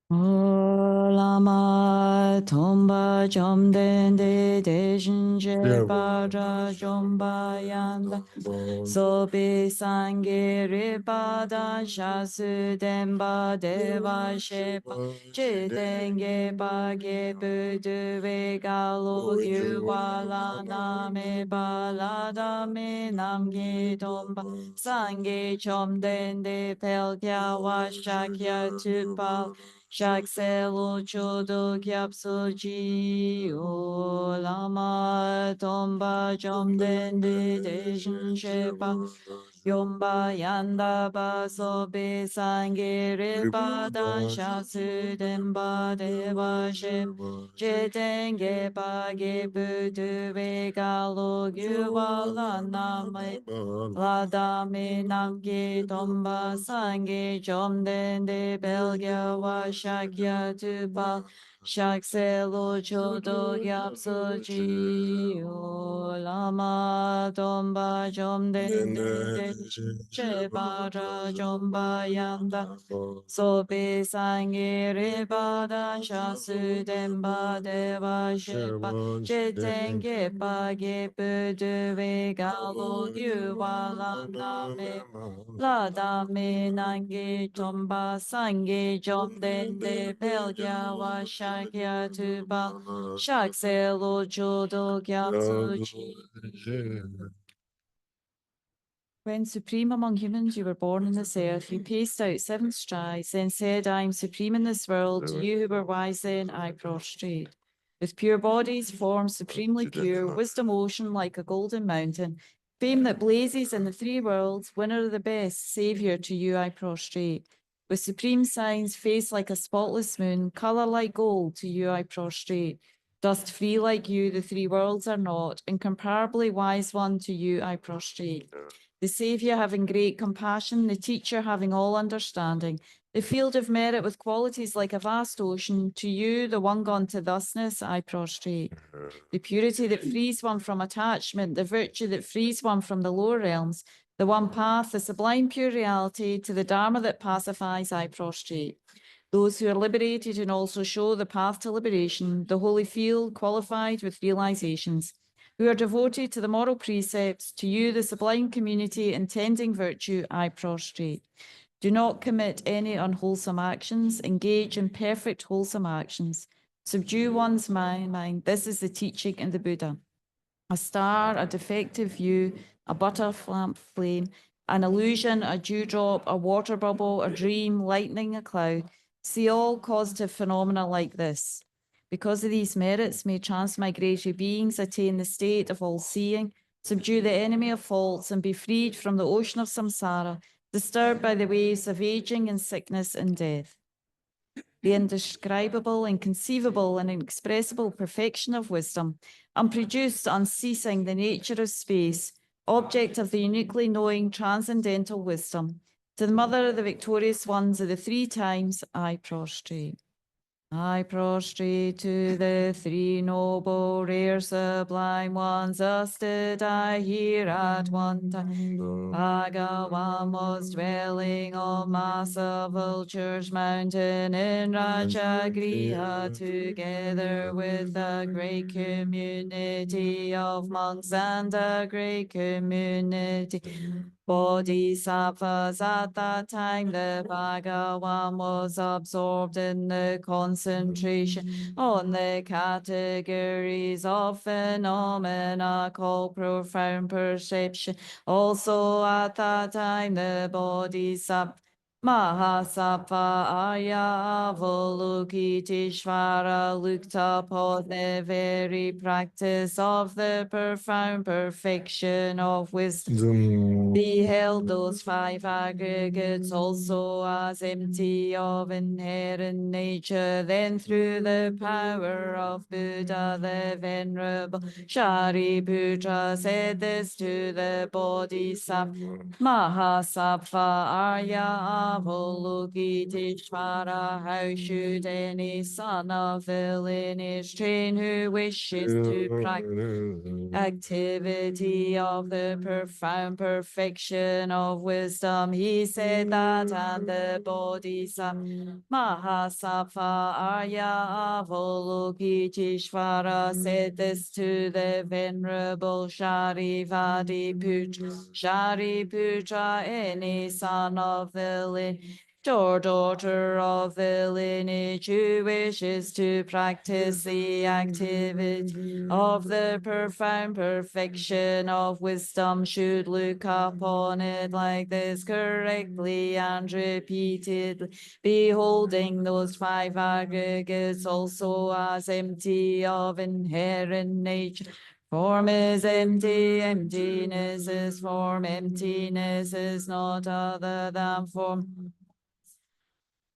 Lama Tomba Jomdende Dejinje Bara Jomba Yanda Sobi Sangi Ribada Shasu Demba Deva Shepa Chidenge Bage Budu Vegalo Yuwala Name Balada Me Namgi Tomba Sangi Chomdende Pelkya Washakya Tupal Shakselo chodo kyapso ji o lama tomba jomdende deshin shepa yomba yanda baso be sangere bada shasu demba deva shepa jetenge bage budu vegalo gyuvala name Ladame namge tomba sange jomdende belgya washakya tupa shakselo chodo gyapso ji lama tomba jomdende chebara jomba yanda sobe sange rebada shasu demba deva shepa jetenge page pudu vegalo yuvala name la dame nange tomba sange jomdende belgya washakya tuba shakselo jodo gyatsuchi. When supreme among humans you were born on this earth, you paced out 7 strides, then said, I am supreme in this world. To you who were wise then, I prostrate. With pure bodies, forms supremely pure, wisdom ocean like a golden mountain, fame that blazes in the 3 worlds, winner of the best, Saviour, to you I prostrate. With supreme signs, face like a spotless moon, colour like gold, to you I prostrate. Dust free like you, the 3 worlds are not, incomparably wise one, to you I prostrate. The Saviour having great compassion, the Teacher having all understanding, the field of merit with qualities like a vast ocean, to you, the one gone to thusness, I prostrate. The purity that frees one from attachment, the virtue that frees one from the lower realms, the one path, the sublime pure reality, to the Dharma that pacifies, I prostrate. Those who are liberated and also show the path to liberation, the holy field qualified with realizations, who are devoted to the moral precepts, to you, the sublime community intending virtue, I prostrate. Do not commit any unwholesome actions, engage in perfect wholesome actions. Subdue one's mind. This is the teaching in the Buddha. A star, a defective view, a butterfly flame, an illusion, a dewdrop, a water bubble, a dream, lightning, a cloud. See all causative phenomena like this. Because of these merits, may transmigratory beings attain the state of all-seeing, subdue the enemy of faults, and be freed from the ocean of samsara, disturbed by the waves of aging and sickness and death. The indescribable, inconceivable, and inexpressible perfection of wisdom, unproduced, unceasing, the nature of space, object of the uniquely knowing transcendental wisdom, To the Mother of the victorious ones of the 3 times, I prostrate. I prostrate to the 3 noble, rare, sublime ones, thus did I hear at one time. Bhagavan was dwelling on Masa Vulture's mountain in Rajagriha, together with a great community of monks and a great community Bodhisattvas. At that time, the Bhagavan was absorbed in the concentration on the categories of phenomena called profound perception. Also at that time, the Bodhisattva Mahasattva Arya Avalokiteshvara looked upon the very practice of the profound perfection of wisdom, beheld those 5 aggregates also as empty of inherent nature. Then through the power of Buddha, the Venerable Shariputra said this to the Bodhisattva Mahasattva Arya Avalokiteshvara. How should any son of the lineage train who wishes to practice activity of the profound perfection of wisdom? He said that, and the Bodhisattva Mahasattva Arya Avalokiteshvara said this to the Venerable Shariputra. Shariputra, any son of the lineage or daughter of the lineage who wishes to practice the activity of the profound perfection of wisdom should look upon it like this, correctly and repeatedly, beholding those 5 aggregates also as empty of inherent nature. Form is empty, emptiness is form, emptiness is not other than form,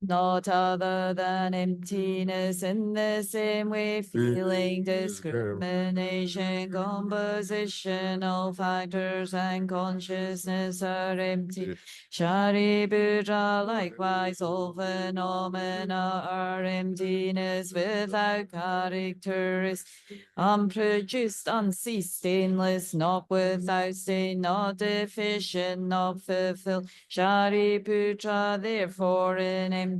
not other than emptiness. In the same way, feeling, discrimination, compositional factors, and consciousness are empty. Shariputra, likewise, all phenomena are emptiness without characteristics, unproduced, unceased, stainless, not without stain, not deficient, not fulfilled. Shariputra, therefore, in emptiness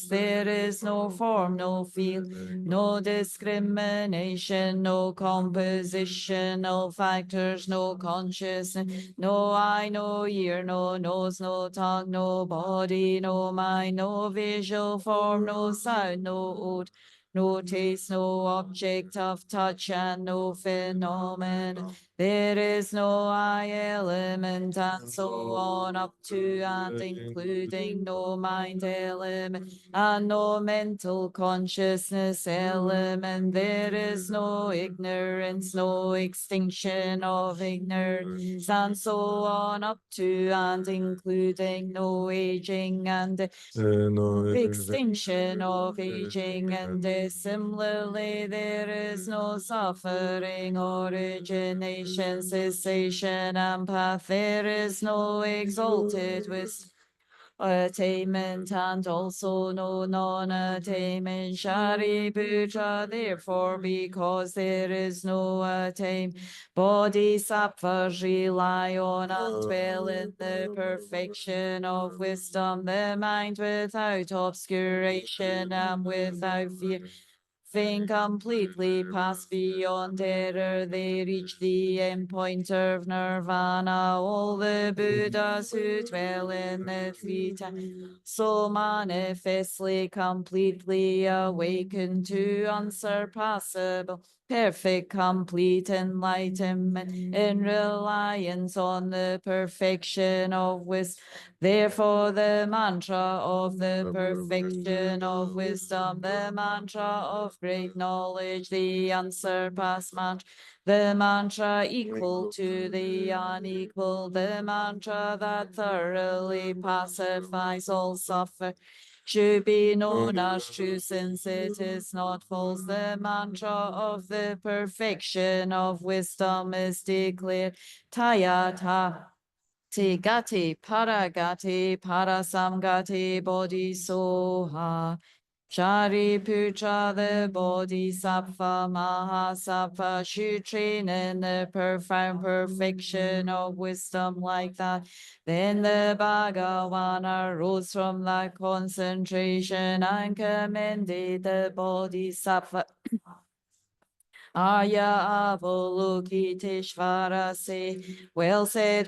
there is no form, no feel, no discrimination, no composition, no factors, no consciousness, no eye, no ear, no nose, no tongue, no body, no mind, no visual form, no sound, no odor, no taste, no object of touch, and no phenomenon. There is no I element, and so on up to and including no mind element and no mental consciousness element. There is no ignorance, no extinction of ignorance, and so on up to and including no aging and extinction of aging. And similarly, there is no suffering, origination, cessation, and path. There is no exalted wisdom, attainment, and also no non-attainment. Shariputra, therefore, because there is no attainment, bodhisattvas rely on and dwell in the perfection of wisdom, the mind without obscuration and without fear. Being completely pass beyond error, they reach the end point of nirvana. All the Buddhas who dwell in the 3 times, so manifestly, completely awakened to unsurpassable, perfect, complete enlightenment in reliance on the perfection of wisdom. Therefore, the mantra of the perfection of wisdom, the mantra of great knowledge, the unsurpassed mantra, the mantra equal to the unequal, the mantra that thoroughly pacifies all suffering, should be known as true, since it is not false. The mantra of the perfection of wisdom is declared Tayata Te gati parasamgati bodhisoha. Shariputra, the Bodhisattva, Mahasattva, should train in the profound perfection of wisdom like that. Then the Bhagavan arose from that concentration and commended the Bodhisattva. Arya Avalokiteshvara say, well said,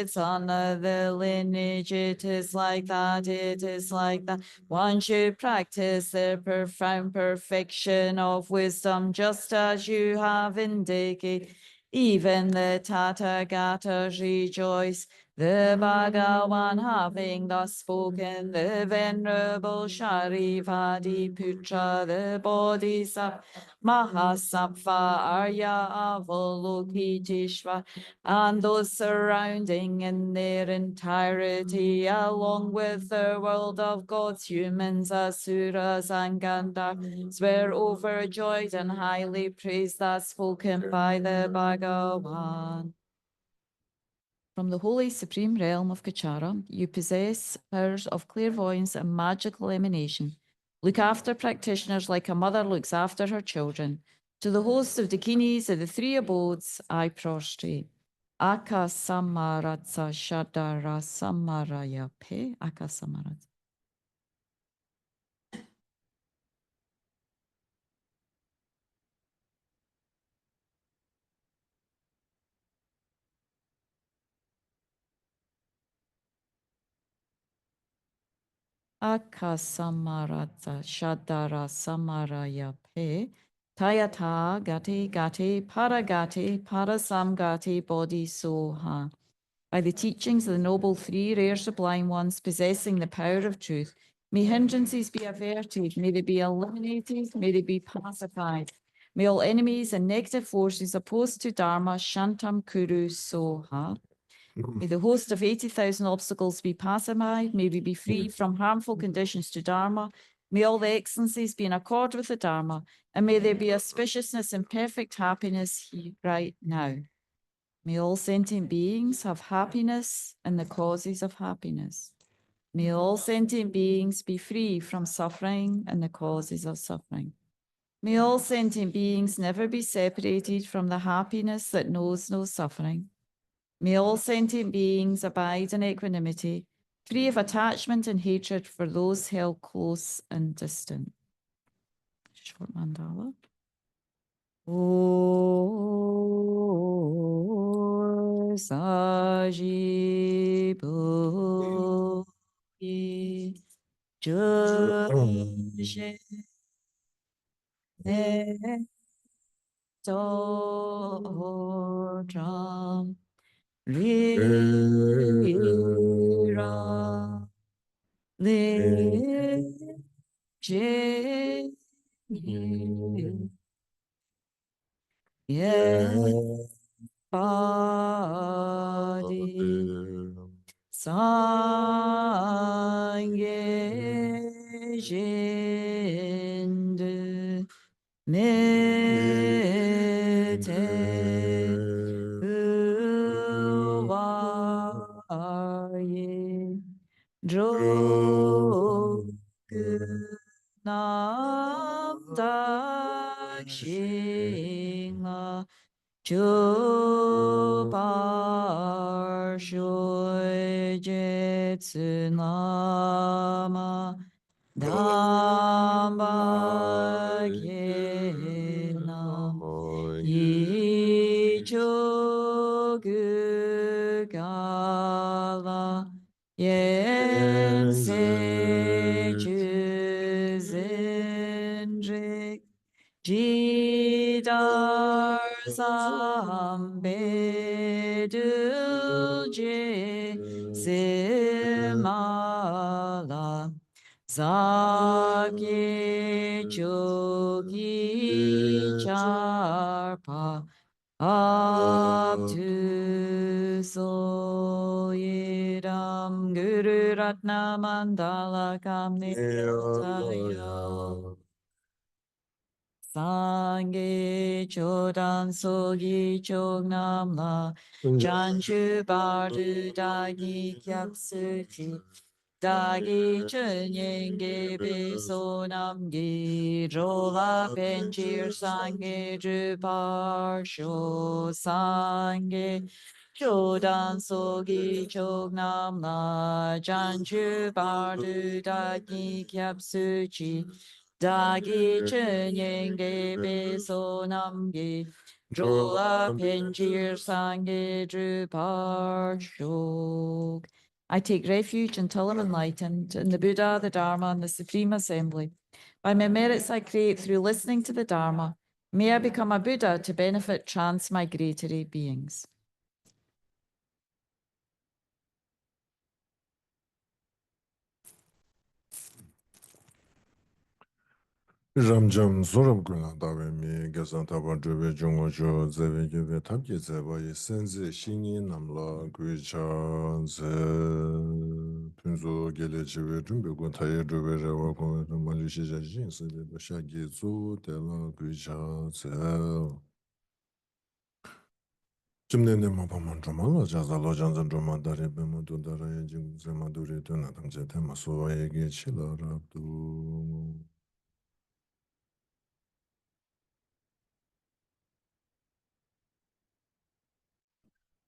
son of the lineage, it is like that, it is like that. One should practice the profound perfection of wisdom, just as you have indicated. Even the Tathagatas rejoice. The Bhagavan having thus spoken, the Venerable Sharivadi Putra, the Bodhisattva, Mahasattva, Arya Avalokiteshvara, and those surrounding in their entirety, along with the world of gods, humans, asuras, and Gandharvas, were overjoyed and highly praised as spoken by the Bhagavan. From the holy supreme realm of Kachara, you possess powers of clairvoyance and magical emanation. Look after practitioners like a mother looks after her children. To the host of Dakinis of the three abodes, I prostrate. Aka Samaratsa Shadara Samaraya Pe Aka Samaratsa. Akasamaratha Shadara Samaraya Pe Tayata Gati Parasamgati Bodhi Soha. By the teachings of the noble three rare sublime ones possessing the power of truth, may hindrances be averted, may they be eliminated, may they be pacified. May all enemies and negative forces opposed to Dharma Shantam Kuru Soha. May the host of 80,000 obstacles be pacified. May we be free from harmful conditions to Dharma. May all the excellencies be in accord with the Dharma. And may there be auspiciousness and perfect happiness right now. May all sentient beings have happiness and the causes of happiness. May all sentient beings be free from suffering and the causes of suffering. May all sentient beings never be separated from the happiness that knows no suffering. May all sentient beings abide in equanimity, free of attachment and hatred for those held close and distant. Short mandala. O Sajibo Joshe Todram Lira Je Body Sangye Jindu Mete Uvaye Drogu Nam Dakshinga Chubar Shui Jetsu Nama Damba Kenam Yichogu Gala Yense Juzendrik Jidar Zambedulje Simala Zakye Chogi Charpa Abtu Soyedam Guru Ratna Mandala Kamni Taya Sangye chodan sogi chognamla janju bardu dagi kyapsuti dagi chenyenge beso namgi jola penchir sangye jubar sho sangye chodan sogi chognamla janju bardu dagi kyapsuti Dagi chenyenge beso namgi jola penjir sange drupar shok. I take refuge until I'm enlightened in the Buddha, the Dharma, and the Supreme Assembly. By my merits I create through listening to the Dharma. May I become a Buddha to benefit transmigratory beings. Ramjam Zoram Guna Davemi, Gazantaba Drube Jungojo, Zevege Tabke Zebaye, Senze, Shini Namla, Guicha, Ze, Punzo, Gelece ve Dumbe Guntaye Drube Reva Gometa Malishi Jajin, Sede Bashagi Zu, Dela Guicha, Ze. Jimnene Mapaman Dromala, Jazalo Janzan Dromadare, Bemadundara, Jim Zemaduri, Donatam Jetema, so I get Chilla Rabdu.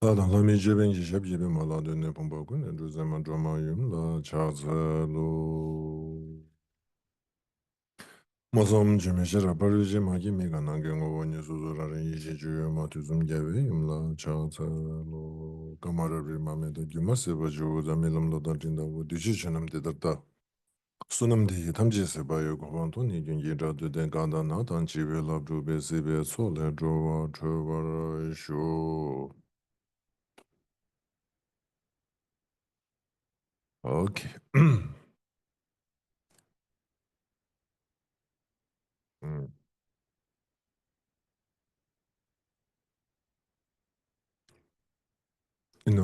Tādāng lāmi jebēn jī shab jebēn mā lā dēn nē pōng bā gu nē rū zē mā drā mā yum lā chā zē lō. Mā sōm jī mē shē rā pā rū jē mā kī mē kā nā kē ngō wā nyē sū sū rā rē yī shē chū yō mā tū sūm gyā wē yum lā chā zē lō. Kā mā rā rī mā mē tā gyū mā sē bā chū zā mē lām lō tā rī ndā wā dū shī chū nam tē tā tā. Sū nam tē yī tam jē sē bā yō kō pāng tō nī gyūn yī rā dū dēn kā dā nā tān chī wē lā rū bē sē bē sō lē rō wā chū wā rā shū. Okay.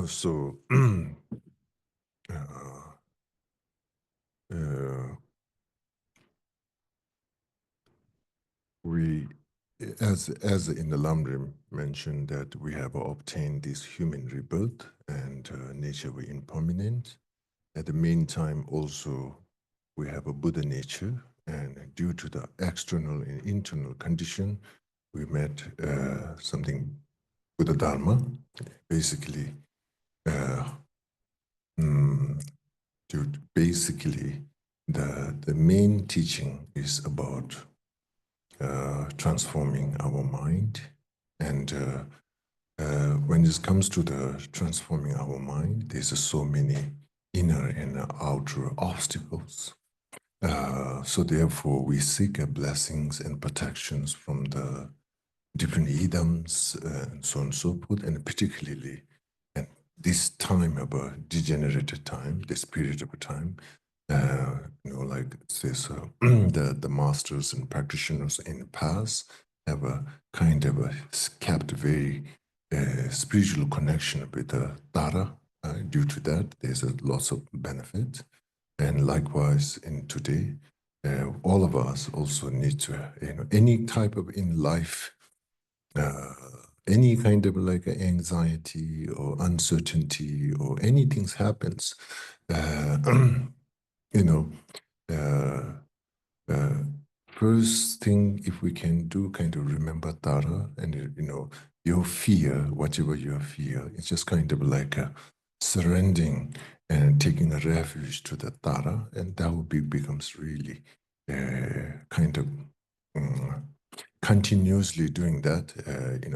So we, as in the Lamrim mentioned, that we have obtained this human rebirth and nature we impermanent. At the meantime, also we have a Buddha nature, and due to the external and internal condition, we met something Buddha Dharma, basically. Basically, the main teaching is about transforming our mind, and when it comes to the transforming our mind, there's so many inner and outer obstacles. So therefore, we seek blessings and protections from the different idams and so on and so forth, and particularly at this time of a degenerated time, this period of a time, like it says, the masters and practitioners in the past have a kind of kept a very spiritual connection with the Tara. Due to that, there's lots of benefit. And likewise, in today, all of us also need to, any type of in life, any kind of like anxiety or uncertainty or anything happens, first thing, if we can do, kind of remember Tara, and your fear, whatever your fear, it's just kind of like surrendering and taking a refuge to the Tara, and that will becomes really kind of continuously doing that,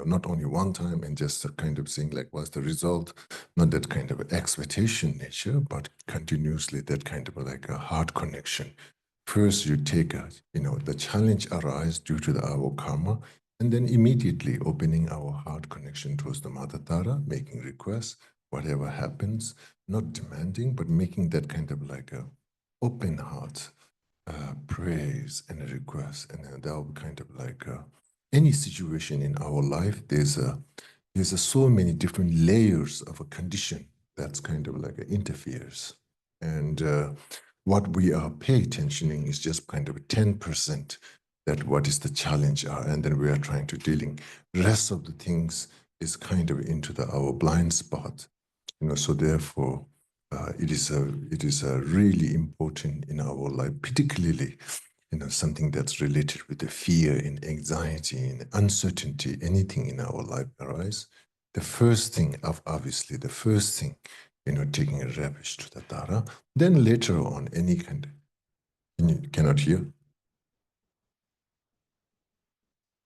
not only one time and just kind of saying like, what's the result? Not that kind of expectation nature, but continuously that kind of like a heart connection. First, you take the challenge arises due to our karma, and then immediately opening our heart connection towards the Mother Tara, making requests, whatever happens, not demanding, but making that kind of like a open heart. Praise and a request, and that will be kind of like any situation in our life. There's so many different layers of a condition that's kind of like interferes, and what we are paying attentioning is just kind of 10% that what is the challenge are, and then we are trying to dealing. Rest of the things is kind of into our blind spot, so therefore it is a really important in our life, particularly something that's related with the fear and anxiety and uncertainty, anything in our life arise. The first thing, obviously, taking a refuge to the Tara, then later on, any kind. You cannot hear?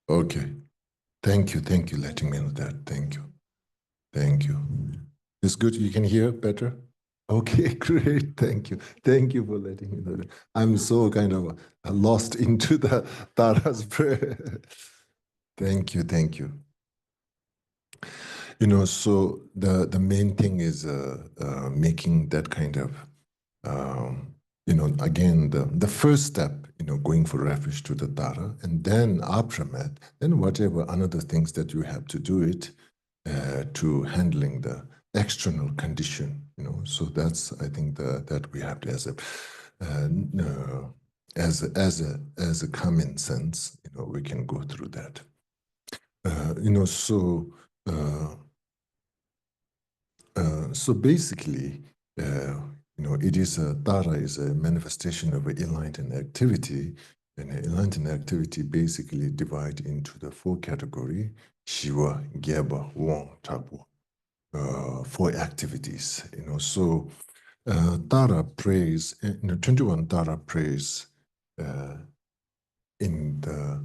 Okay. Thank you, letting me know that. Thank you. It's good, you can hear better? Okay, great, thank you for letting me know that. I'm so kind of lost into the Tara's prayer. Thank you. So the main thing is making that kind of, again, the first step, going for refuge to the Tara, and then aftermath, then whatever another things that you have to do it to handling the external condition, So that's, I think, that we have to as a common sense, we can go through that. So basically, it is Tara is a manifestation of enlightened activity, and enlightened activity basically divide into the 4 category: Shiva, Gyaba, Wong, Tabu, 4 activities. So Tara prays, 21 Tara prays in the.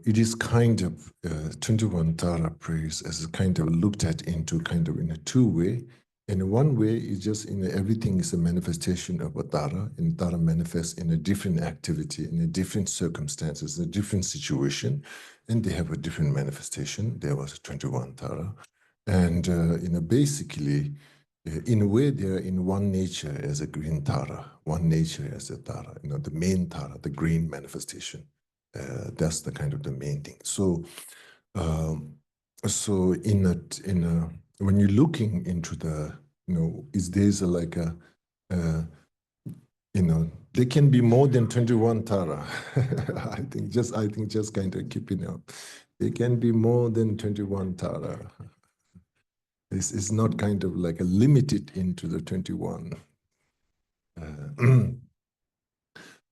It is kind of 21 Tara praise as kind of looked at into kind of in a 2 way. In one way, it's just everything is a manifestation of a Tara, and Tara manifests in a different activity, in a different circumstances, a different situation, and they have a different manifestation. There was a 21 Tara. And basically, in a way, they are in one nature as a green Tara, one nature as a Tara, the main Tara, the green manifestation. That's the kind of the main thing. So, when you're looking into the, is there's there can be more than 21 Tara. I think just kind of keeping up. There can be more than 21 Tara. This is not kind of like a limited into the 21.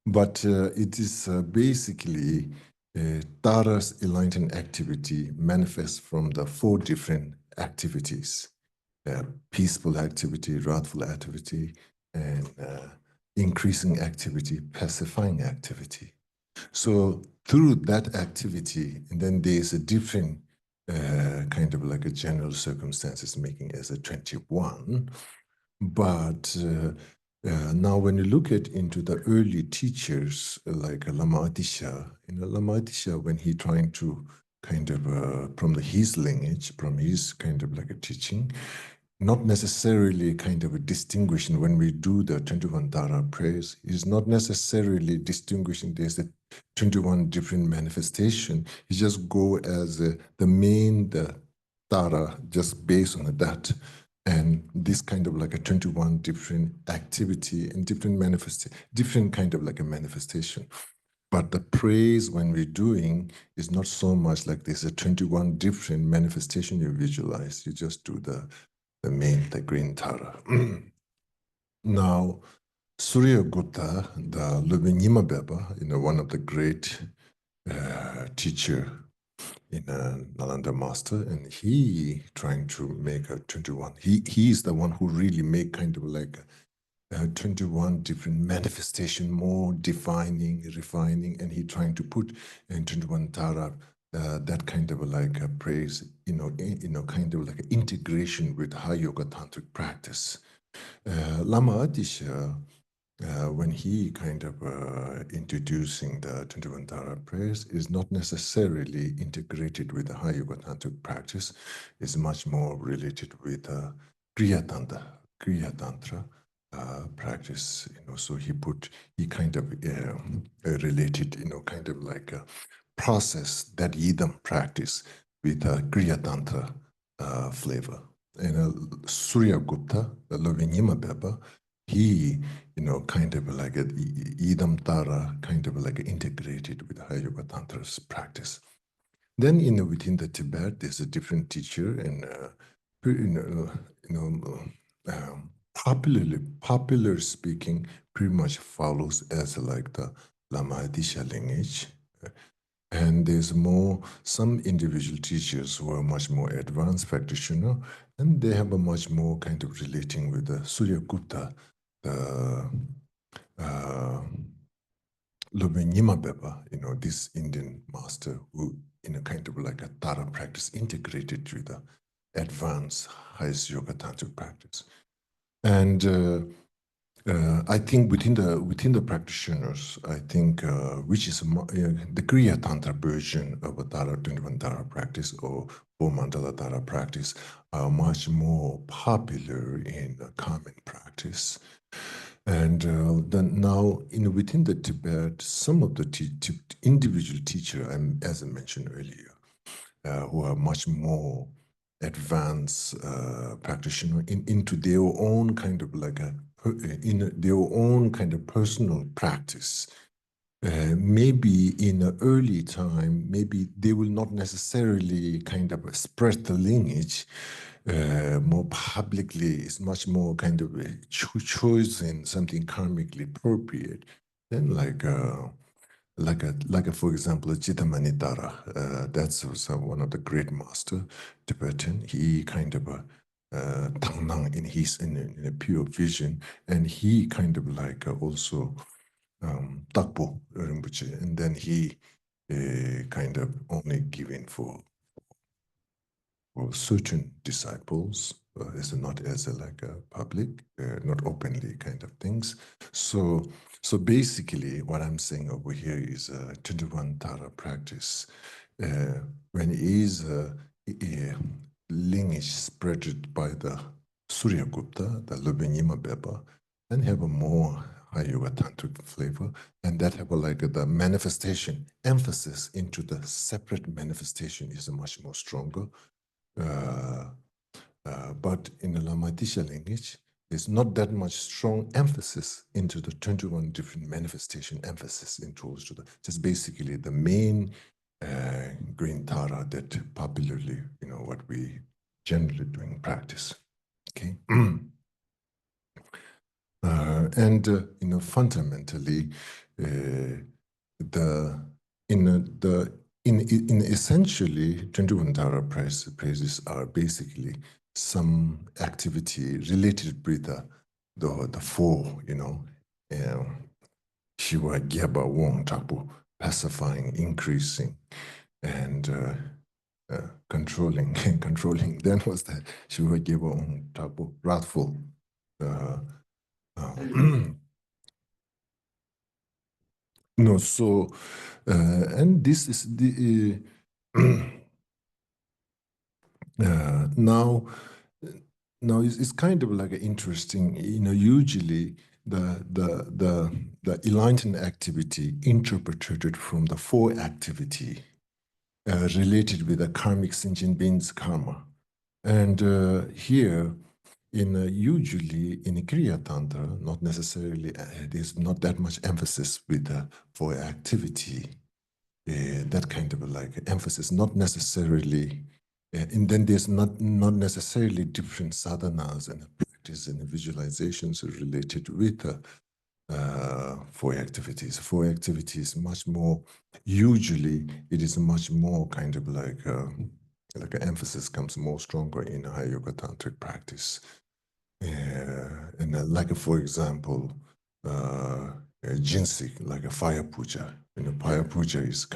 But it is basically Tara's enlightened activity manifests from the 4 different activities: peaceful activity, wrathful activity, and increasing activity, pacifying activity. So through that activity, and then there's a different kind of like a general circumstances making as a 21. But now when you look at into the early teachers like Lama Atisha, Lama Atisha, when he trying to kind of from his lineage, from his kind of like a teaching, not necessarily kind of a distinguishing when we do the 21 Tara prayers, is not necessarily distinguishing there's a 21 different manifestation. He just go as the main Tara, just based on that. And this kind of like a 21 different activity and different different kind of like a manifestation. But the praise when we're doing is not so much like there's a 21 different manifestation you visualize. You just do the green Tara. Now, Surya Gupta, the Lubin Yima Beba, one of the great teacher in Nalanda Master, and he trying to make a 21. He is the one who really make kind of like 21 different manifestation, more defining, refining, and he trying to put in 21 Tara that kind of like a praise, kind of like an integration with high yoga tantric practice. Lama Atisha, when he kind of introducing the 21 Tara prayers, is not necessarily integrated with the high yoga tantric practice. It's much more related with Kriya Tantra practice. So he kind of related, kind of like a process that Yidam practice with Kriya Tantra flavor. And Surya Gupta, the Loving Yima Beba, he, kind of like a idam tara, kind of like integrated with High Yoga Tantra's practice. Then, within the Tibet, there's a different teacher, and popular speaking pretty much follows as like the Lama Adisha lineage. And there's some individual teachers who are much more advanced practitioner, and they have a much more kind of relating with the Surya Gupta, the Lobe Nyima Beba, this Indian master who, kind of like a Tara practice integrated with the advanced highest yoga tantric practice. And I think within the practitioners, I think which is the Kriya Tantra version of a Tara 21 Tara practice or Four Mandala Tara practice are much more popular in common practice. And then now, within the Tibet, some of the individual teacher, as I mentioned earlier, who are much more advanced practitioner into their own kind of like in their own kind of personal practice. Maybe in the early time, maybe they will not necessarily kind of spread the lineage more publicly. It's much more kind of choosing something karmically appropriate. Then for example, Chitamanitara, that's also one of the great master Tibetan. He kind of Tangnang in a pure vision, and he kind of like also Takpo Rinpoche, and then he kind of only given for certain disciples, not as like a public, not openly kind of things. So basically, what I'm saying over here is 21 Tara practice. When it is a lineage spread by the Surya Gupta, the Lubinyima Beba, and have a more high yoga tantric flavor, and that have a, like the manifestation emphasis into the separate manifestation is much more stronger. But in the Lamadisha lineage, there's not that much strong emphasis into the 21 different manifestation emphasis into just basically the main green Tara that popularly, what we generally do in practice. Okay. Fundamentally, in essentially 21 Tara praises are basically some activity related with the four, Shiva, Gyaba, Wong, Tapu, pacifying, increasing, and controlling. Controlling. Then was that Shiva, Gyaba, Wong, Tapu, wrathful. No, so and this is the now it's kind of like interesting, usually the enlightened activity interpreted from the four activity related with the karmic sentient beings karma. And here usually in Kriya Tantra, not necessarily, there's not that much emphasis with for activity, that kind of like emphasis, not necessarily, and then there's not necessarily different sadhanas and practice and visualizations related with for activities. For activities, much more, usually it is much more kind of like an emphasis comes more stronger in high yoga tantric practice. And like for example, Jinsik, like a fire puja. Fire puja is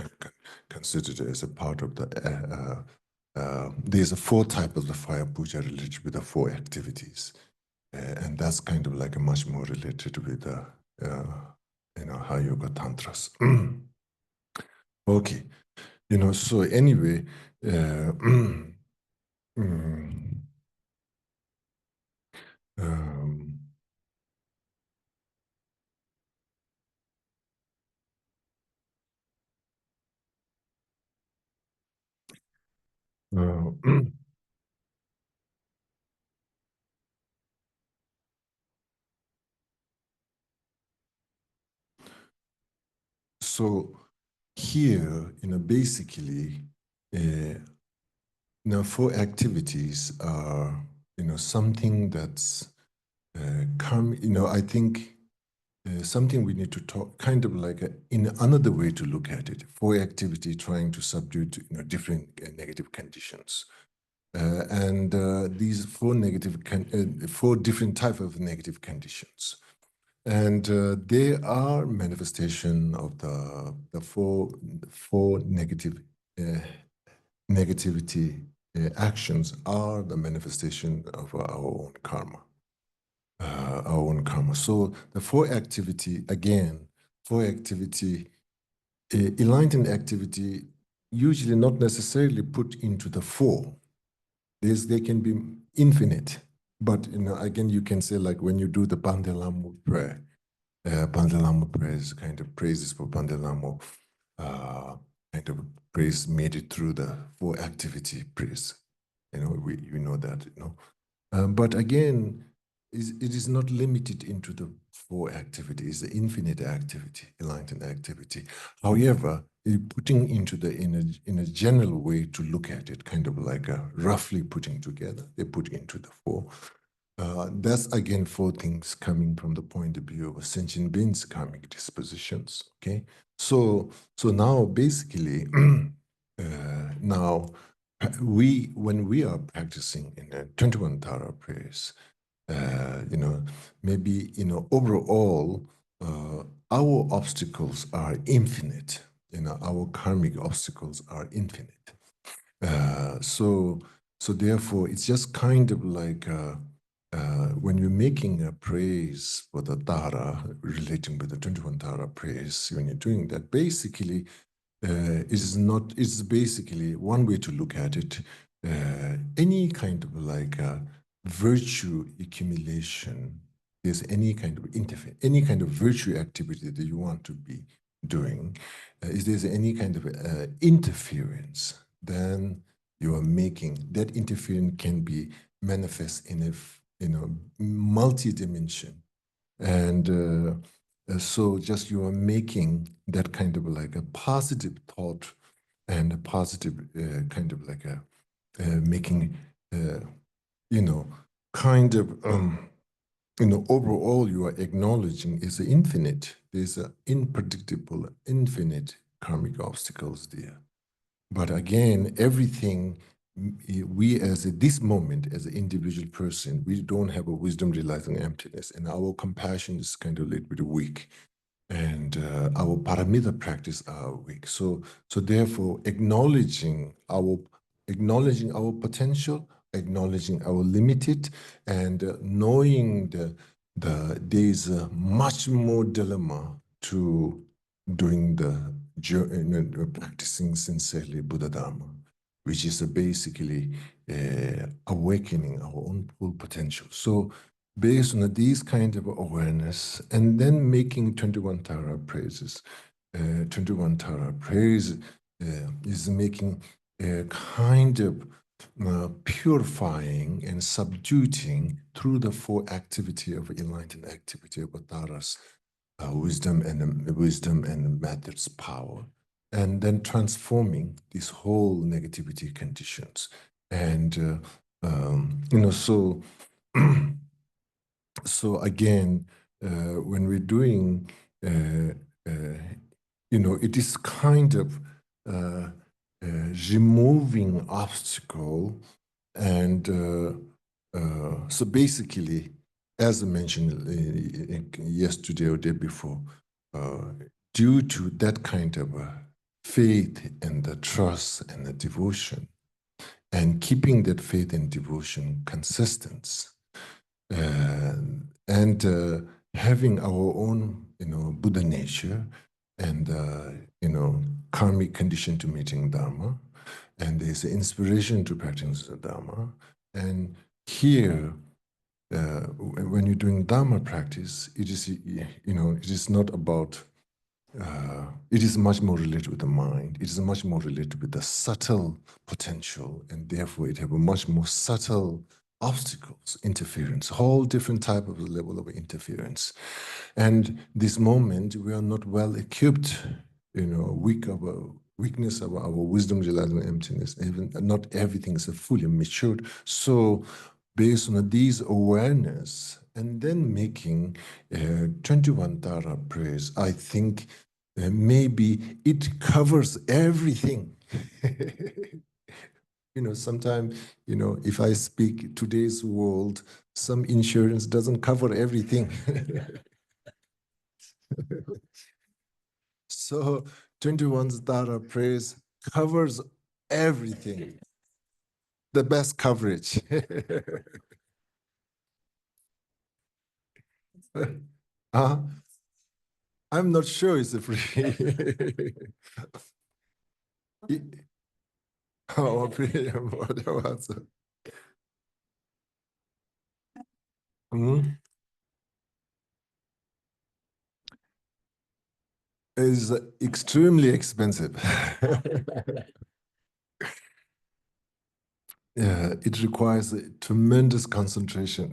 considered as a part of the. There's a four type of the fire puja related with the four activities, and that's kind of like a much more related with the, high yoga tantras. Okay, so anyway. Mm, um, uh, So here, basically, now 4 activities are, something that's I think something we need to talk kind of like in another way to look at it. 4 activity trying to subdue different negative conditions. And these 4 4 different type of negative conditions. And they are manifestation of the four negative negativity actions are the manifestation of our own karma. Our own karma. So the 4 activity, again, 4 activity, enlightened activity, usually not necessarily put into the 4. They can be infinite, but again, you can say like when you do the Bandelamu prayer, Bandelamu prayer is kind of praises for Bandelamu, kind of praise made it through the 4 activity praise. We know that, but again, it is not limited into the 4 activities, the infinite activity, enlightened activity. However, putting into in a general way to look at it, kind of like roughly putting together, they put into the 4. That's again 4 things coming from the point of view of sentient beings' karmic dispositions. Okay, so now basically, now when we are practicing in a 21 Tara prayers, maybe overall, our obstacles are infinite. Our karmic obstacles are infinite. So therefore, it's just kind of like when you're making a praise for the Tara, relating with the 21 Tara praise, when you're doing that, basically, it's basically one way to look at it. Any kind of like virtue accumulation, there's any kind of any kind of virtue activity that you want to be doing, if there's any kind of interference, then you are making that interference can be manifest in a multi-dimension, and so just you are making that kind of like a positive thought and a positive kind of like a making kind of overall you are acknowledging is infinite. There's an unpredictable, infinite karmic obstacles there. But again, everything we as at this moment, as an individual person, we don't have a wisdom realizing emptiness, and our compassion is kind of a little bit weak, and our paramita practice are weak. So therefore, acknowledging our potential, acknowledging our limited, and knowing there's a much more dilemma to doing practicing sincerely Buddha Dharma, which is basically awakening our own full potential. So based on these kind of awareness, and then making 21 Tara praises, 21 Tara praise is making a kind of purifying and subduing through the 4 activity of enlightened activity of Taras, wisdom and methods power, and then transforming these whole negativity conditions. And so so again, when we're doing it is kind of removing obstacle, and so basically, as I mentioned yesterday or day before, due to that kind of faith and the trust and the devotion, and keeping that faith and devotion consistent, and having our own, Buddha nature, and karmic condition to meeting Dharma, and there's inspiration to practice the Dharma. And here, when you're doing Dharma practice, it is it is not about. It is much more related with the mind. It is much more related with the subtle potential, and therefore it have a much more subtle obstacles, interference, whole different type of level of interference. And this moment, we are not well equipped weakness of our wisdom, realizing emptiness. Even not everything is fully matured. So based on these awareness and then making 21 Tara prayers, I think maybe it covers everything. Sometimes, if I speak today's world, some insurance doesn't cover everything. So 21 Tara prayers covers everything. The best coverage. I'm not sure it's free. Oh, free. What was it? Is extremely expensive. Yeah, it requires a tremendous concentration.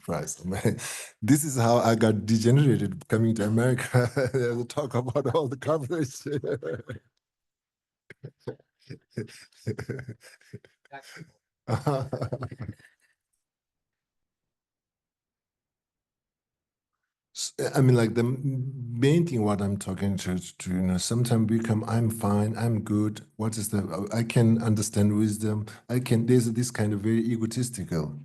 Christ, man. This is how I got degenerated coming to America. To talk about all the coverage. I mean, like the main thing what I'm talking to, sometimes become, I'm fine, I'm good. What is I can understand wisdom. There's this kind of very egotistical.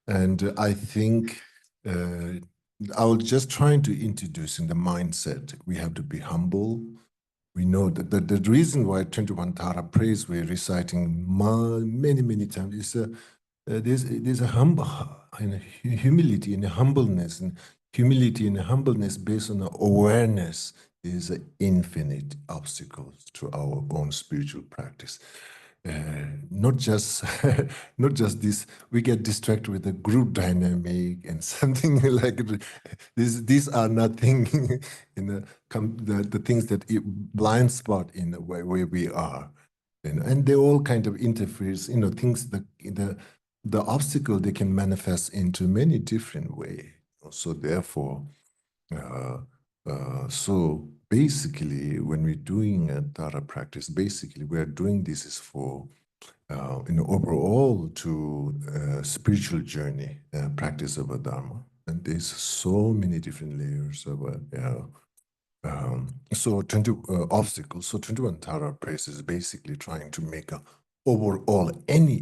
And I think I was just trying to introduce in the mindset, we have to be humble. We know that the reason why 21 Tara praise we're reciting many, many times is there's a humble and a humility and a humbleness, and humility and humbleness based on the awareness is infinite obstacles to our own spiritual practice. Not just not just this, we get distracted with the group dynamic and something like these are nothing in the things that blind spot in the way where we are, and they all kind of interferes, things that the obstacle they can manifest into many different ways. So therefore, so basically, when we're doing a Dharma practice, basically we're doing this is for overall to spiritual journey, practice of a Dharma, and there's so many different layers of so 20 obstacles. So 21 Tara praise is basically trying to make a overall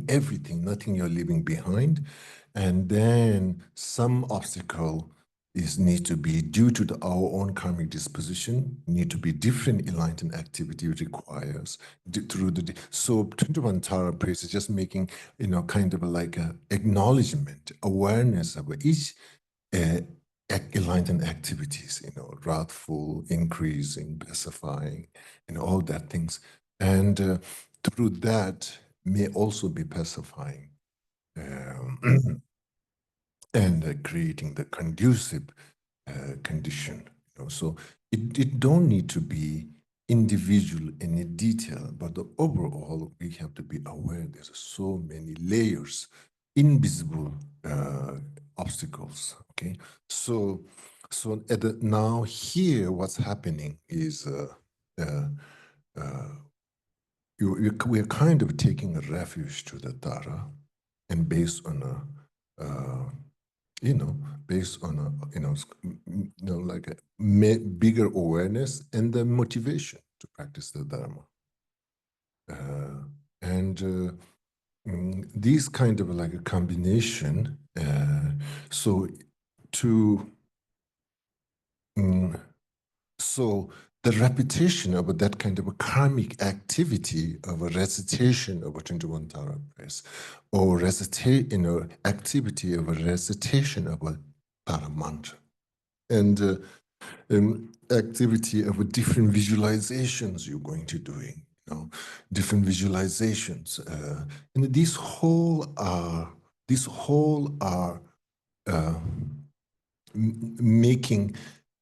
everything, nothing you're leaving behind, and then some obstacle need to be due to our own karmic disposition, need to be different enlightened activity requires through so 21 Tara praise is just making kind of like a acknowledgement, awareness of each enlightened activities, wrathful, increasing, pacifying, and all that things. And through that may also be pacifying and creating the conducive condition. So it don't need to be individual in detail, but the overall, we have to be aware there's so many layers, invisible obstacles. Okay, so now here, what's happening is we're kind of taking a refuge to the Tara, and based on based on like a bigger awareness and the motivation to practice the Dharma. And these kind of like a combination, so the repetition of that kind of a karmic activity of a recitation of a 21 Tara prayers, or activity of a recitation of a Tara mantra, and activity of a different visualizations you're going to doing, different visualizations, and these whole are making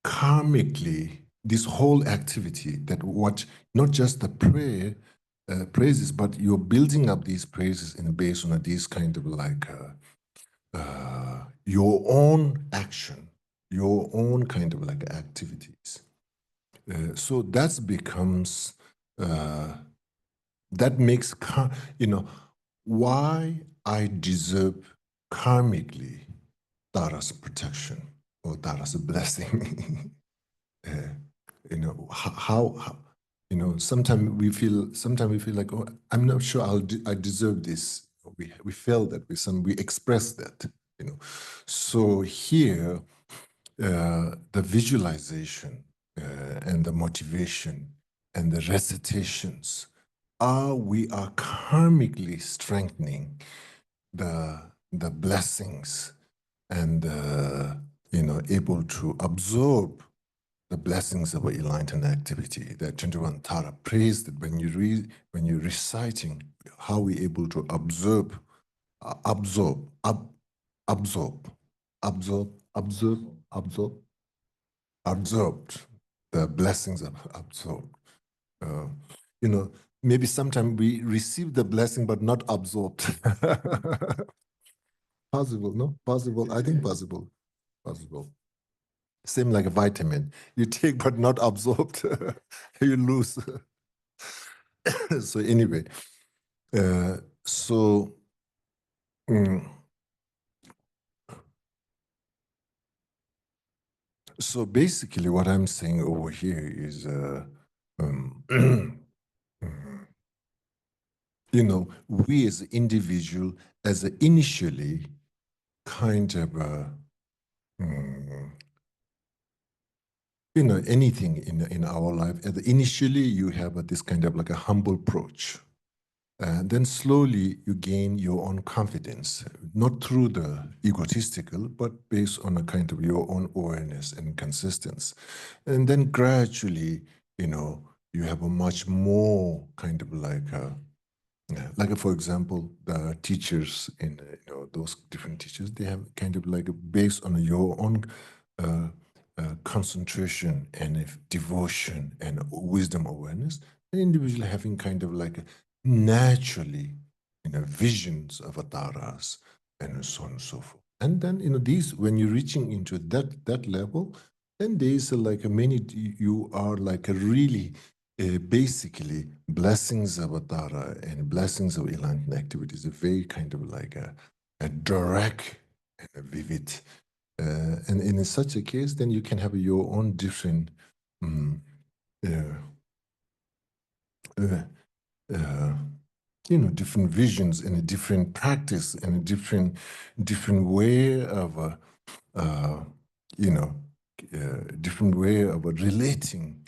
karmically this whole activity that what not just the praises, but you're building up these praises in based on these kind of like your own action, your own kind of like activities. So that becomes, that makes, why I deserve karmically Tara's protection or Tara's blessing. How sometimes we feel like, oh, I'm not sure I deserve this. We felt that we express that, So here, the visualization and the motivation and the recitations we are karmically strengthening the blessings and able to absorb the blessings of enlightened activity. That 21 Tara prays that when you're reciting, how we able to absorb absorbed the blessings of absorbed. Maybe sometimes we receive the blessing but not absorbed. Possible, no? Possible. I think possible. Possible. Same like a vitamin. You take but not absorbed, you lose. So anyway, so so basically what I'm saying over here is, we as an individual, as a initially kind of anything in our life, initially you have this kind of like a humble approach. And then slowly you gain your own confidence, not through the egotistical, but based on a kind of your own awareness and consistency. And then gradually, you have a much more kind of like for example, the teachers in those different teachers, they have kind of like based on your own concentration and devotion and wisdom awareness, an individual having kind of like naturally visions of avataras and so on and so forth. And then these, when you're reaching into that level, then there's like many, you are like a really basically blessings of avatara and blessings of enlightenment activities are very kind of like a direct and a vivid. And in such a case, then you can have your own different different visions and a different practice and a different way of different way of relating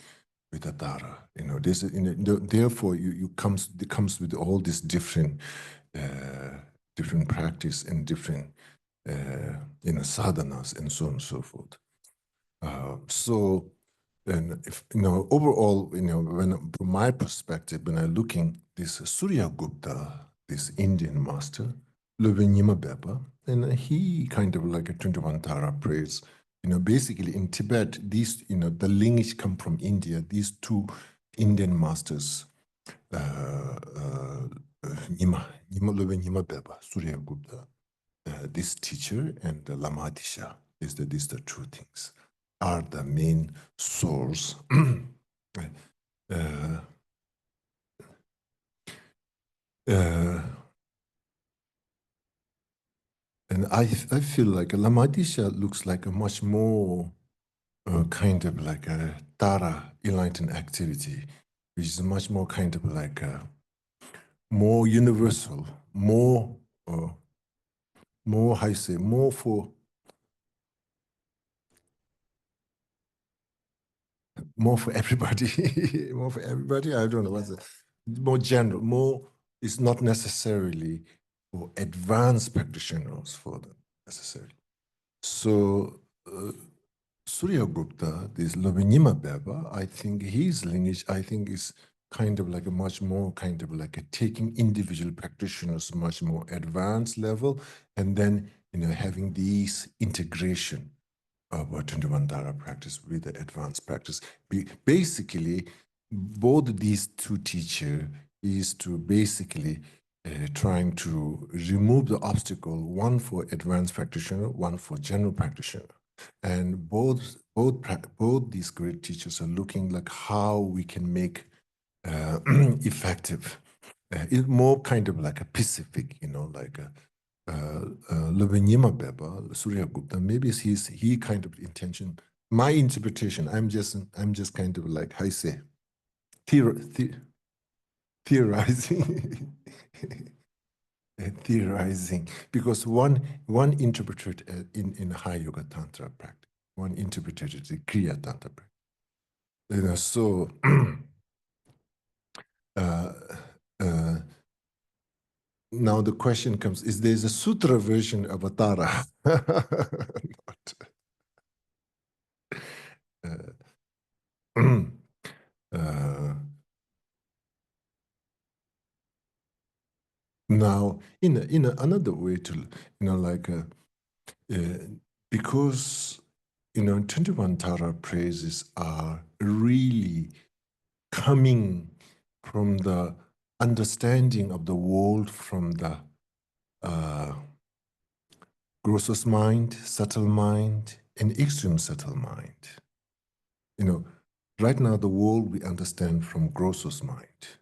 with the Tara. Therefore it comes with all these different different practice and different sadhanas and so on and so forth. So, and if overall, from my perspective, when I'm looking this Surya Gupta, this Indian master, Lubenima Beba, and he kind of like a 21 Tara prays. Basically in Tibet, these, the lineage come from India. These two Indian masters, Nima Lubenima Beba, Surya Gupta, this teacher and Lama Disha, these the two things are the main source. And I feel like Lamadisha looks like a much more kind of like a Tara enlightened activity, which is much more kind of like more universal, more how you say, more for everybody, more for everybody. I don't know what's it. More general, more. It's not necessarily for advanced practitioners for them necessarily. So Surya Gupta, this Lovinima Beba, I think his lineage, I think is kind of like a much more kind of like a taking individual practitioners much more advanced level, and then having these integration of a 21 Dara practice with the advanced practice. Basically, both these two teachers is to basically trying to remove the obstacle, one for advanced practitioner, one for general practitioner. And both these great teachers are looking like how we can make effective. It's more kind of like a Pacific, like a Levinyima Beba, Surya Gupta. Maybe he kind of intention. My interpretation. I'm just kind of like I say, theorizing. Theorizing, because one interpreted in high yoga tantra practice, one interpreted the kriya tantra practice. So now the question comes: is there's a sutra version of Atara? Not. Now, in another way to like because 21 Tara praises are really coming from the understanding of the world from the grossest mind, subtle mind, and extreme subtle mind. Right now the world we understand from grossest mind.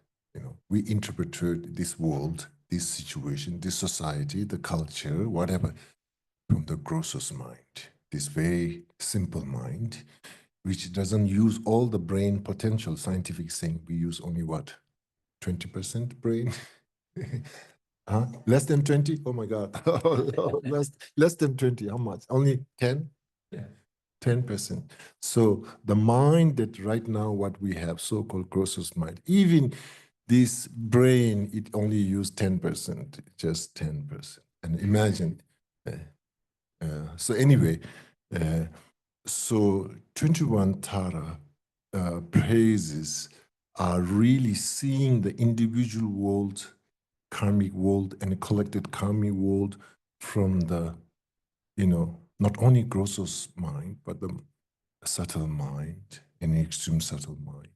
We interpret this world, this situation, this society, the culture, whatever, from the grossest mind, this very simple mind, which doesn't use all the brain potential. Scientific saying we use only what? 20% brain? Huh? Less than 20? Oh my God. less than 20. How much? Only 10? Yeah. 10%. So the mind that right now what we have, so-called grossest mind, even this brain, it only used 10%, just 10%. And imagine. So anyway, so 21 Tara praises are really seeing the individual world, karmic world, and the collected karmic world from the, not only grossest mind, but the subtle mind and extreme subtle mind.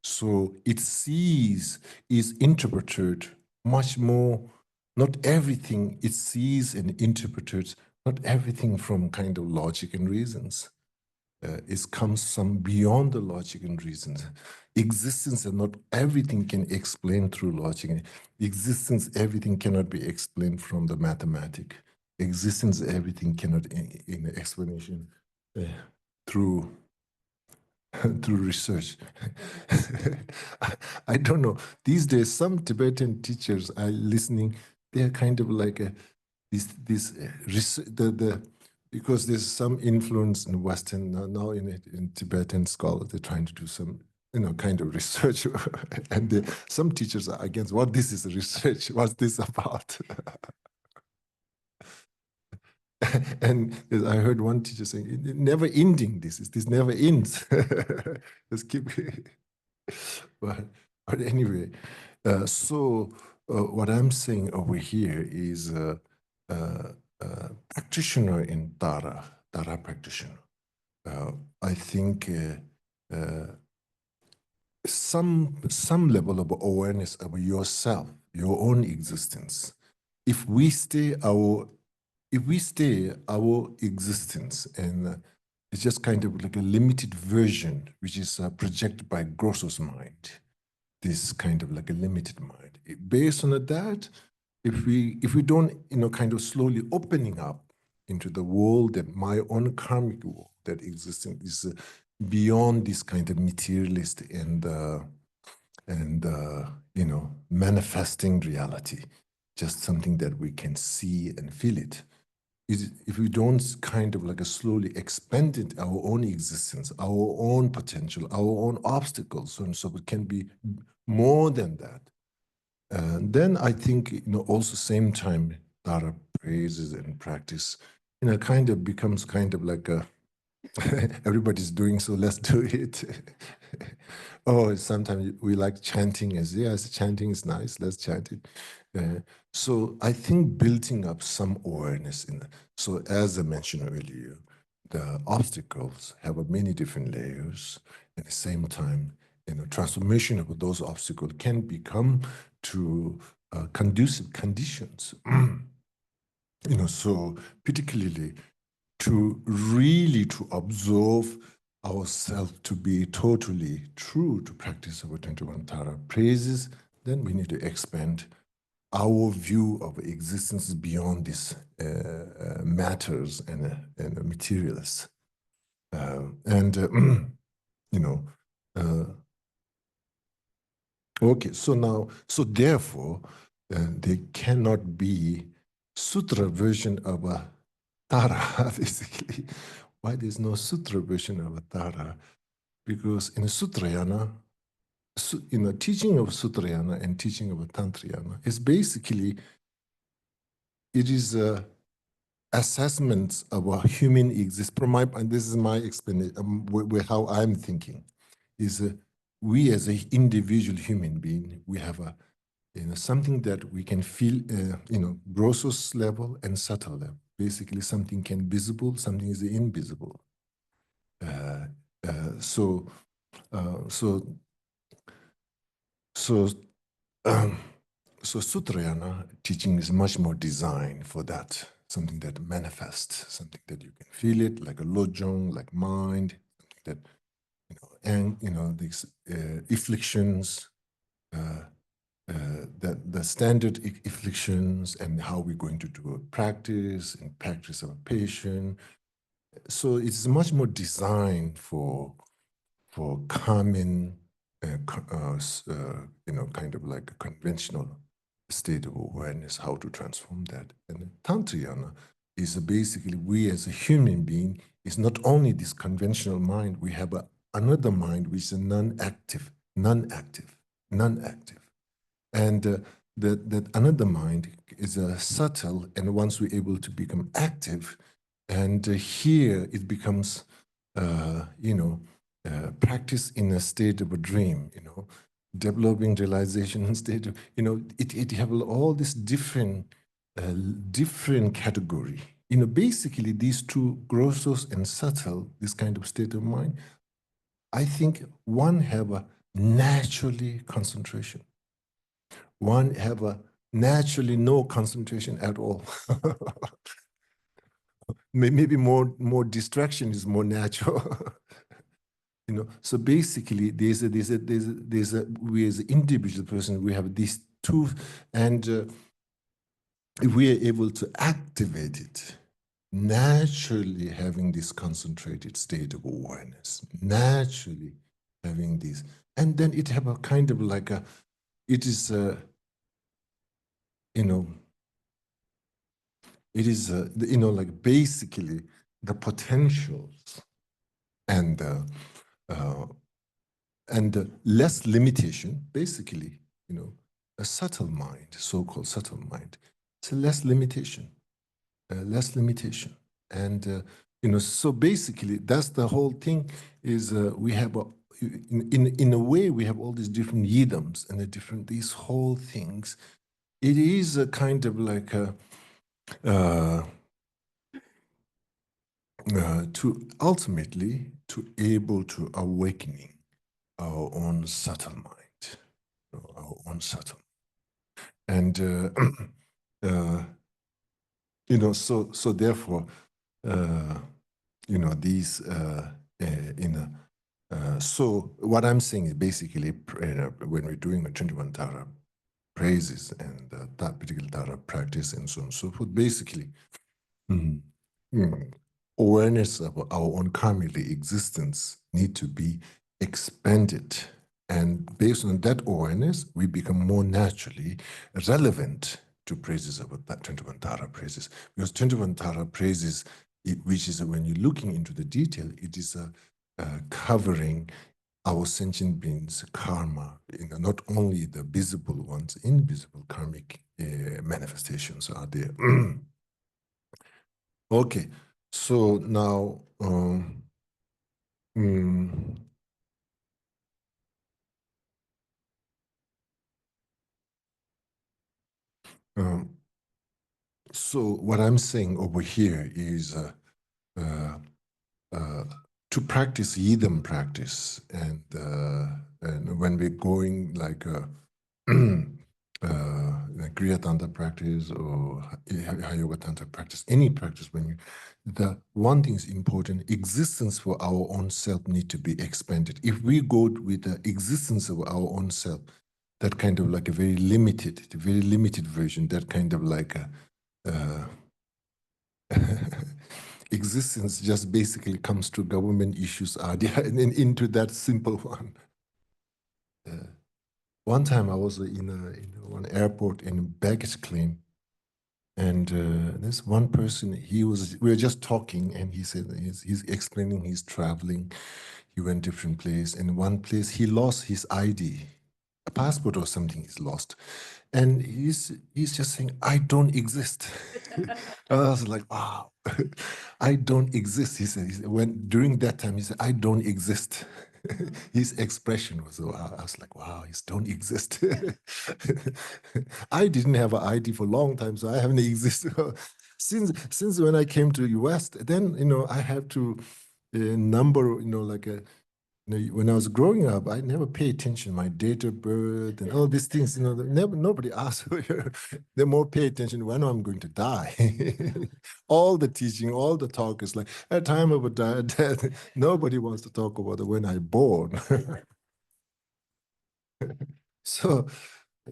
So it sees, is interpreted much more, not everything, it sees and interprets not everything from kind of logic and reasons. It comes some beyond the logic and reasons. Existence and not everything can explain through logic. Existence, everything cannot be explained from the mathematic. Existence, everything cannot in explanation through through research. I don't know. These days, some Tibetan teachers are listening. They're kind of like because there's some influence in Western now in Tibetan scholars. They're trying to do some kind of research, and some teachers are against what this is research. What's this about? And I heard one teacher saying, "It never ending. This never ends. Just keep." But anyway, so what I'm saying over here is practitioner in Dara practitioner. I think some level of awareness of yourself, your own existence. If we stay our existence, and it's just kind of like a limited version, which is projected by grossest mind, this kind of like a limited mind. Based on that, if we don't, kind of slowly opening up into the world, that my own karmic world that exists is beyond this kind of materialist and manifesting reality, just something that we can see and feel it. If we don't kind of like a slowly expand it, our own existence, our own potential, our own obstacles, so it can be more than that. And then I think, also same time, Dara praises and practice, kind of becomes kind of like a, everybody's doing, so let's do it. Oh, sometimes we like chanting as, yes, chanting is nice, let's chant it. So I think building up some awareness so as I mentioned earlier, the obstacles have many different layers. At the same time, transformation of those obstacles can become to conducive conditions. So particularly to really to observe ourselves to be totally true to practice our 21 Tara praises, then we need to expand our view of existence beyond these matters and materials. You know, okay, so now, so therefore, there cannot be sutra version of a Tara, basically. Why there's no sutra version of a Tara? Because in Sutrayana, teaching of Sutrayana and teaching of Tantrayana is basically, it is assessments of a human existence. And this is my explanation, how I'm thinking, is we as an individual human being, we have a something that we can feel, grossest level and subtle level. Basically, something can be visible, something is invisible. So Sutrayana teaching is much more designed for that, something that manifests, something that you can feel it, like a lojong, like mind, something that, and these afflictions, the standard afflictions, and how we're going to do a practice and practice of a patient. So it's much more designed for common, kind of like a conventional state of awareness, how to transform that. And Tantrayana is basically we as a human being is not only this conventional mind, we have another mind which is non-active. And that another mind is subtle, and once we're able to become active, and here it becomes, practice in a state of a dream, developing realization in state of, it have all this different category. Basically these two, grossos and subtle, this kind of state of mind, I think one have a naturally concentration. One have a naturally no concentration at all. Maybe more distraction is more natural. So basically we as an individual person, we have these two, and if we are able to activate it, naturally having this concentrated state of awareness, naturally having this, and then it have a kind of like it is like basically the potentials and less limitation, basically, a subtle mind, so-called subtle mind. It's a less limitation. And, so basically that's the whole thing is we have, in a way, we have all these different yidams and these whole things. It is a kind of like to ultimately to able to awakening our own subtle mind, our own subtle. And, so therefore, these, so what I'm saying is basically when we're doing a 21 Tara praises and that particular Tara practice and so on and so forth, basically, awareness of our own karmically existence need to be expanded. And based on that awareness, we become more naturally relevant to praises of that 21 Tara praises. Because 21 Tara praises, which is when you're looking into the detail, it is covering our sentient beings' karma, not only the visible ones, invisible karmic manifestations are there. Okay, so now, so what I'm saying over here is to practice yidam practice, and when we're going like Kriya Tantra practice or Yoga Tantra practice, any practice, the one thing is important, existence for our own self need to be expanded. If we go with the existence of our own self, that kind of like a very limited version, that kind of like a existence just basically comes to government issues and into that simple one. One time I was in one airport in baggage claim, and this one person, we were just talking, and he said he's explaining he's traveling. He went different place, and one place he lost his ID, a passport or something he's lost, and he's just saying, "I don't exist." I was like, "Wow, I don't exist." He said, when during that time he said, "I don't exist." His expression was, wow. I was like, wow, he don't exist. I didn't have an ID for a long time, so I haven't existed. Since when I came to the West, then, I have to number, like when I was growing up, I never pay attention my date of birth and all these things. Nobody asks. They more pay attention when I'm going to die. All the teaching, all the talk is like at time of a death. Nobody wants to talk about when I born. So,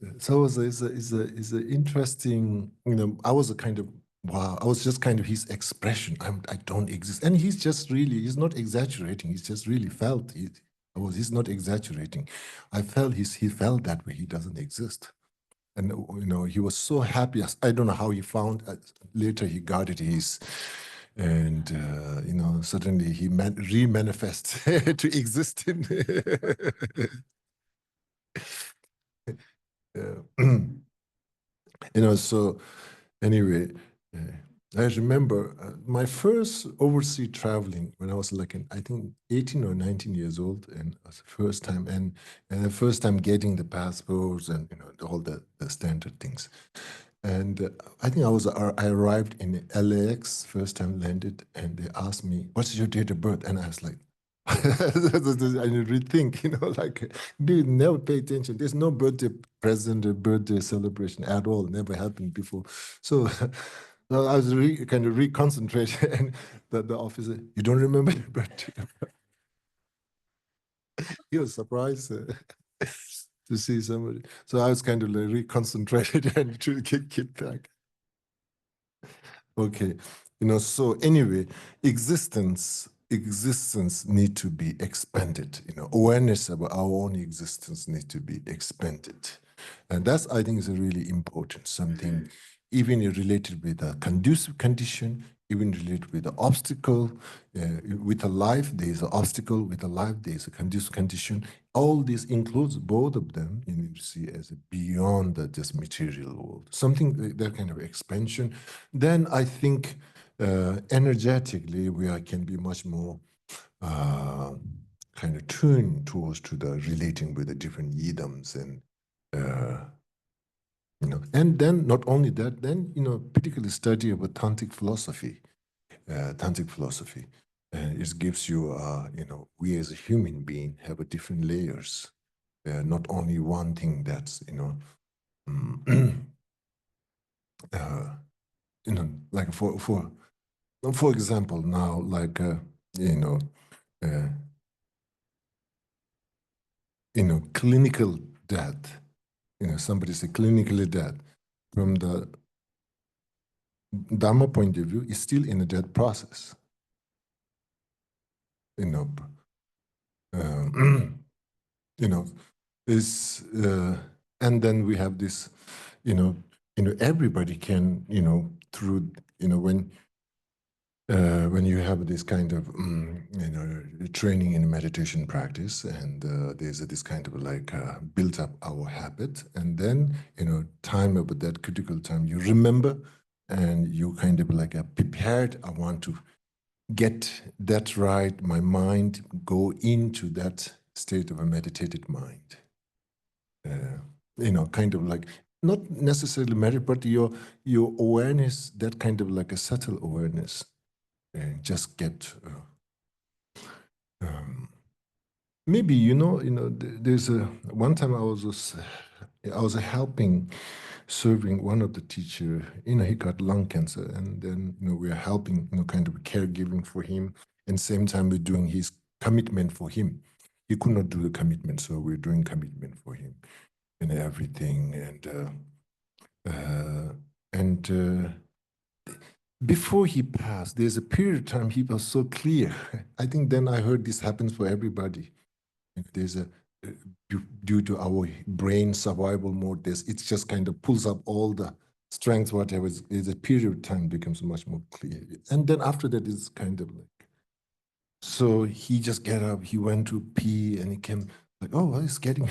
it's a interesting. I was a kind of wow. I was just kind of his expression. I don't exist, and he's not exaggerating. He's just really felt it. He's not exaggerating. I felt he felt that way. He doesn't exist, and he was so happy. I don't know how he found. Later he got it. And suddenly he re-manifest to exist in. So anyway, uh, I remember my first overseas traveling when I was like, I think 18 or 19 years old, and it was the first time, and the first time getting the passports and all the standard things. And I think I arrived in LAX, first time landed, and they asked me, "What's your date of birth?" And I was like, I rethink, like, dude, never pay attention. There's no birthday present or birthday celebration at all. Never happened before. So, so I was kind of reconcentrated, and the officer, "You don't remember your birthday?" He was surprised to see somebody. So I was kind of like reconcentrated and to get back. Okay, so anyway, existence need to be expanded. Awareness about our own existence need to be expanded, and that's, I think, is a really important something, even related with a conducive condition, even related with the obstacle. With a life, there is an obstacle. With a life, there is a conducive condition. All this includes both of them. You need to see as beyond the just material world, something that kind of expansion. Then I think energetically can be much more kind of tuned towards to the relating with the different yidams and and then not only that, then particularly study of tantric philosophy. It gives you we as a human being have a different layers, not only one thing that's like for example now, like uh, clinical death. Somebody say clinically dead from the Dharma point of view is still in a death process. you know, um, you know, is and then we have this, everybody can, through, when you have this kind of, training in meditation practice, and there's this kind of like built up our habit, and then, time about that critical time, you remember, and you kind of like prepared. I want to get that right. My mind go into that state of a meditated mind. Kind of like not necessarily merit, but your awareness, that kind of like a subtle awareness, just get maybe there's a one time I was helping serving one of the teacher. He got lung cancer, and then we're helping, kind of caregiving for him, and same time we're doing his commitment for him. He could not do the commitment, so we're doing commitment for him and everything. And before he passed, there's a period of time he was so clear. I think then I heard this happens for everybody. There's due to our brain survival mode, it just kind of pulls up all the strengths, whatever. There's a period of time becomes much more clear. And then after that, it's kind of like, so he just get up, he went to pee, and he came like, oh, well, it's getting,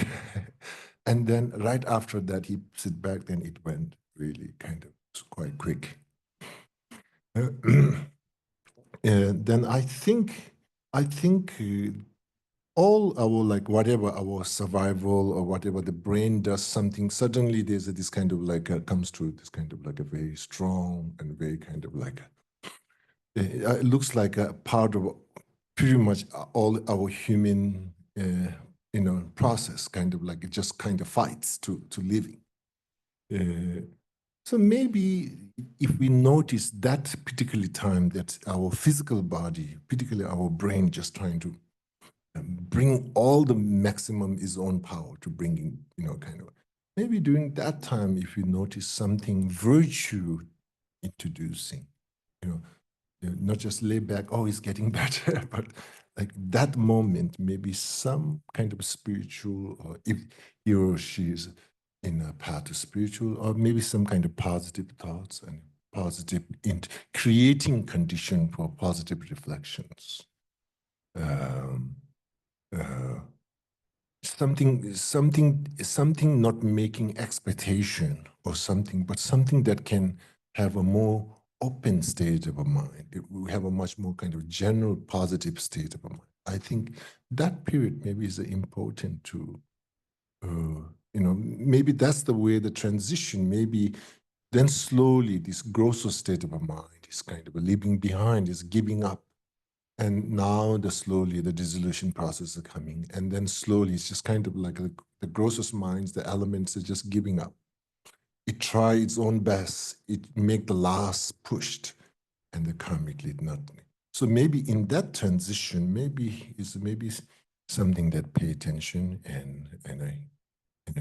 and then right after that, he sit back, then it went really kind of quite quick. Then I think all our, whatever our survival or whatever, the brain does something, suddenly there's this kind of comes to this kind of a very strong and very kind of it looks like a part of pretty much all our human process, kind of it just kind of fights to living. So maybe if we notice that particular time that our physical body, particularly our brain, just trying to bring all the maximum its own power to bringing, kind of, maybe during that time, if you notice something virtue introducing, not just lay back, oh, it's getting better, but like that moment, maybe some kind of spiritual, or if he or she is in a path to spiritual, or maybe some kind of positive thoughts and positive, creating condition for positive reflections. Something not making expectation or something, but something that can have a more open state of a mind. We have a much more kind of general positive state of a mind. I think that period maybe is important to, maybe that's the way the transition, maybe then slowly this grosser state of a mind is kind of a leaving behind, is giving up. And now slowly the dissolution process is coming. And then slowly it's just kind of like the grossest minds, the elements are just giving up. It try its own best. It make the last pushed, and the karmically not. So maybe in that transition, maybe something that pay attention and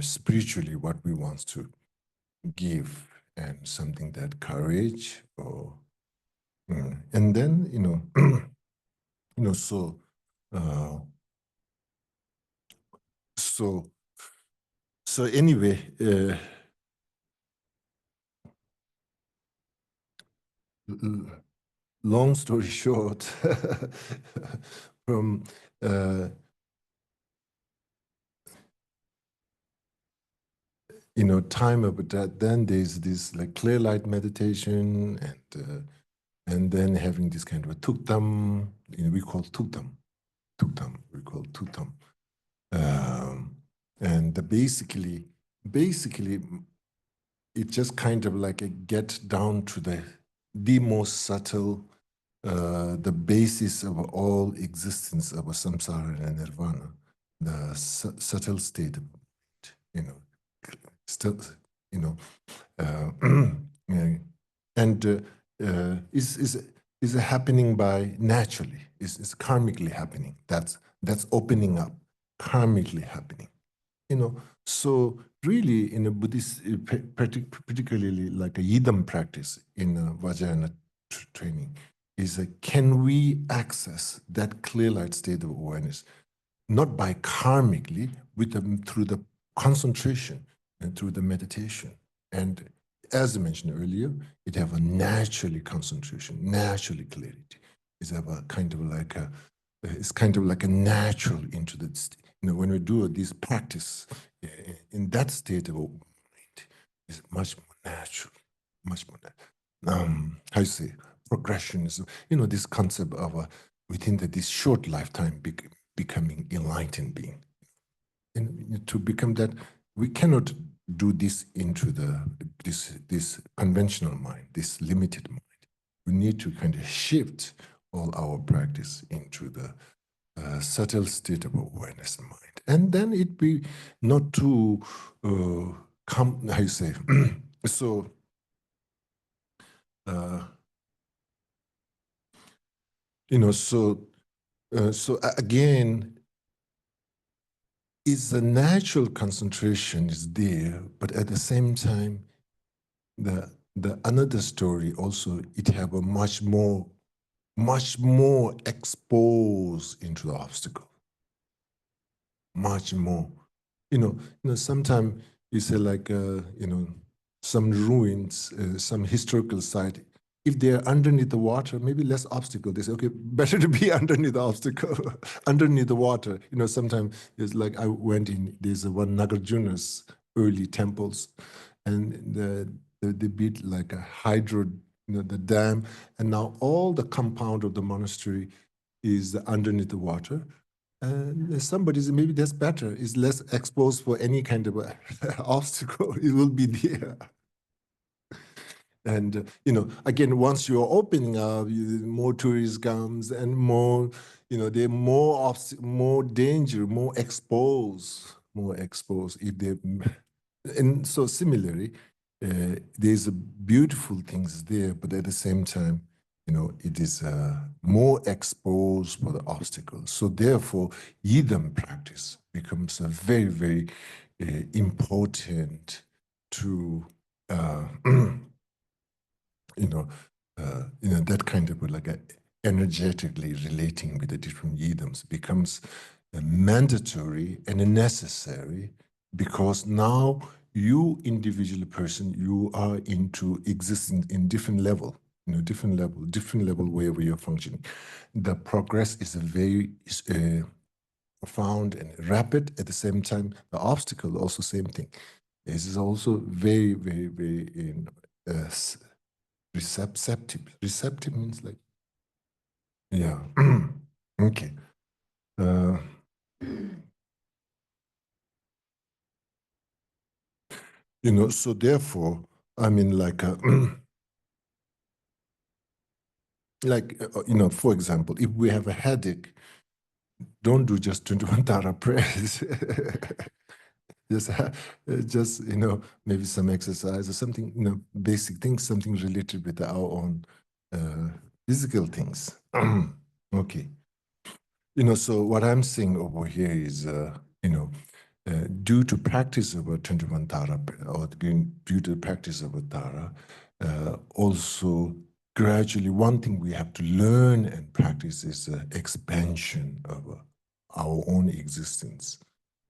spiritually what we want to give, and something that courage or and then so anyway, long story short, from time of that, then there's this clear light meditation, and then having this kind of a tuktam, we call tuktam, we call tuktam, and basically it just kind of a get down to the most subtle, the basis of all existence of a samsara and nirvana, the subtle state of mind, still, and is happening by naturally, is karmically happening. That's opening up, karmically happening. So really in a Buddhist, particularly like a Yidam practice in Vajrayana training, is can we access that clear light state of awareness, not by karmically, through the concentration and through the meditation. And as I mentioned earlier, it have a naturally concentration, naturally clarity. It's have a kind of it's kind of like a natural into the, when we do this practice in that state of mind, is much more natural, much more how you say, progression is, this concept of within this short lifetime becoming enlightened being. And to become that, we cannot do this into this conventional mind, this limited mind. We need to kind of shift all our practice into the subtle state of awareness mind. And then it be not too how you say, so, so again, it's a natural concentration is there, but at the same time, the another story also, it have a much more exposed into the obstacle, much more. Sometimes you say like, some ruins, some historical site, if they're underneath the water, maybe less obstacle. They say, okay, better to be underneath the obstacle, underneath the water. Sometimes it's like I went in, there's one Nagarjuna's early temples, and they built like a hydro, the dam, and now all the compound of the monastery is underneath the water. And somebody's maybe that's better, is less exposed for any kind of obstacle. It will be there. And again, once you're opening up, more tourists comes and more, they're more danger, more exposed. If they, and so similarly, there's beautiful things there, but at the same time, it is more exposed for the obstacles. So therefore, Yidam practice becomes a very, very important to that kind of like energetically relating with the different yidams becomes mandatory and necessary, because now you individual person, you are into existing in different level, different level wherever you're functioning. The progress is a very profound and rapid. At the same time, the obstacle also same thing. This is also very, very, very receptive. Receptive means like, yeah. Okay. So therefore, I mean, like, for example, if we have a headache, don't do just 21 Tara prayers. just maybe some exercise or something, basic things, something related with our own physical things. Okay. So what I'm saying over here is, due to practice of a 21 Tara, or due to the practice of a Tara, also gradually one thing we have to learn and practice is expansion of our own existence.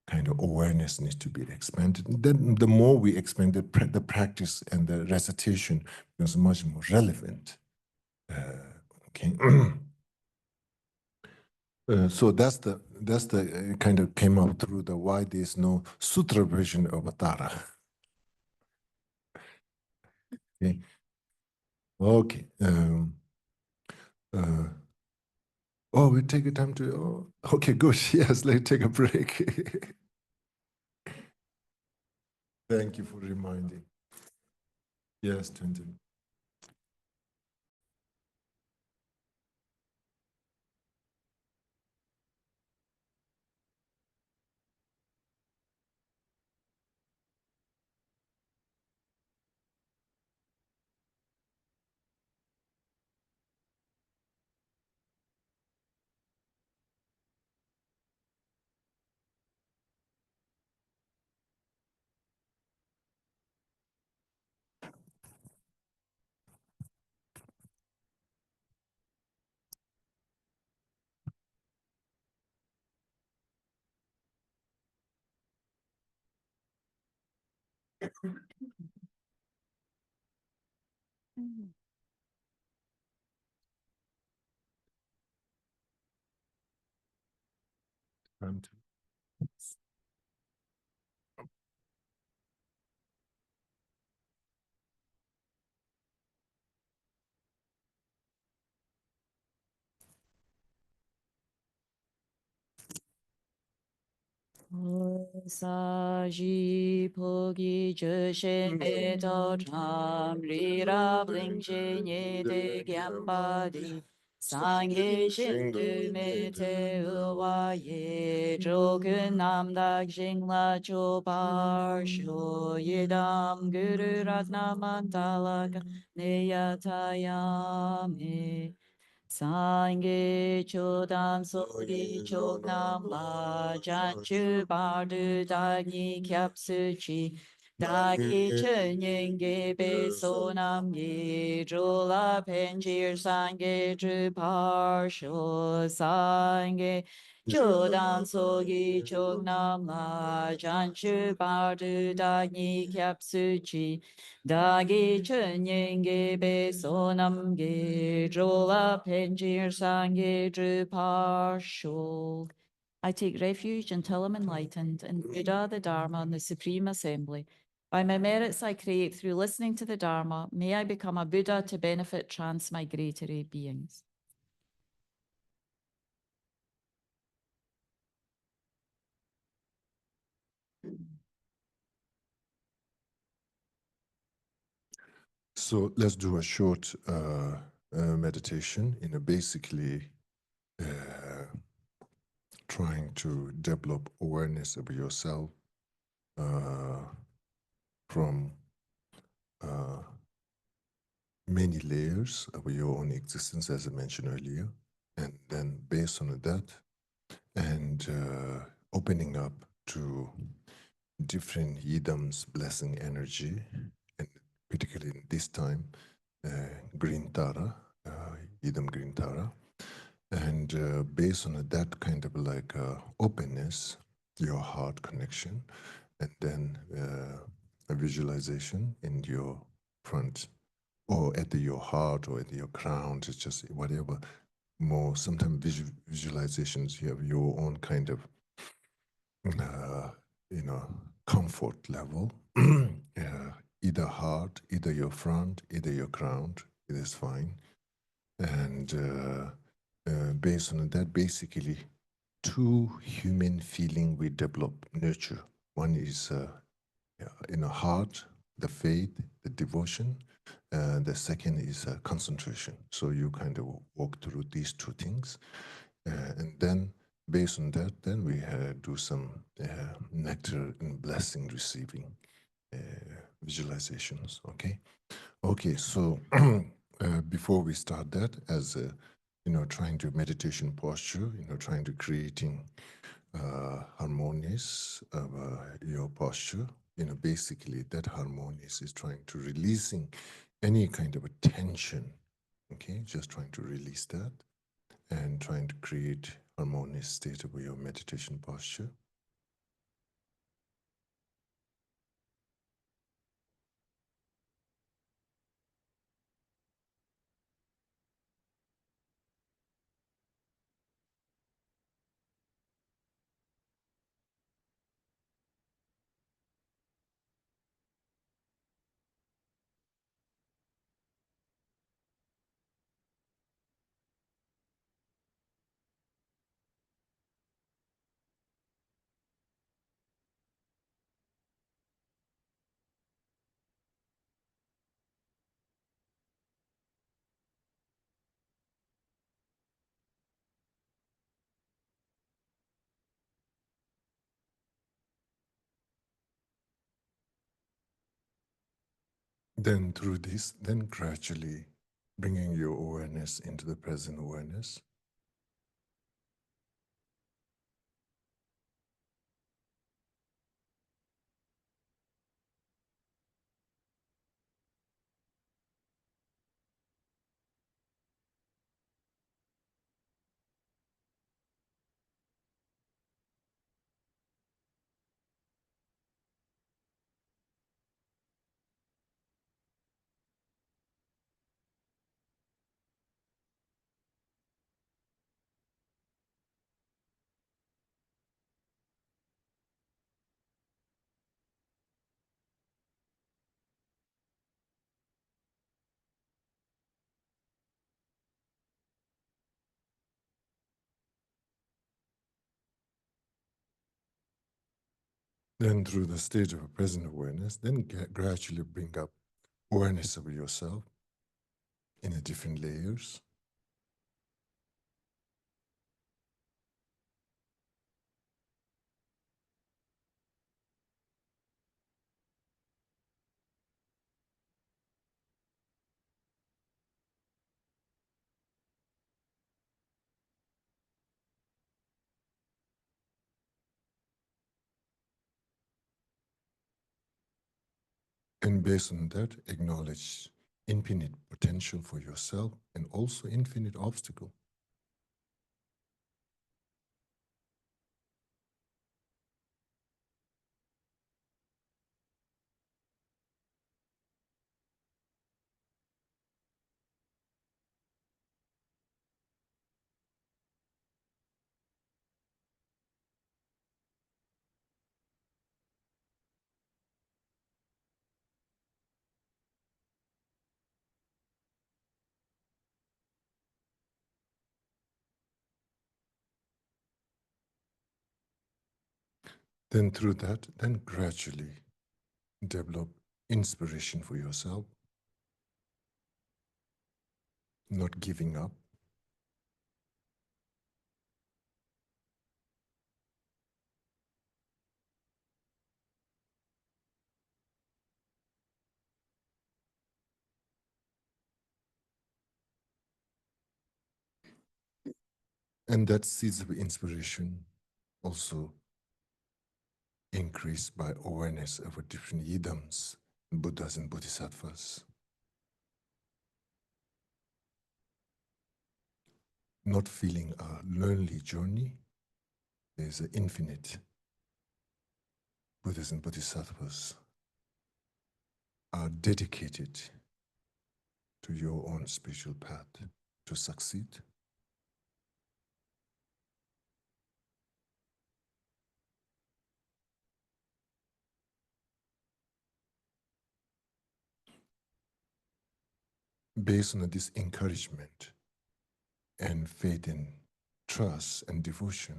Kind of awareness needs to be expanded. Then the more we expand the practice and the recitation becomes much more relevant. Okay. So that's the kind of came up through the why there's no sutra version of Tara. Okay. Okay. Oh, we take a time to. Oh, okay, good. Yes, let's take a break. Thank you for reminding. Yes, Tintin. Time to. sa ji po gi je shen e do tram ri ra bling je nye de gyam ba di Sangye shindu me te uwa ye jogun namdak jingla chobar sho yedam guru ratna mantalaka neyatayame. Sangye chodam sori chodam la janchu bardu dagi kyapsu chi dagi chenyenge be sonam ye jola penjir sangye drupar sho sangye chodam sogi chodam la janchu bardu dagi kyapsu chi Dagi chenyenge be sonam ge jola penjir sange drupashul. I take refuge until I'm enlightened in Buddha, the Dharma, and the Supreme Assembly. By my merits I create through listening to the Dharma, may I become a Buddha to benefit transmigratory beings. So let's do a short meditation, basically trying to develop awareness of yourself from many layers of your own existence, as I mentioned earlier, and then based on that, and opening up to different yidam's blessing energy, and particularly in this time, green tara, yidam green tara, and based on that kind of like openness, your heart connection, and then a visualization in your front or at your heart or at your crown, it's just whatever. More sometimes visualizations, you have your own kind of comfort level. Either heart, either your front, either your crown, it is fine. And based on that, basically, two human feeling we develop, nurture. One is heart, the faith, the devotion. The second is concentration. So you kind of walk through these two things. And then based on that, then we do some nectar and blessing receiving visualizations, okay? Okay, so before we start that, as trying to meditation posture, trying to creating harmonious of your posture, basically that harmonious is trying to releasing any kind of a tension, okay? Just trying to release that and trying to create harmonious state of your meditation posture. Then through this, then gradually bringing your awareness into the present awareness. Then through the state of present awareness, then gradually bring up awareness of yourself in the different layers. And based on that, acknowledge infinite potential for yourself and also infinite obstacle. Then through that, then gradually develop inspiration for yourself, not giving up. And that seeds of inspiration also increased by awareness of different yidams, Buddhas and Bodhisattvas. Not feeling a lonely journey, there's an infinite Buddhas and Bodhisattvas are dedicated to your own spiritual path to succeed. Based on this encouragement and faith in trust and devotion,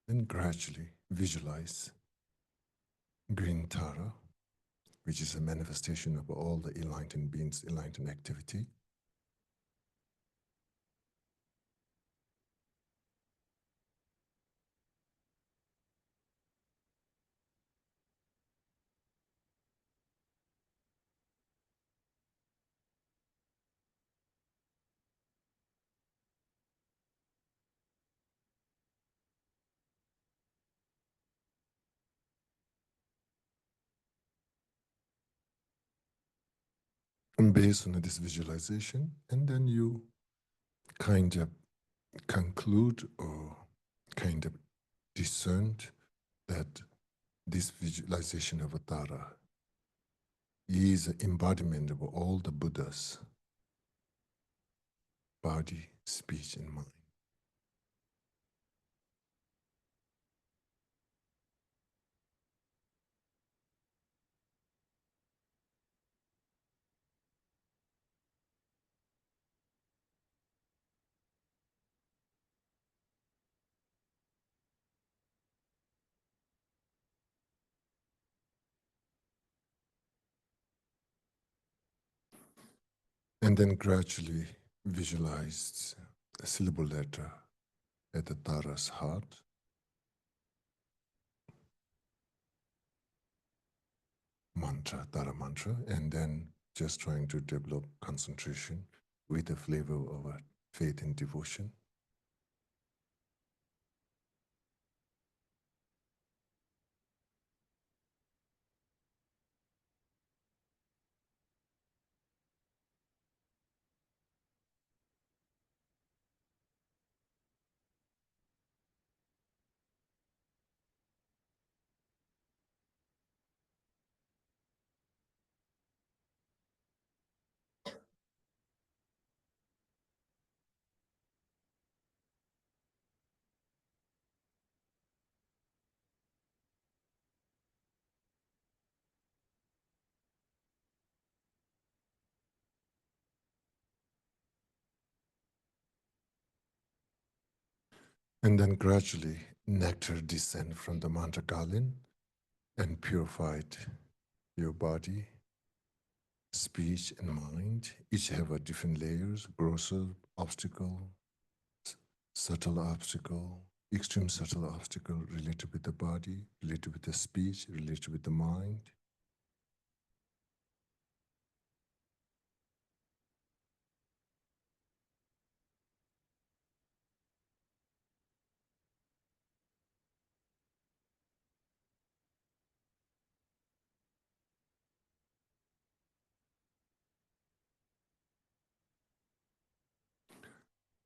then gradually visualize green Tara, which is a manifestation of all the enlightened beings, enlightened activity. And based on this visualization, and then you kind of conclude or kind of discerned that this visualization of a Tara is an embodiment of all the Buddhas, body, speech, and mind. And then gradually visualize a syllable letter at the Tara's heart. Mantra, Tara mantra, and then just trying to develop concentration with a flavor of a faith and devotion. And then gradually nectar descend from the mantra garland and purified your body, speech, and mind. Each have a different layers, grosser obstacle, subtle obstacle, extreme subtle obstacle related with the body, related with the speech, related with the mind.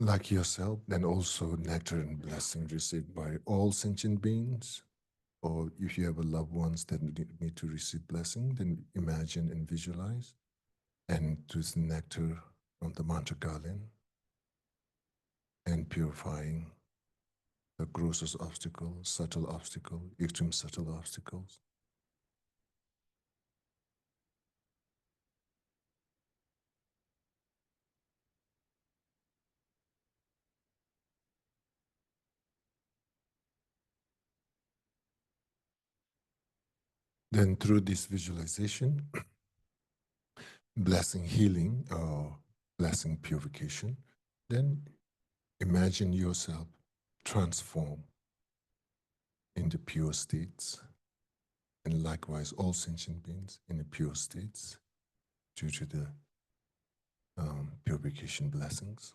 like yourself, then also nectar and blessing received by all sentient beings. Or if you have a loved ones that need to receive blessing, then imagine and visualize. And this nectar from the mantra garland and purifying the grossest obstacles, subtle obstacles, extreme subtle obstacles. Then through this visualization, blessing healing or blessing purification, then imagine yourself transform into pure states, and likewise all sentient beings in the pure states due to the purification blessings.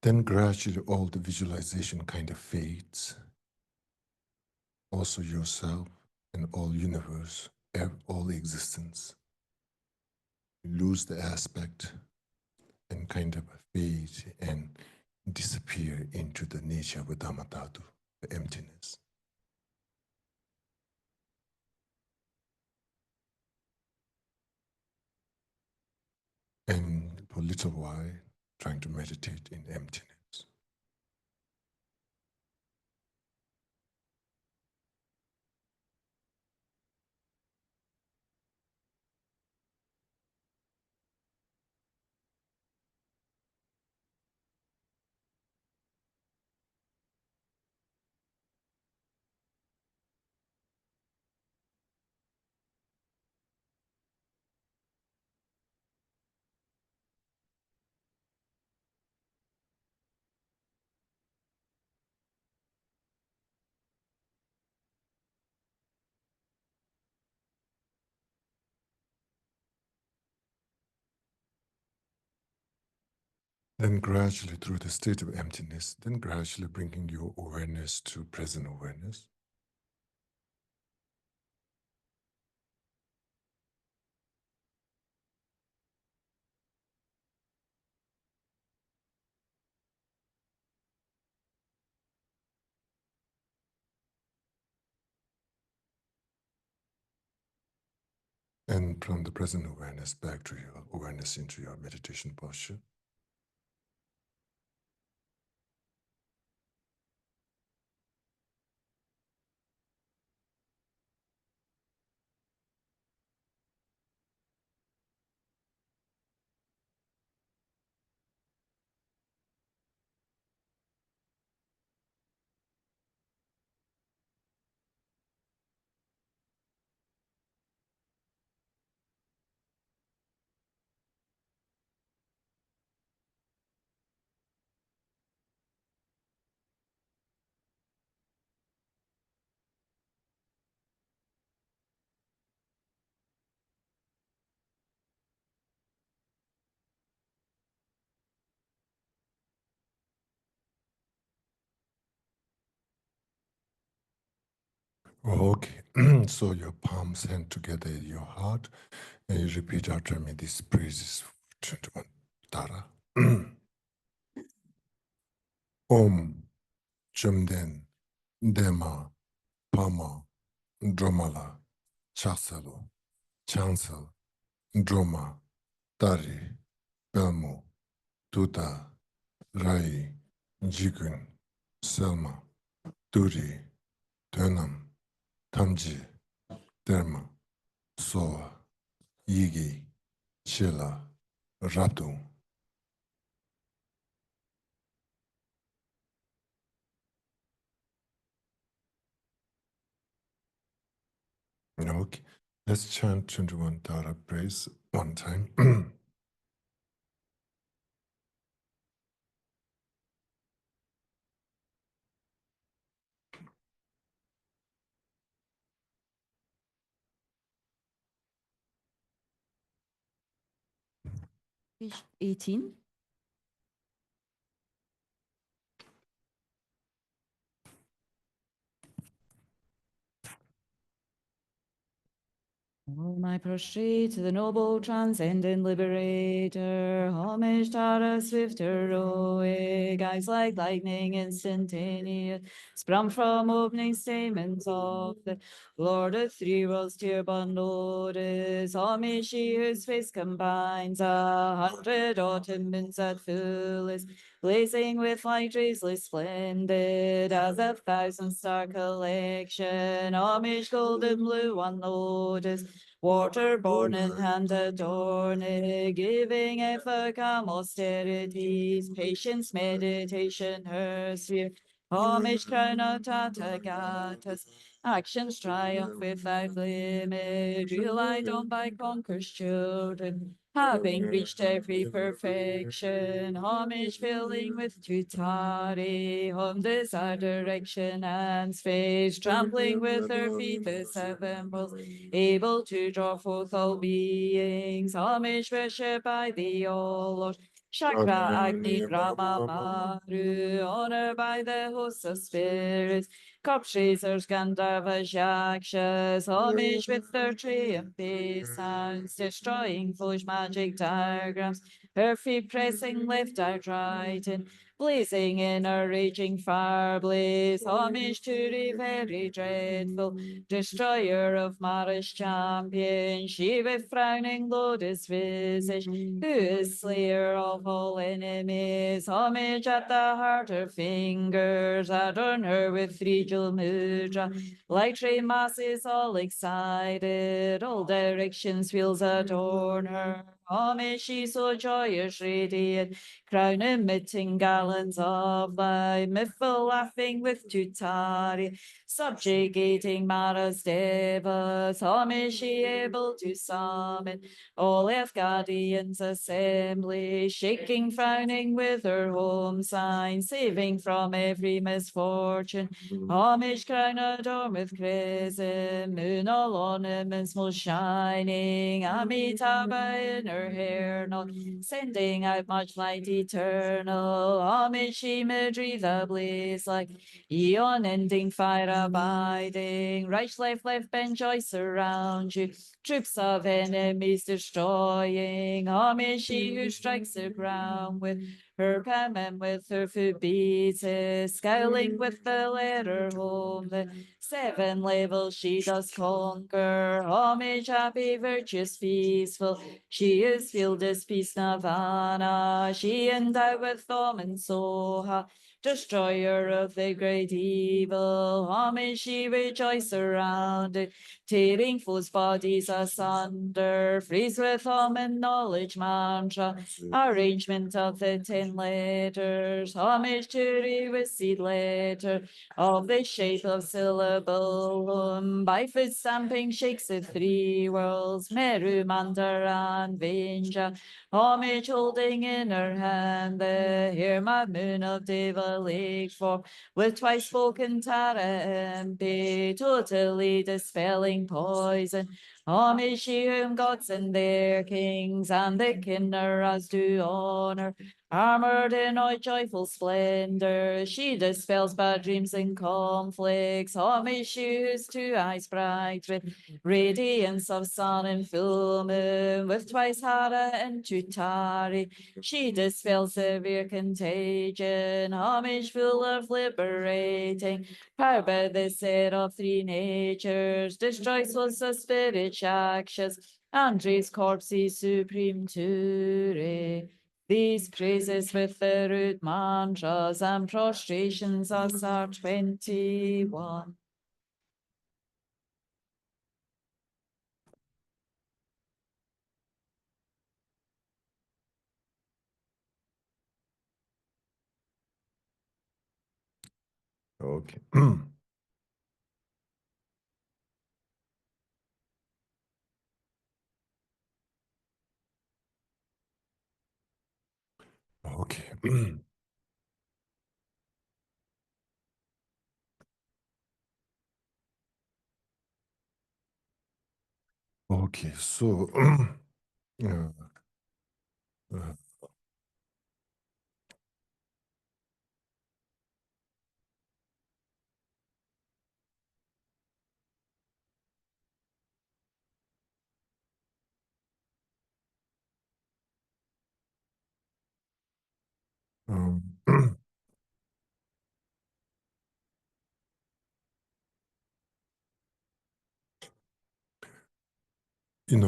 Then gradually all the visualization kind of fades. Also yourself and all universe, all existence. You lose the aspect and kind of fade and disappear into the nature of Dhammatatu, the emptiness. And for a little while, trying to meditate in emptiness. Then gradually through the state of emptiness, then gradually bringing your awareness to present awareness. And from the present awareness back to your awareness into your meditation posture. Okay, so your palms hand together at your heart, and you repeat after me these praises. 21 Tara. Om Jumden Dema Pama Dromala Chasalo Chansel Droma Tari Belmo Tuta Rai Jigun Selma Turi Tönam Tamji Derma Soa Yigi Shila Ratu. Okay, let's chant 21 Tara praise one time. Page 18. All I prostrate to the noble transcendent liberator, homage Tara swift heroic, eyes like lightning instantaneous, sprung from opening stamens of the Lord of three worlds, tear bundled is homage she whose face combines 100 autumns at fullest, blazing with light raiseless splendid as a thousand star collection, homage golden blue on lotus, waterborne and hand adorned, giving ever calm austerities, patience, meditation, her sphere. Homage, crown of Tathagatas, actions triumph without limit, relied on by conquerors' children, having reached every perfection. Homage filling with tutari, home desire, direction, and space, trampling with her feet the seven worlds, able to draw forth all beings. Homage worshipped by the all Lord. Chakra Agni Brahma Maru, honored by the hosts of spirits. Cup chasers, Gandharvas, Yakshas, homage with their triumphant sounds, destroying foolish magic diagrams. Her feet pressing left out right, and blazing in a raging fire blaze. Homage to the very dreadful destroyer of Mara's champion, she with frowning lotus visage, who is slayer of all enemies. Homage at the heart, her fingers adorn her with three jewel mudra. Light ray masses all excited, all directions wheels adorn her. Homage she so joyous, radiant, crown emitting gallons of light, mythful laughing with tutari, subjugating Mara's devas. Homage she able to summon all earth guardians assembly, shaking, frowning with her home sign, saving from every misfortune. Homage crown adorned with crescent, moon all ornaments most shining, Amitabha in her hair knot, sending out much light eternal. Homage she midri the blaze like eon ending fire abiding, right left bend joy surround you, troops of enemies destroying. Homage she who strikes the ground with her palm and with her foot beats, scaling with the letter home, the seven levels she does conquer. Homage, happy, virtuous, peaceful, she is filled as peace nirvana. She endowed with Om and Soha, destroyer of the great evil. Homage, she rejoice surrounded, tearing foes' bodies asunder, freeze with Om and knowledge mantra, arrangement of the 10 letters. Homage to the receipt letter of the shape of syllable. By foot stamping shakes the three worlds, Meru, Mandara, and Vinja. Homage holding in her hand the Hirma moon of Deva Lake form, with twice spoken Tara MP, totally dispelling poison. Homage she whom gods and their kings and the Kinnaras do honor, armored in all joyful splendor, she dispels bad dreams and conflicts. Homage she whose two eyes bright with radiance of sun and full moon, with twice Hara and Chutari, she dispels severe contagion. Homage full of liberating power by the set of three natures, destroys souls of spirit Shakshas, Andre's corpse is supreme Ture. These praises with the root mantras and prostrations are 21. Okay. Okay. Okay, so uh, um,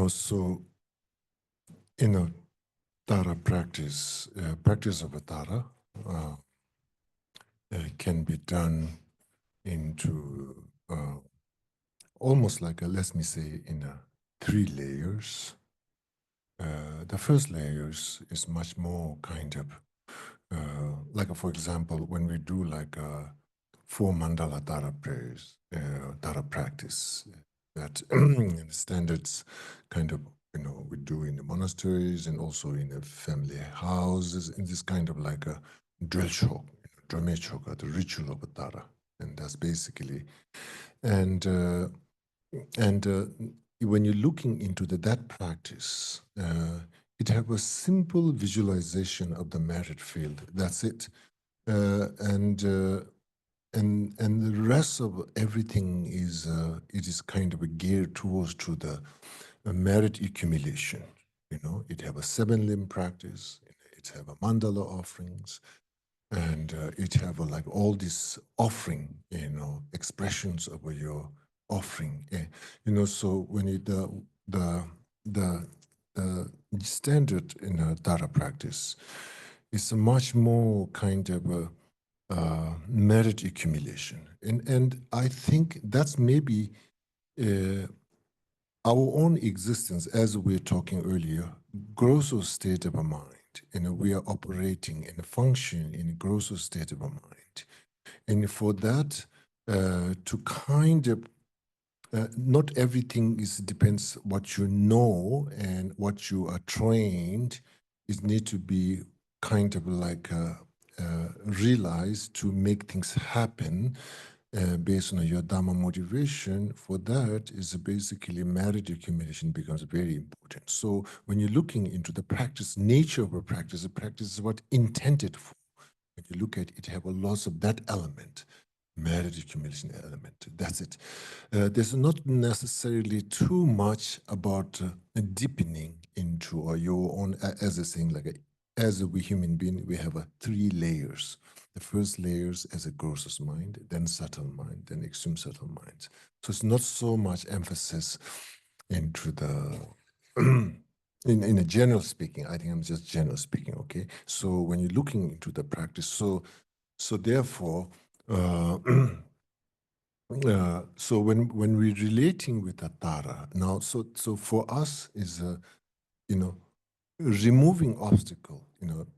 so, Tara practice of a Tara can be done into almost like let me say, in 3 layers. The first layers is much more kind of like, for example, when we do like 4 mandala Tara prayers, Tara practice, that in the standards kind of, we do in the monasteries and also in the family houses, in this kind of like a drill chok, drame choka, the ritual of a Tara. And that's basically, and when you're looking into that practice, it have a simple visualization of the merit field. That's it, and the rest of everything is it is kind of geared towards to the merit accumulation. It have a 7-limb practice. It have a mandala offerings, and it have like all this offering, expressions of your offering. So when the standard in a Dharma practice is a much more kind of a merit accumulation, and I think that's maybe our own existence, as we were talking earlier, grosser state of a mind. We are operating and functioning in a grosser state of a mind. And for that to kind of, not everything depends what you know and what you are trained, is need to be kind of like realized to make things happen based on your Dharma motivation. For that is basically merit accumulation becomes very important. So when you're looking into the practice, nature of a practice, the practice is what intended for. When you look at it, have a loss of that element, merit accumulation element. That's it. There's not necessarily too much about deepening into your own, as a thing, like as a we human being, we have 3 layers. The first layers as a grossest mind, then subtle mind, then extreme subtle mind. So it's not so much emphasis into the in a general speaking. I think I'm just general speaking, okay? So when you're looking into the practice, so therefore, so when we're relating with a Tara, now, so for us is removing obstacle.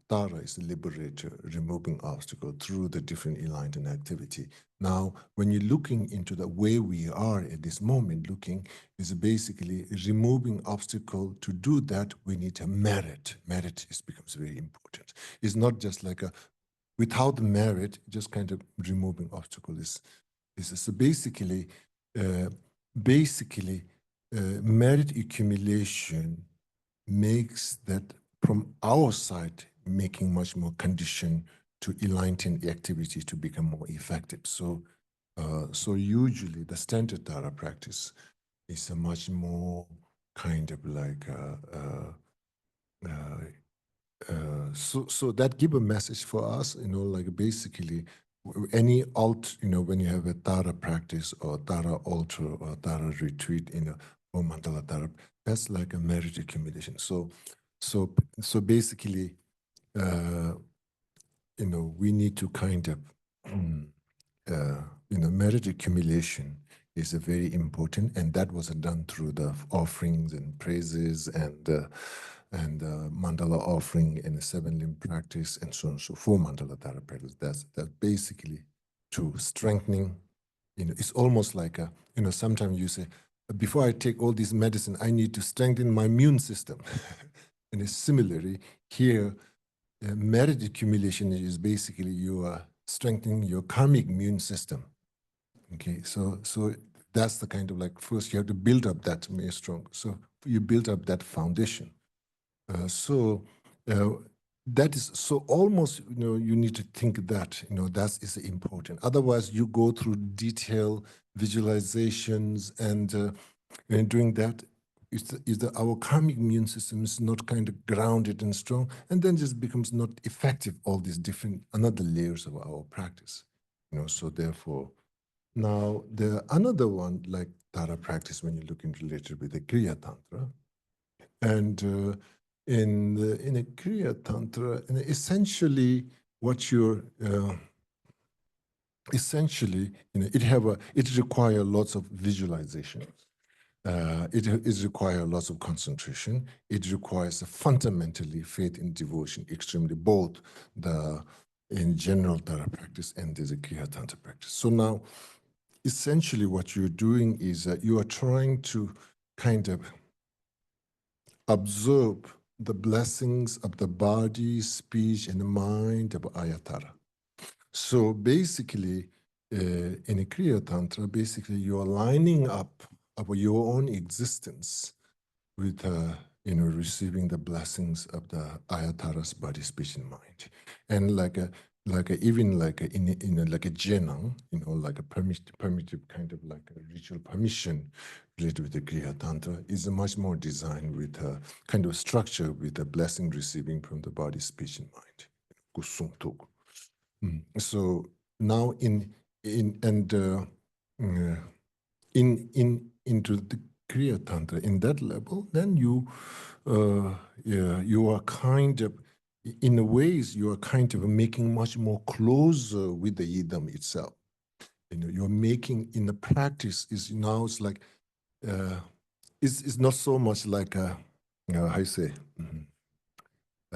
Tara is the liberator, removing obstacle through the different enlightened activity. Now, when you're looking into the way we are at this moment, looking is basically removing obstacle. To do that, we need a merit. Merit becomes very important. It's not just like without merit, just kind of removing obstacle is so basically, uh, merit accumulation makes that from our side, making much more condition to enlighten the activity to become more effective. So, so usually the standard Dharma practice is a much more kind of like so that give a message for us, like basically any when you have a Tara practice or Tara altar or Tara retreat or mandala Tara, that's like a merit accumulation. So basically, we need to kind of, merit accumulation is a very important, and that was done through the offerings and praises and mandala offering and the 7-limb practice and so on. So 4 mandala Dharma practice. That's basically to strengthening. It's almost like sometimes you say, before I take all this medicine, I need to strengthen my immune system. And similarly here, merit accumulation is basically you are strengthening your karmic immune system. Okay, so that's the kind of like, first you have to build up that strong. So you build up that foundation. So that is so almost, you need to think that, that is important. Otherwise, you go through detailed visualizations and doing that, our karmic immune system is not kind of grounded and strong, and then just becomes not effective, all these different another layers of our practice. So therefore, now the another one like Tara practice, when you look into later with the Kriya Tantra, and in a Kriya Tantra, and essentially what you're essentially, it requires lots of visualization. It requires lots of concentration. It requires fundamentally faith and devotion, extremely, both in general Tara practice and the Kriya Tantra practice. So now, essentially what you're doing is that you are trying to kind of absorb the blessings of the body, speech, and mind of Ayatara. So basically, in a Kriya Tantra, basically you're lining up your own existence with, receiving the blessings of the Ayatara's body, speech, and mind. And even like a jenang, like a permitted kind of like a ritual permission related with the Kriya Tantra is much more designed with a kind of structure with a blessing receiving from the body, speech, and mind. Kusung tuk. So now into the Kriya Tantra, in that level, then you are kind of, in a ways, you are kind of making much more closer with the Idam itself. You're making in the practice is now it's like it's not so much like a how you say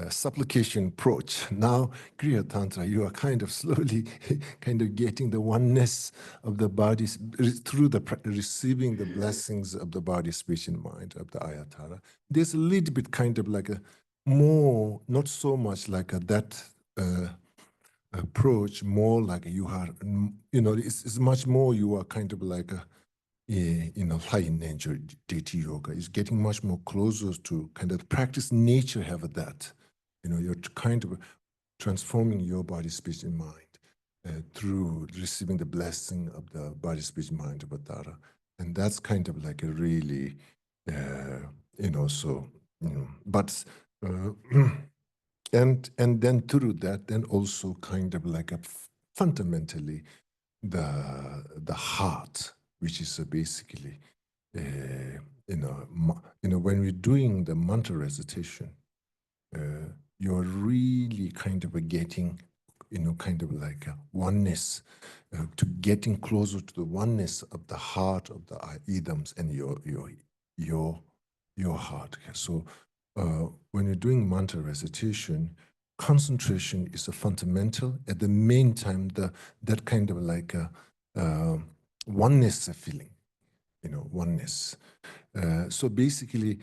supplication approach. Now, Kriya Tantra, you are kind of slowly kind of getting the oneness of the body through receiving the blessings of the body, speech, and mind of the Ayatara. There's a little bit kind of like a more, not so much like that approach, more like you are, it's much more you are kind of like a, high nature deity yoga is getting much more closer to kind of practice nature have that. You're kind of transforming your body, speech, and mind through receiving the blessing of the body, speech, mind of Tara. And that's kind of like a really, but, and then through that, then also kind of like a fundamentally the heart, which is basically, when we're doing the mantra recitation, you're really kind of getting, kind of like a oneness, to getting closer to the oneness of the heart of the idams and your heart. So when you're doing mantra recitation, concentration is a fundamental. At the meantime, that kind of like a oneness feeling, oneness. So basically,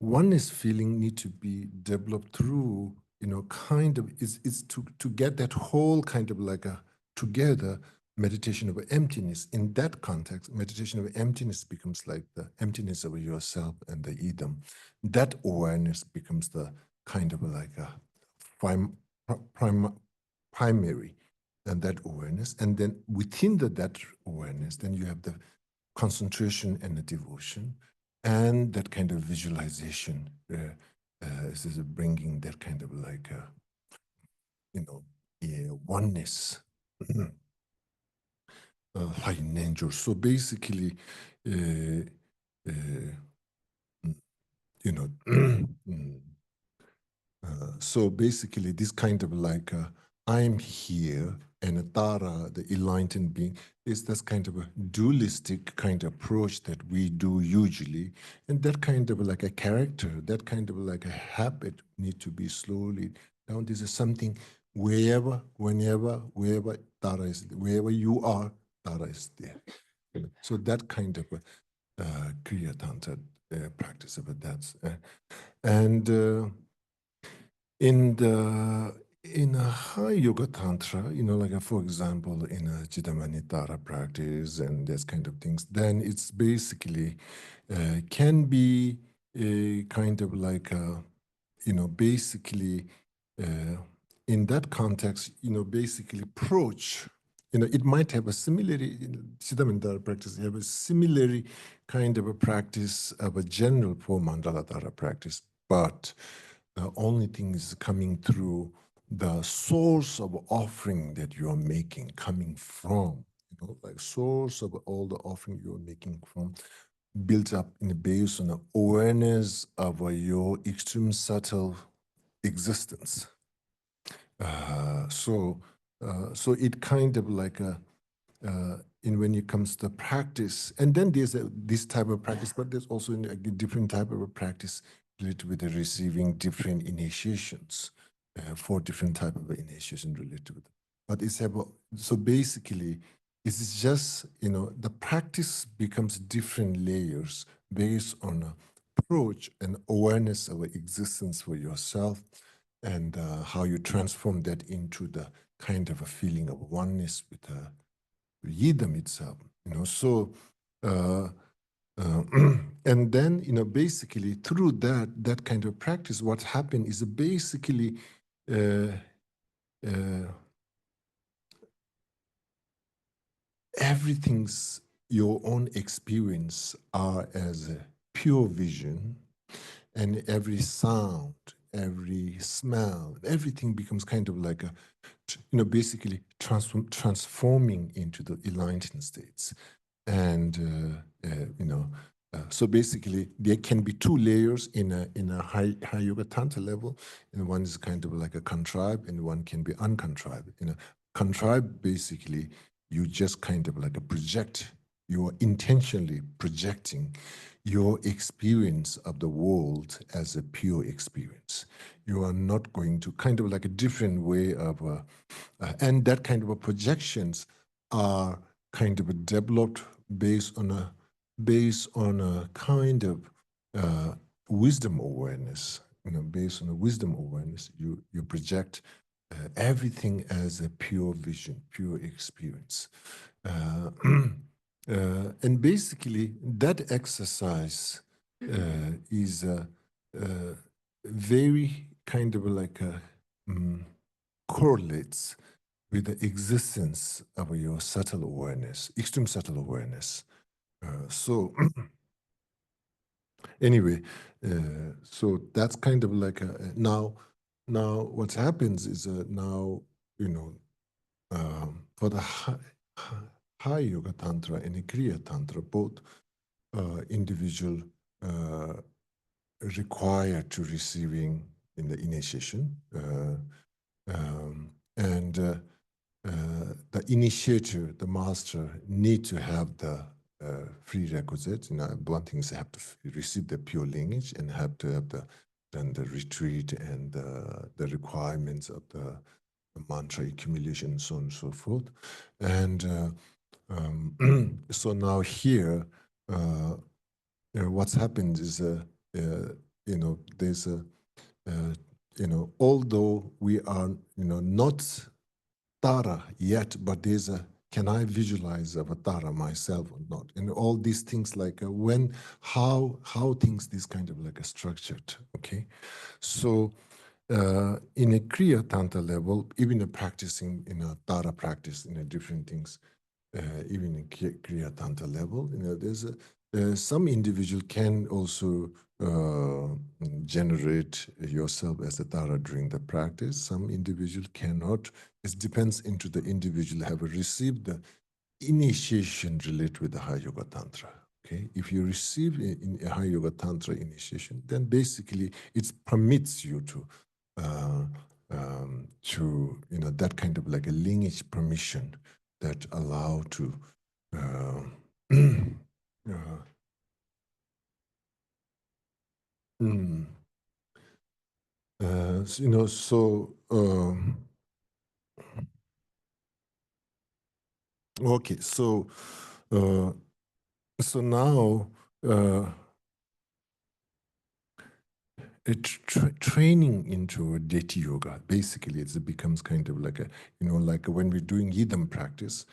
oneness feeling need to be developed through, kind of is to get that whole kind of like a together meditation of emptiness. In that context, meditation of emptiness becomes like the emptiness of yourself and the idam. That awareness becomes the kind of like a primary, and that awareness. And then within that awareness, then you have the concentration and the devotion, and that kind of visualization is bringing that kind of like, oneness. High nature. So basically, so basically this kind of like, I'm here, and Tara, the enlightened being, is this kind of a dualistic kind of approach that we do usually. And that kind of like a character, that kind of like a habit need to be slowly down. This is something wherever, whenever, wherever Tara is, wherever you are, Tara is there. So that kind of Kriya Tantra practice of that. And in a high yoga tantra, like for example, in a Chidamani Tara practice and this kind of things, then it's basically can be a kind of like basically in that context, basically approach, it might have a similarly, Siddhamantara practice, have a similarly kind of a practice of a general four mandala Dara practice, but the only thing is coming through the source of offering that you are making, coming from, like source of all the offering you are making from, built up in the base on the awareness of your extreme subtle existence. So it kind of like in when it comes to practice, and then there's this type of practice, but there's also a different type of a practice related with the receiving different initiations, four different type of initiation related with it. But it's about, so basically, it's just, the practice becomes different layers based on approach and awareness of existence for yourself, and how you transform that into the kind of a feeling of oneness with the Yidam itself, so and then, basically through that kind of practice, what happened is basically everything's your own experience are as a pure vision, and every sound, every smell, everything becomes kind of like a, basically transforming into the enlightened states. And so basically there can be two layers in a high yoga tantra level, and one is kind of like a contrived, and one can be uncontrived. Contrived, basically you just kind of like a project, you are intentionally projecting your experience of the world as a pure experience. You are not going to kind of like a different way of and that kind of a projections are kind of developed based on a kind of wisdom awareness. Based on a wisdom awareness, you project everything as a pure vision, pure experience. And basically, that exercise is very kind of like a, correlates with the existence of your subtle awareness, extreme subtle awareness. So anyway, so that's kind of like now what happens is now, for the high yoga tantra and the kriya tantra, both individual required to receiving in the initiation, and the initiator, the master, need to have the prerequisite. One thing is they have to receive the pure lineage and have to have the retreat and the requirements of the mantra accumulation and so on and so forth. And so now here, what's happened is, there's a, although we are, not Tara yet, but there's a, can I visualize Avatara myself or not? And all these things like how things this kind of like a structured, okay? So in a Kriya Tantra level, even a practicing in a Tara practice, in a different things, even in Kriya Tantra level, there's some individual can also generate yourself as a Tara during the practice. Some individual cannot. It depends into the individual have received the initiation related with the High Yoga Tantra. Okay, if you receive in a High Yoga Tantra initiation, then basically it permits you to that kind of like a lineage permission that allow to so okay, so so now training into deity yoga, basically it becomes kind of like a, like when we're doing yidam practice,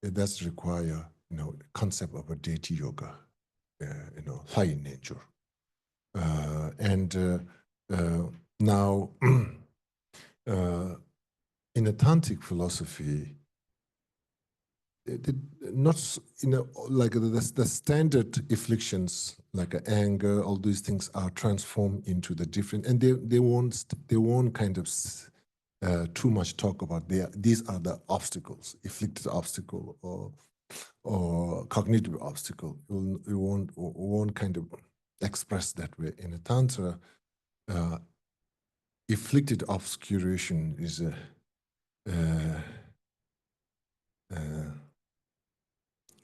it does require, concept of a deity yoga, high in nature. And Now, in a tantric philosophy, not like the standard afflictions like anger, all these things are transformed into the different, and they won't kind of too much talk about these are the obstacles, afflicted obstacle or cognitive obstacle. It won't kind of express that way. In a tantra, afflicted obscuration is a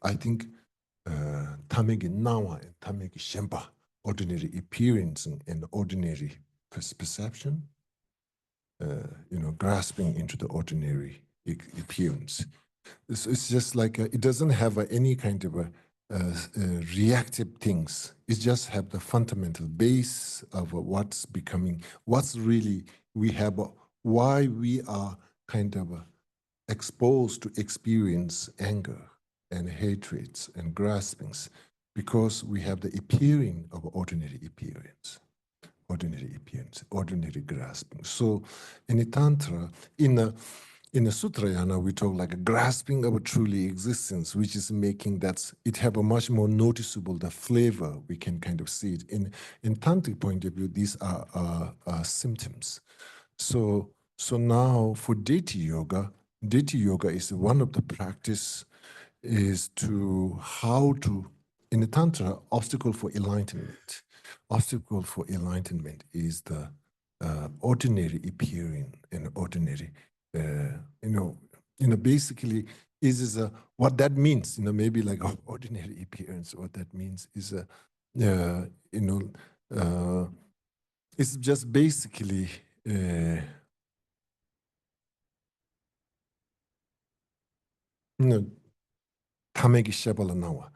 I think tamegi nawa and tamegi shempa, ordinary appearance and ordinary perception, grasping into the ordinary appearance. It's just like it doesn't have any kind of reactive things. It just have the fundamental base of what's becoming, what's really we have, why we are kind of exposed to experience anger and hatreds and graspings, because we have the appearing of ordinary appearance, ordinary grasping. So in a tantra, in a sutrayana, we talk like a grasping of a truly existence, which is making that it have a much more noticeable the flavor. We can kind of see it in tantric point of view. These are symptoms. So now for deity yoga is one of the practice is to how to, in the tantra, obstacle for enlightenment. Obstacle for enlightenment is the ordinary appearing and ordinary, basically is what that means, maybe like ordinary appearance. What that means is it's just basically tamegi shabala nawa,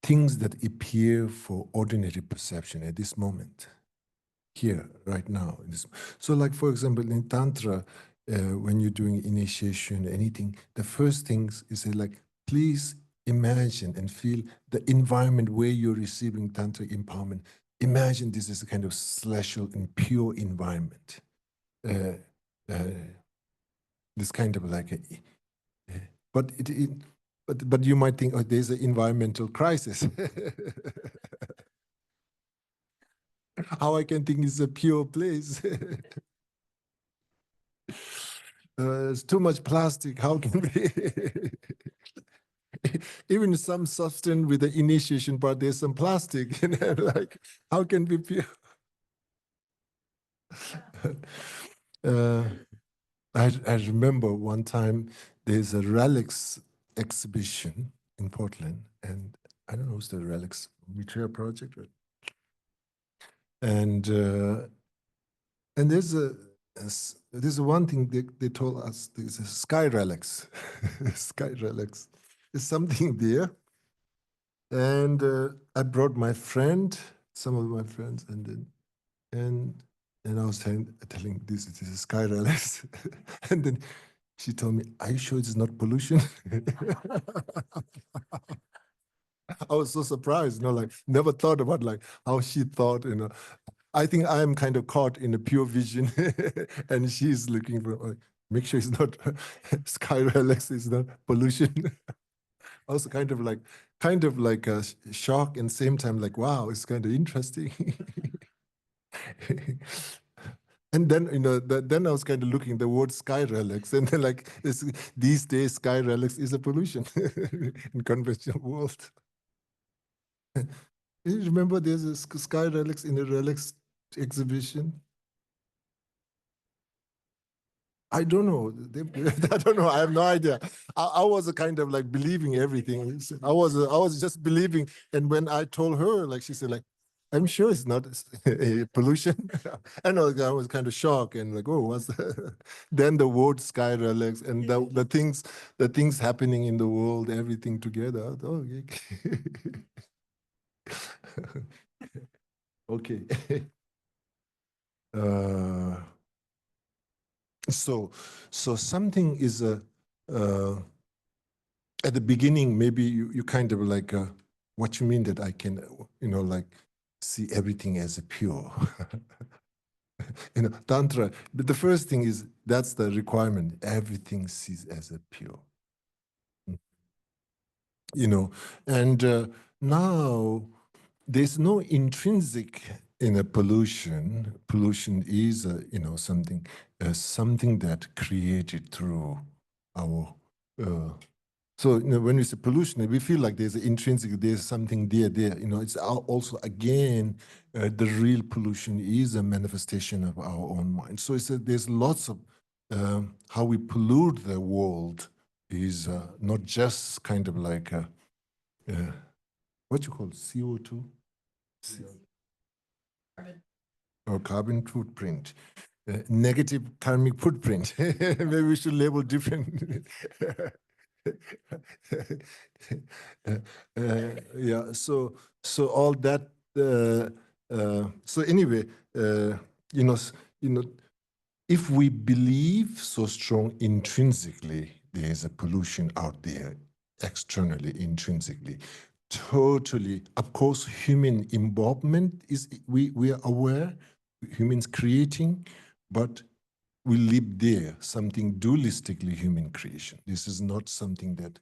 things that appear for ordinary perception at this moment, here, right now. So like, for example, in Tantra, when you're doing initiation, anything, the first things is like, please imagine and feel the environment where you're receiving Tantra empowerment. Imagine this is a kind of celestial and pure environment. This kind of like but you might think, oh, there's an environmental crisis. How I can think it's a pure place? It's too much plastic. How can we? Even some substance with the initiation part, there's some plastic. Like, how can we pure? I remember one time there's a relics exhibition in Portland, and I don't know who's the relics Mitra project, right? And there's one thing they told us. There's a sky relics. Sky relics is something there, and I brought my friend, some of my friends, and I was telling this is sky relics, and then she told me, "Are you sure it's not pollution?" I was so surprised, like never thought about like how she thought, I think I'm kind of caught in a pure vision, and she's looking for like, make sure it's not sky relics, it's not pollution. Also kind of like a shock and same time like, wow, it's kind of interesting. And then then I was kind of looking the word sky relics, and then like these days sky relics is a pollution in conventional world. You remember there's a sky relics in a relics exhibition? I don't know. I don't know. I have no idea. I was a kind of like believing everything. I was just believing. And when I told her, like she said, like, I'm sure it's not pollution. And I was kind of shocked and like, oh, what's that? Then the word sky relics and the things happening in the world, everything together. Oh, okay. So something is at the beginning, maybe you kind of like, what you mean that I can, like see everything as a pure. Tantra. But the first thing is that's the requirement. Everything sees as a pure. And now there's no intrinsic pollution. Pollution is something that created through our so when we say pollution, we feel like there's an intrinsic, there's something there. It's also again the real pollution is a manifestation of our own mind. So there's lots of how we pollute the world is not just kind of like what you call CO2 or carbon footprint. Negative karmic footprint. Maybe we should label different. Yeah. So all that. So anyway, if we believe so strong intrinsically, there is a pollution out there, externally, intrinsically. Totally, of course, human involvement is we are aware, humans creating, but we live there, something dualistically human creation. This is not something that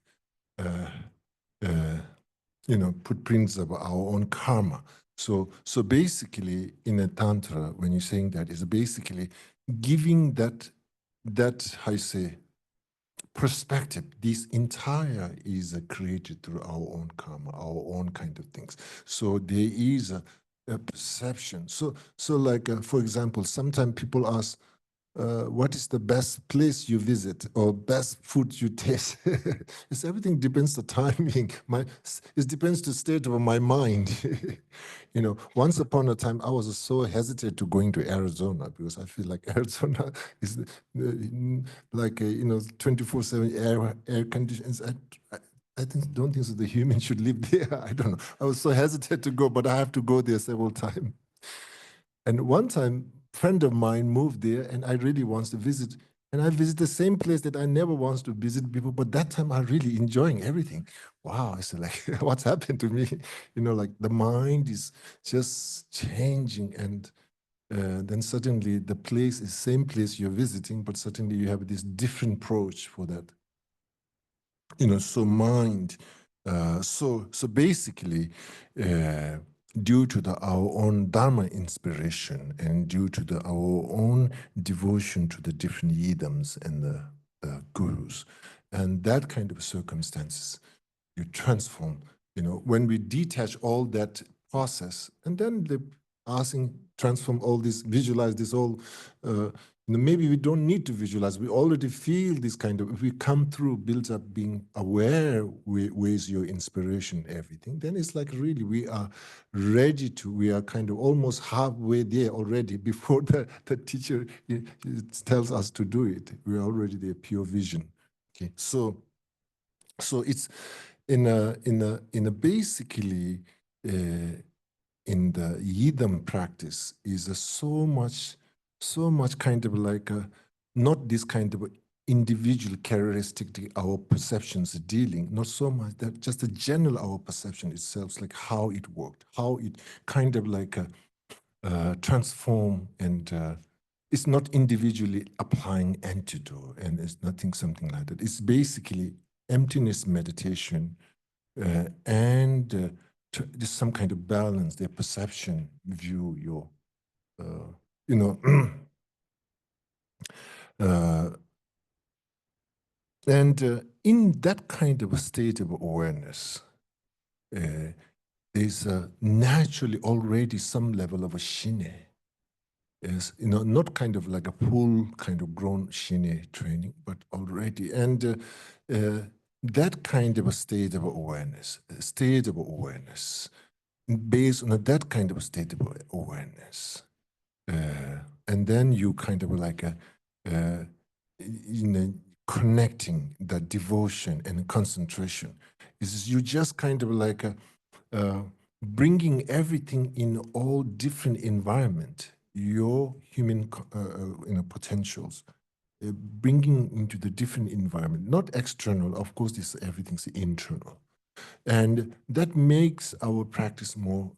footprints of our own karma. So basically, in a tantra, when you're saying that, is basically giving that how you say perspective. This entire is created through our own karma, our own kind of things. So there is a perception. So like for example, sometimes people ask, what is the best place you visit or best food you taste? It's everything depends the timing. It depends the state of my mind. Once upon a time, I was so hesitant to going to Arizona because I feel like Arizona is like 24/7 air conditions. I don't think so. The human should live there. I don't know. I was so hesitant to go, but I have to go there several times. And one time, a friend of mine moved there, and I really wants to visit. And I visit the same place that I never wants to visit before, but that time I really enjoying everything. Wow, I said, like, what's happened to me? Like the mind is just changing, and then suddenly the place is same place you're visiting, but suddenly you have this different approach for that. So mind. So basically, due to our own Dharma inspiration and due to our own devotion to the different yidams and the gurus, and that kind of circumstances, you transform. When we detach all that process, and then the asking transform all this, visualize this all. Maybe we don't need to visualize. We already feel this kind of. If we come through, builds up being aware, where's your inspiration, everything. Then it's like really we are ready to. We are kind of almost halfway there already before the teacher tells us to do it. We are already there, pure vision. Okay, so it's in a basically in the yidam practice is so much kind of like not this kind of individual characteristic our perceptions are dealing, not so much that just the general our perception itself, like how it worked, how it kind of like transform, and it's not individually applying antidote, and it's nothing something like that. It's basically emptiness meditation and just some kind of balance, their perception, view, your, and in that kind of a state of awareness, there's naturally already some level of a shine. Is not kind of like a full kind of grown shine training, but already, and that kind of a state of awareness, based on that kind of a state of awareness, and then you kind of like connecting the devotion and concentration. Is you just kind of like bringing everything in all different environment, your human potentials, bringing into the different environment, not external. Of course, this everything's internal. And that makes our practice more,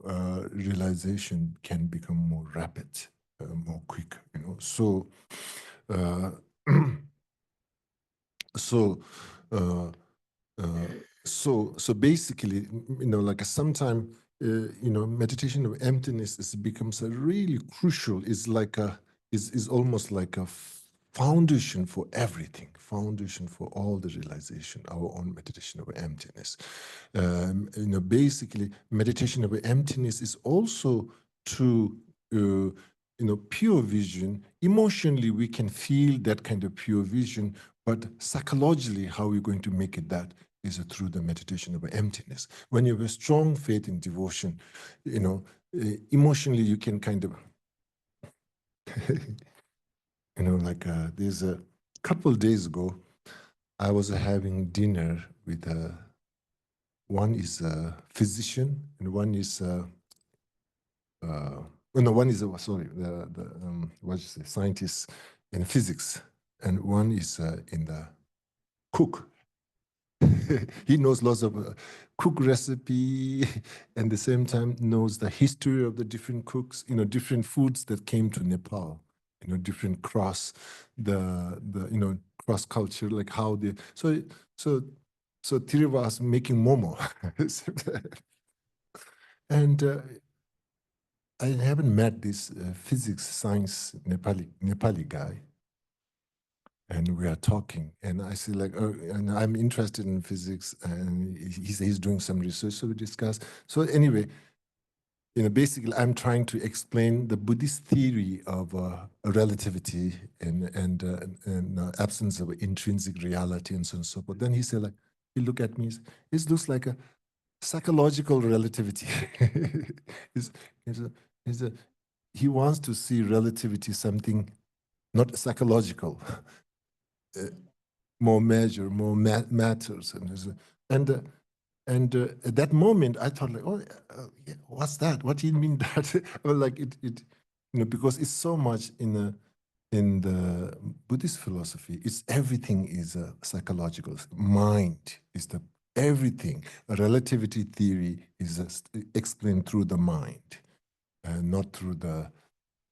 realization can become more rapid. more quick, you know. So, uh, so, uh, so basically, you know, like sometime, you know, meditation of emptiness becomes a really crucial. Is like a is almost like a foundation for everything, foundation for all the realization. Our own meditation of emptiness. You know, basically, meditation of emptiness is also to you know, pure vision. Emotionally, we can feel that kind of pure vision, but psychologically, how we're going to make it that is through the meditation of emptiness. When you have a strong faith in devotion, you know, emotionally, you can kind of, you know, like there's a couple days ago, I was having dinner with one is a physician and one is no, one is sorry, the what you say, scientist in physics, and one is in the cook. He knows lots of cook recipe, and the same time knows the history of the different cooks, you know, different foods that came to Nepal, you know, different cross, the you know, cross culture, like how they so three of us making momo, and I haven't met this physics science Nepali guy, and we are talking, and I say like, oh, and I'm interested in physics, and he's doing some research, so we discuss. So anyway, you know, basically, I'm trying to explain the Buddhist theory of relativity and absence of intrinsic reality and so on and so forth. Then he said like, he looked at me, it looks like a psychological relativity. He's, he's a, he's a, he wants to see relativity something not psychological, more measure, more matters, and at that moment I thought like, oh, yeah, what's that? What do you mean that? Well, like it, you know, because it's so much in the Buddhist philosophy. It's everything is psychological. Mind is the everything. A relativity theory is explained through the mind, not through the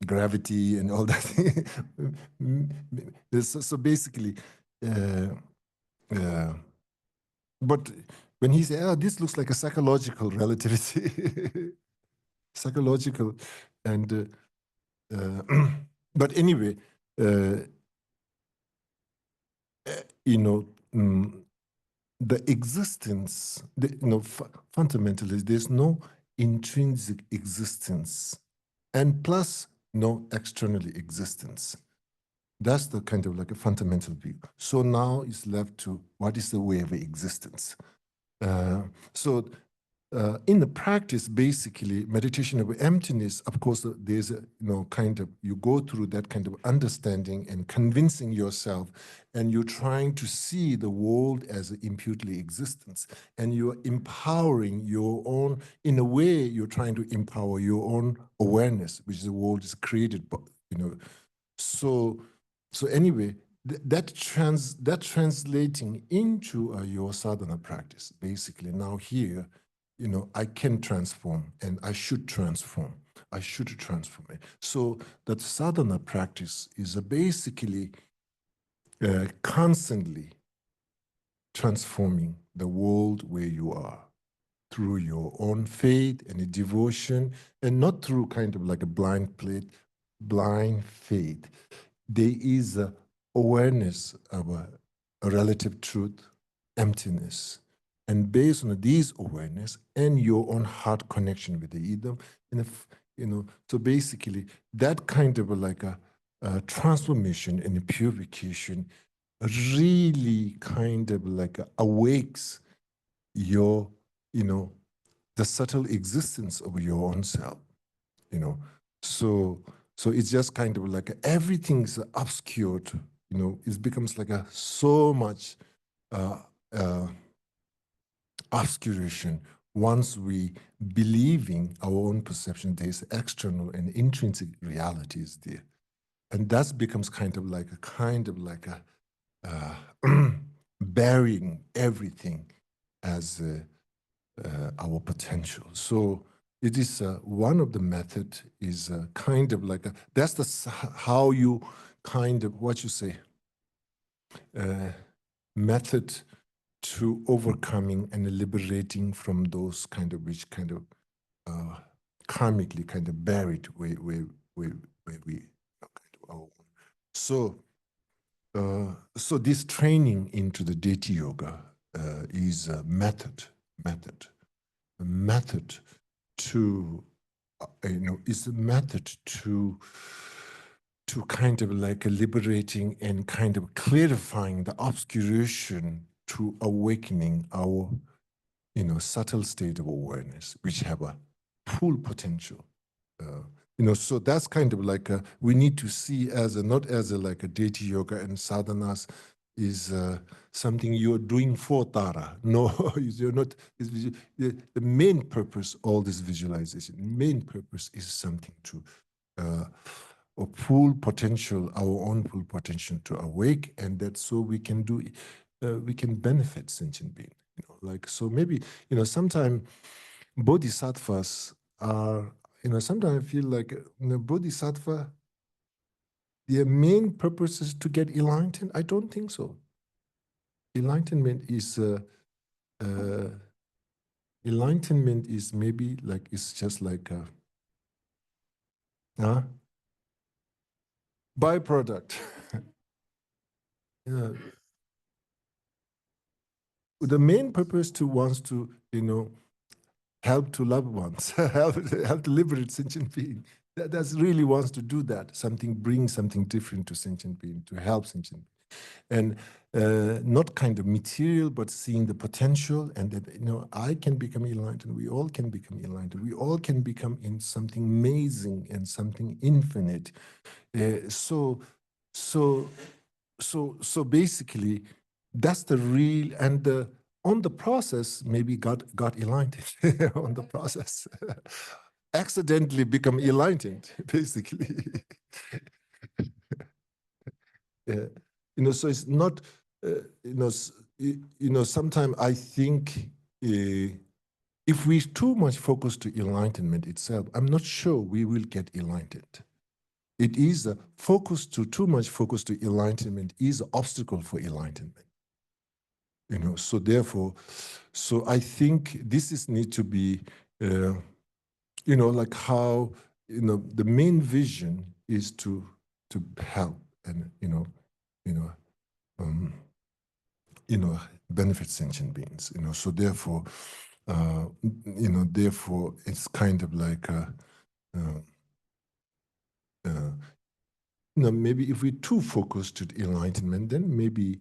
gravity and all that. So basically, uh, uh, but when he said, "Oh, this looks like a psychological relativity," psychological, and but anyway, you know, the existence, you know, fundamentally, there's no intrinsic existence, and plus no external existence. That's the kind of like a fundamental view. So now it's left to what is the way of existence. So in the practice, basically, meditation of emptiness, of course, there's a, you know, kind of, you go through that kind of understanding and convincing yourself, and you're trying to see the world as an imputely existence, and you're empowering your own, in a way, you're trying to empower your own awareness, which the world is created, you know. So anyway, that translating into your sadhana practice, basically now here, you know, I can transform and I should transform. I should transform it. So that sadhana practice is basically constantly transforming the world where you are through your own faith and a devotion, and not through kind of like a blind faith. There is a awareness of a relative truth, emptiness. And based on these awareness and your own heart connection with the Idam, and if, you know, so basically that kind of like a transformation and a purification really kind of like awakes your, you know, the subtle existence of your own self, you know. So it's just kind of like everything's obscured, you know, it becomes like a so much uh, uh, obscuration once we believing our own perception there's external and intrinsic realities there. And that becomes kind of like a burying everything as our potential. So it is one of the method is kind of like that's how you kind of what you say method to overcoming and liberating from those kind of which kind of karmically kind of buried where we kind of our own. So this training into the deity yoga is a method to is a method to kind of like liberating and kind of clarifying the obscuration to awakening our subtle state of awareness, which have a full potential. So that's kind of like we need to see as not as like a deity yoga and sadhanas is something you're doing for Tara. No, you're not. The main purpose, all this visualization, main purpose is something to a full potential, our own full potential to awake, and that so we can do, we can benefit sentient being. So maybe sometimes bodhisattvas are, sometimes I feel like bodhisattva, their main purpose is to get enlightened. I don't think so. Enlightenment is maybe like it's just like a byproduct. Yeah. The main purpose to wants to help to loved ones, help to liberate sentient being. That's really wants to do that. Bring something different to sentient being, to help sentient being. And not kind of material, but seeing the potential, and that I can become enlightened. We all can become enlightened. We all can become in something amazing and something infinite. So basically, that's the real and the on the process. Maybe got enlightened on the process. Accidentally become enlightened, basically. So it's not, sometimes I think if we too much focus to enlightenment itself, I'm not sure we will get enlightened. It is a focus too much focus to enlightenment is an obstacle for enlightenment. So therefore, I think this need to be, like how, the main vision is to help and, benefit sentient beings, so therefore, therefore it's kind of like, maybe if we're too focused to enlightenment, then maybe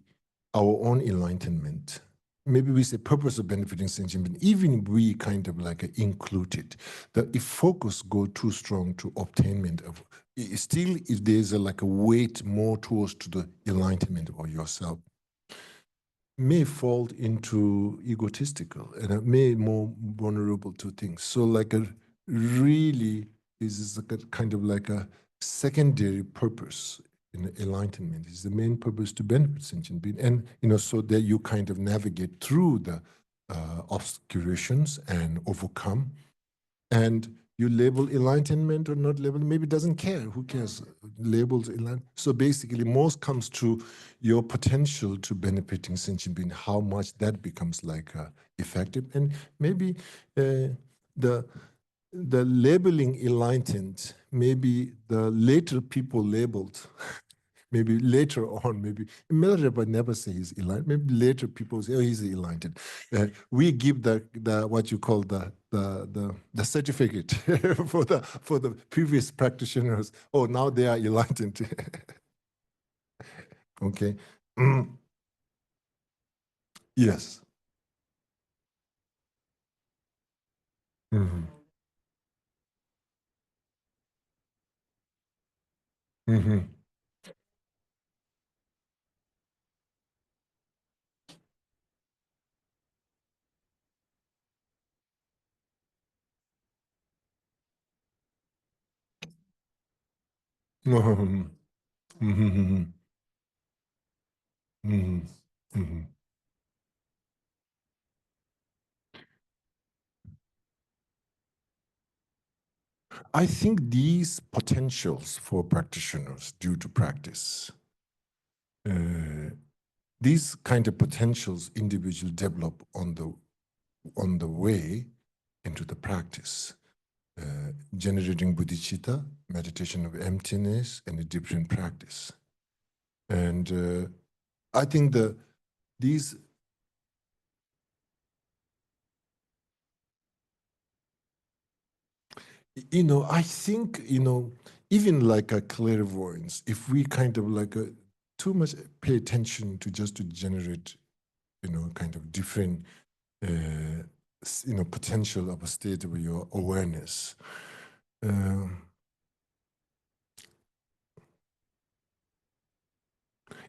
our own enlightenment, maybe we say purpose of benefiting sentient being, even we kind of like include it, that if focus go too strong to obtainment of, still if there's like a weight more towards to the enlightenment of yourself, may fall into egotistical and may more vulnerable to things. So like a really is like a kind of like a secondary purpose in enlightenment is the main purpose to benefit sentient being, and so that you kind of navigate through the obscurations and overcome, and you label enlightenment or not label, maybe doesn't care, who cares, labels enlightenment. So basically most comes to your potential to benefiting sentient being, how much that becomes like effective, and maybe the labeling enlightened, maybe the later people labeled, maybe later on, maybe Milarepa never say he's enlightened. Maybe later people say, oh, he's enlightened. We give the what you call the certificate for the previous practitioners. Oh, now they are enlightened. Okay. Yes. Mm-hmm. Mm-hmm. Mm-hmm. Mm-hmm. Mm-hmm. Mm-hmm. I think these potentials for practitioners due to practice, these kind of potentials individuals develop on the way into the practice, generating bodhicitta, meditation of emptiness, and a different practice. And I think these I think, even like a clairvoyance, if we kind of like too much pay attention to just to generate, kind of different, potential of a state of your awareness,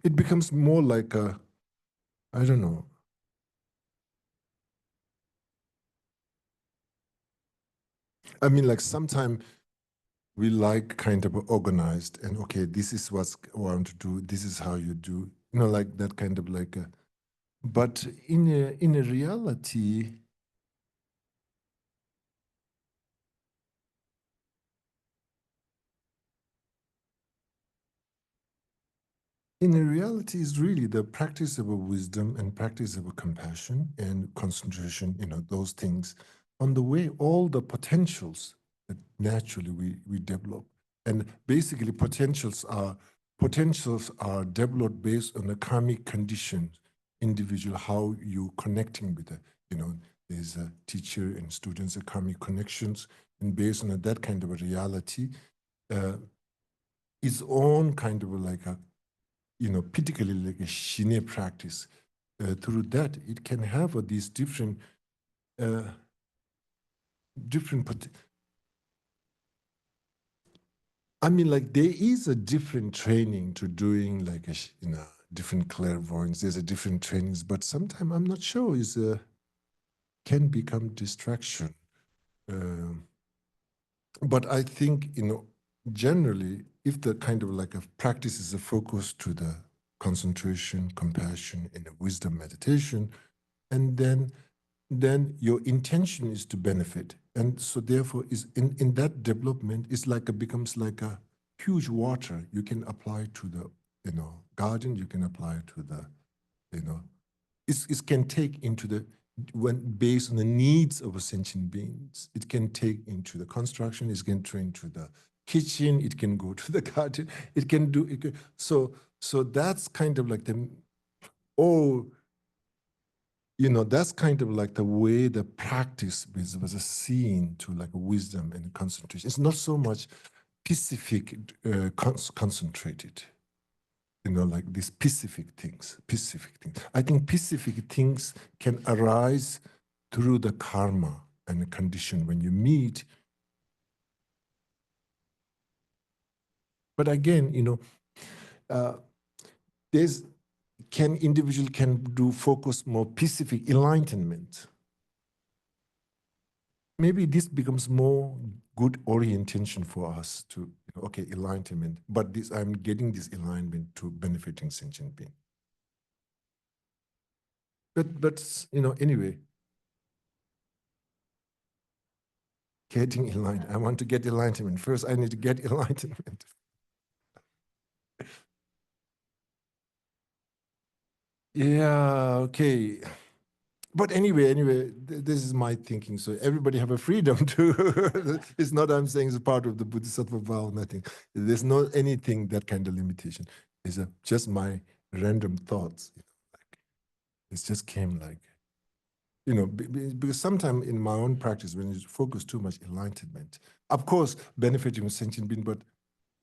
it becomes more like I don't know. I mean, like sometimes we like kind of organized and okay, this is what I want to do. This is how you do, like that kind of like. But in a reality, is really the practice of a wisdom and practice of a compassion and concentration, those things on the way, all the potentials that naturally we develop. And basically potentials are developed based on the karmic conditions, individual, how you connecting with it. There's a teacher and students, karmic connections, and based on that kind of a reality, its own kind of like a particularly like a Shine practice. Through that, it can have these different, I mean, like there is a different training to doing like different clairvoyance. There's a different trainings, but sometimes I'm not sure is can become distraction. But I think generally, if the kind of like a practice is a focus to the concentration, compassion, and a wisdom meditation, and then your intention is to benefit, and so therefore is in that development is like becomes like a huge water you can apply to the garden, you can apply to the it can take into the when based on the needs of a sentient beings. It can take into the construction, it can train to the kitchen, it can go to the garden, it can do it can, so that's kind of like the that's kind of like the way the practice was seen to like wisdom and concentration. It's not so much specific, concentrated, like these specific things. I think specific things can arise through the karma and the condition when you meet. But again, there's individual can do focus more specific enlightenment. Maybe this becomes more good orientation for us to, okay, enlightenment, but I'm getting this alignment to benefiting sentient being. But anyway, getting enlightenment. I want to get enlightenment. First, I need to get enlightenment. Yeah, okay. But anyway, this is my thinking. So everybody have a freedom to. It's not I'm saying it's part of the Bodhisattva vow. Nothing. There's not anything that kind of limitation. It's just my random thoughts. Like, it just came like, because sometimes in my own practice, when you focus too much enlightenment, of course, benefiting sentient being, but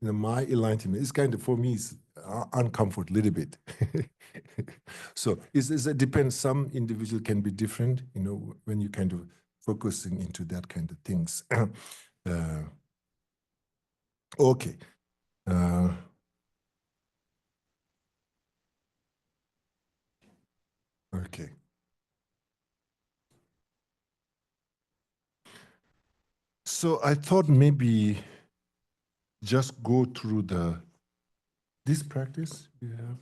my enlightenment is kind of, for me, is uncomfort a little bit. So it depends. Some individual can be different, when you kind of focusing into that kind of things. Okay. Okay. So I thought maybe just go through this practice you have.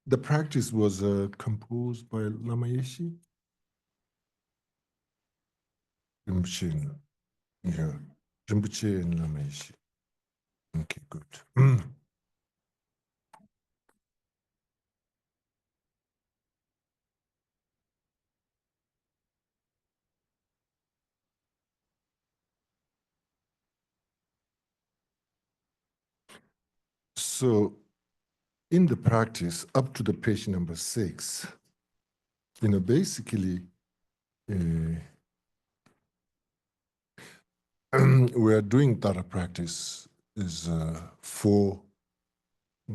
the practice was composed by Lama Yeshe. Rinpoche, yeah. Rinpoche and Lama Yeshe. Okay, good. So in the practice, up to the page number 6, basically, we are doing Tara practice is for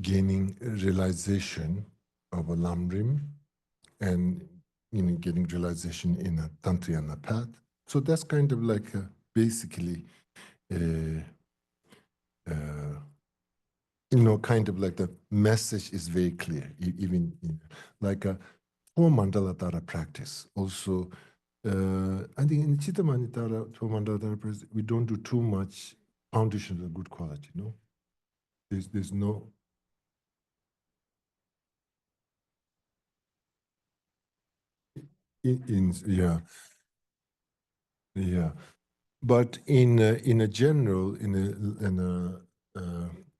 gaining realization of a Lamrim and getting realization in a Tantrayana path. So that's kind of like basically kind of like the message is very clear, even like a 4 mandala Tara practice. Also, I think in Chitamani Tara, 4 mandala Tara practice, we don't do too much foundation of good quality, no? There's no... yeah, yeah. But in a general,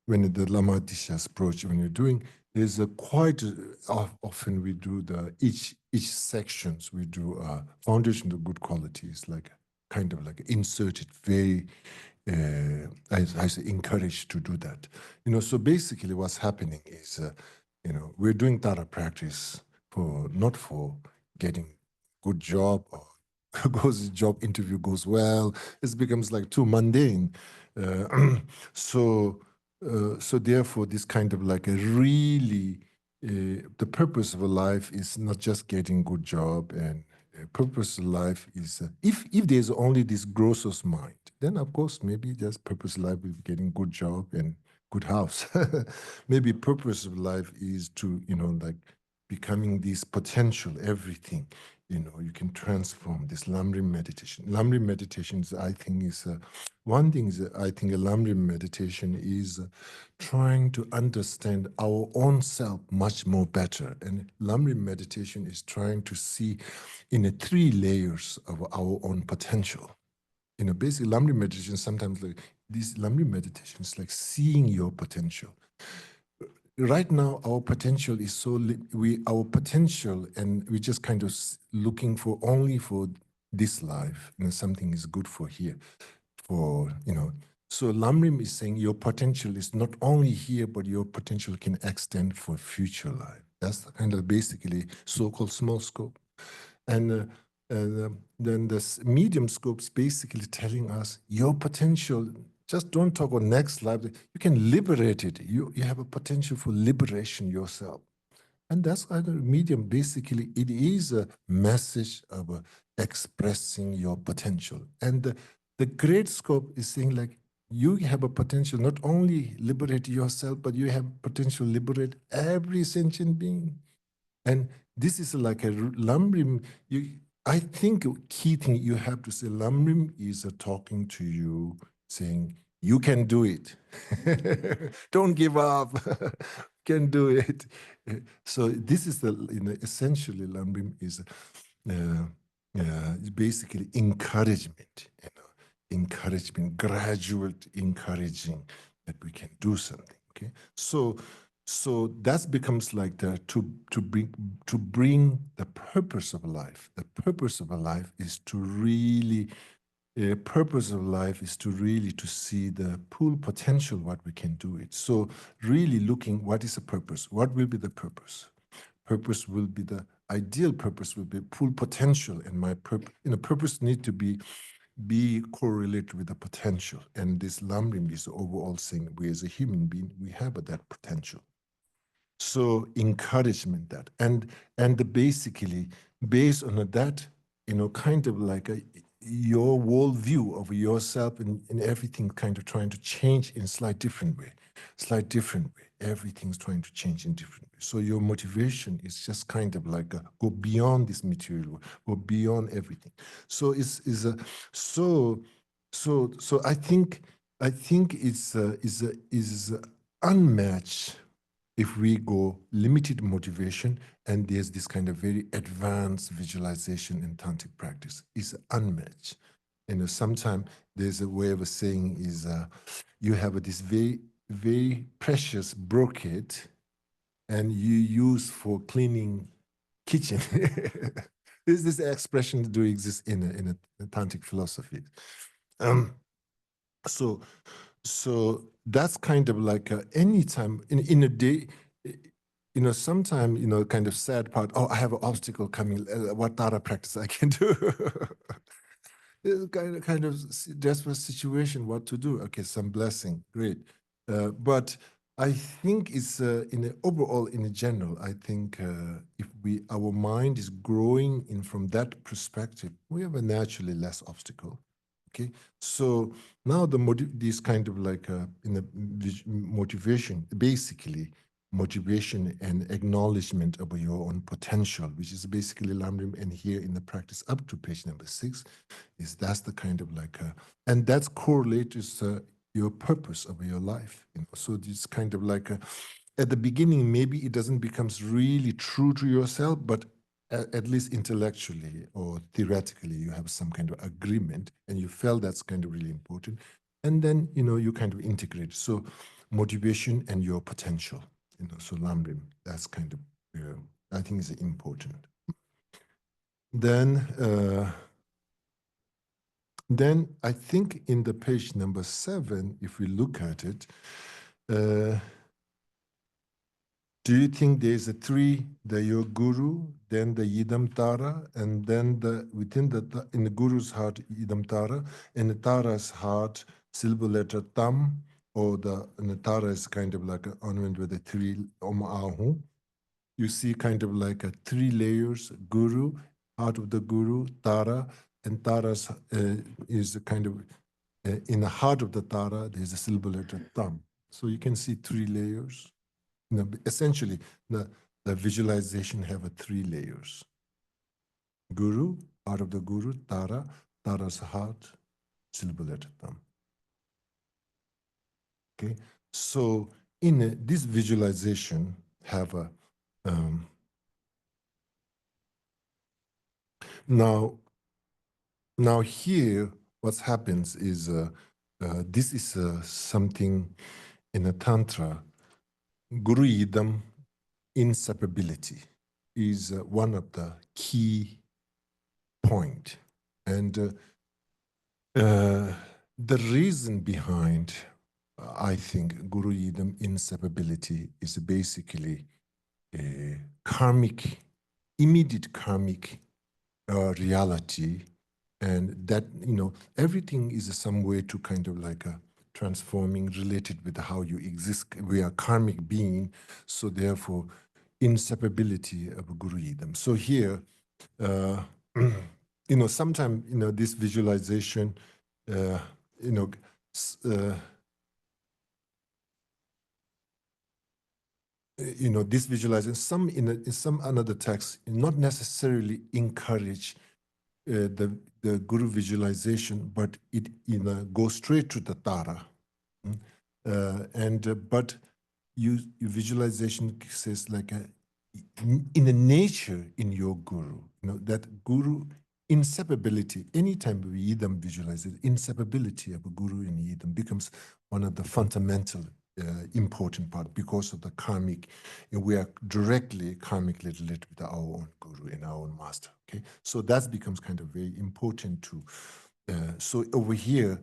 when the Lama Disha's approach, when you're doing, there's a quite often we do each sections we do foundation of good qualities, like kind of like inserted very I say encouraged to do that. So basically what's happening is we're doing Tara practice not for getting good job or goes job interview goes well, it becomes like too mundane. So therefore, this kind of like a really the purpose of a life is not just getting good job, and purpose of life is if there's only this gross mind, then of course maybe just purpose of life is getting good job and good house. Maybe purpose of life is to like becoming this potential everything. You can transform this Lamrim meditation. Lamrim meditations, I think, is one thing. Is I think a Lamrim meditation is trying to understand our own self much more better. And Lamrim meditation is trying to see in 3 layers of our own potential. Basically, Lamrim meditation sometimes like these Lamrim meditations like seeing your potential. Right now our potential is so our potential, and we're just kind of looking for only for this life, something is good for here, for so Lamrim is saying your potential is not only here, but your potential can extend for future life. That's the kind of basically so-called small scope. And then this medium scope's basically telling us your potential, just don't talk about next life. You can liberate it. You have a potential for liberation yourself. And that's why the medium, basically, it is a message of expressing your potential. And the great scope is saying like, you have a potential not only liberate yourself, but you have potential liberate every sentient being. And this is like a Lamrim. I think a key thing you have to say, Lamrim is talking to you, saying, you can do it. Don't give up. Can do it. So this is essentially Lamrim is basically encouragement, encouragement, gradual encouraging that we can do something. Okay, so that becomes like to bring the purpose of life. The purpose of a life is to really purpose of life is to really to see the full potential what we can do it. So really looking what is the purpose, what will be the purpose. Purpose will be the ideal purpose will be full potential, and my purpose need to be correlated with the potential. And this Lamrim is the overall thing. We as a human being, we have that potential. So encouragement that, and basically based on that, kind of like your worldview of yourself and everything kind of trying to change in slight different way. Everything's trying to change in different way. So your motivation is just kind of like go beyond this material, go beyond everything. So it's a I think it's is unmatched if we go limited motivation, and there's this kind of very advanced visualization in tantric practice, is unmatched. Sometimes there's a way of saying is you have this very, very precious brocade, and you use for cleaning kitchen. This expression do exist in a tantric philosophy. So that's kind of like any time in a day, sometime, kind of sad part, oh, I have an obstacle coming, what Tara practice I can do. It's kind of desperate situation, what to do. Okay, some blessing, great. But I think it's overall, in general, I think if our mind is growing in from that perspective, we have a naturally less obstacle. Okay, so now this kind of like motivation, basically motivation and acknowledgement of your own potential, which is basically Lamrim, and here in the practice up to page number 6, is that's the kind of like and that's correlates your purpose of your life. So this kind of like at the beginning, maybe it doesn't becomes really true to yourself, but at least intellectually or theoretically, you have some kind of agreement, and you felt that's kind of really important. And then, you kind of integrate. So motivation and your potential, so Lamrim, that's kind of, I think is important. Then I think in the page number 7, if we look at it, do you think there's a 3, your guru, then the Yidam Tara, and then in the guru's heart, Yidam Tara, and the Tara's heart, silver letter Tam, or and the Tara is kind of like an ornament with the 3 Om Ahu. You see kind of like 3 layers, guru, heart of the guru, Tara, and Tara's is a kind of, in the heart of the Tara, there's a silver letter Tam. So you can see 3 layers. Essentially, the visualization have 3 layers. Guru, heart of the guru, Tara, Tara's heart, silver letter Tam. Okay, so in this visualization have a now here what happens is this is something in a tantra. Guru Yidam inseparability is one of the key point, and the reason behind I think Guru Yidam inseparability is basically a karmic, immediate karmic reality, and that everything is some way to kind of like a transforming related with how you exist. We are karmic being, so therefore inseparability of Guru Yidam. So here, sometimes this visualization, this visualization, some in some another text, not necessarily encourage the guru visualization, but it goes straight to the Tara. But you visualization says like in the nature in your guru, that guru inseparability. Anytime we Yidam visualize it, inseparability of a guru and Yidam becomes one of the fundamental important part, because of the karmic, and we are directly karmically related with our own guru and our own master. Okay, so that becomes kind of very important too. So over here,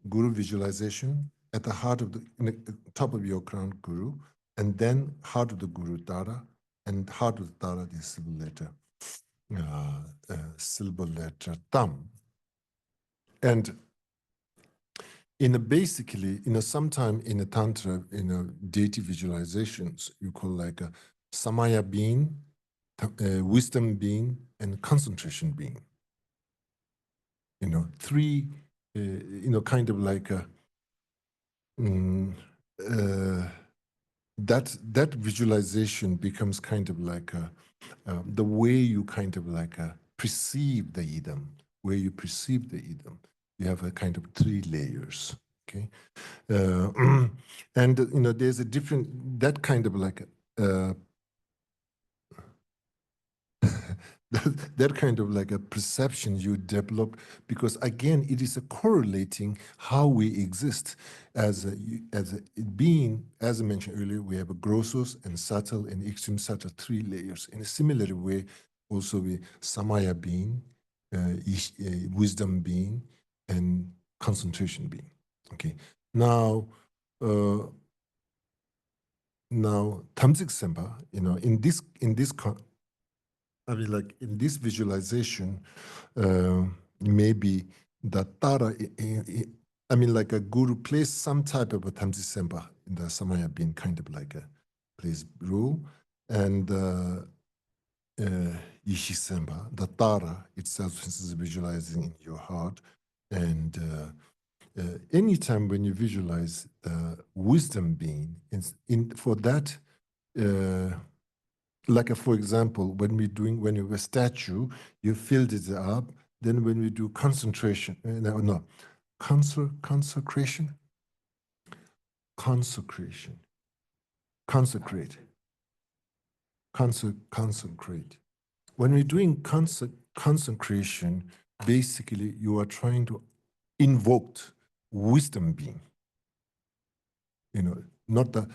guru visualization at the heart of in the top of your crown, guru, and then heart of the guru, Tara, and heart of the Tara, the silver letter Tam. And basically, sometime in a tantra, deity visualizations, you call like a samaya being, wisdom being, and concentration being. 3, kind of like a that visualization becomes kind of like the way you kind of like perceive the Yidam, where you perceive the Yidam. You have a kind of 3 layers, okay? And, there's a different, that kind of like uh, that kind of like a perception you develop, because again, it is a correlating how we exist as a being. As I mentioned earlier, we have a grossos and subtle and extreme subtle 3 layers. In a similar way, also we samaya being, wisdom being, and concentration being. Okay, now Tamsik Sempa, in this I mean, like in this visualization, maybe the Tara, I mean, like a guru plays some type of a Tamsi Sempa in the Samaya being kind of like a plays role, and Yishi Sempa, the Tara itself is visualizing in your heart, and anytime when you visualize the wisdom being, for that. Like for example, when you have a statue, you filled it up. Then when we do concentration, consecration, consecrate. When we're doing consecration, basically you are trying to invoke wisdom being. Not the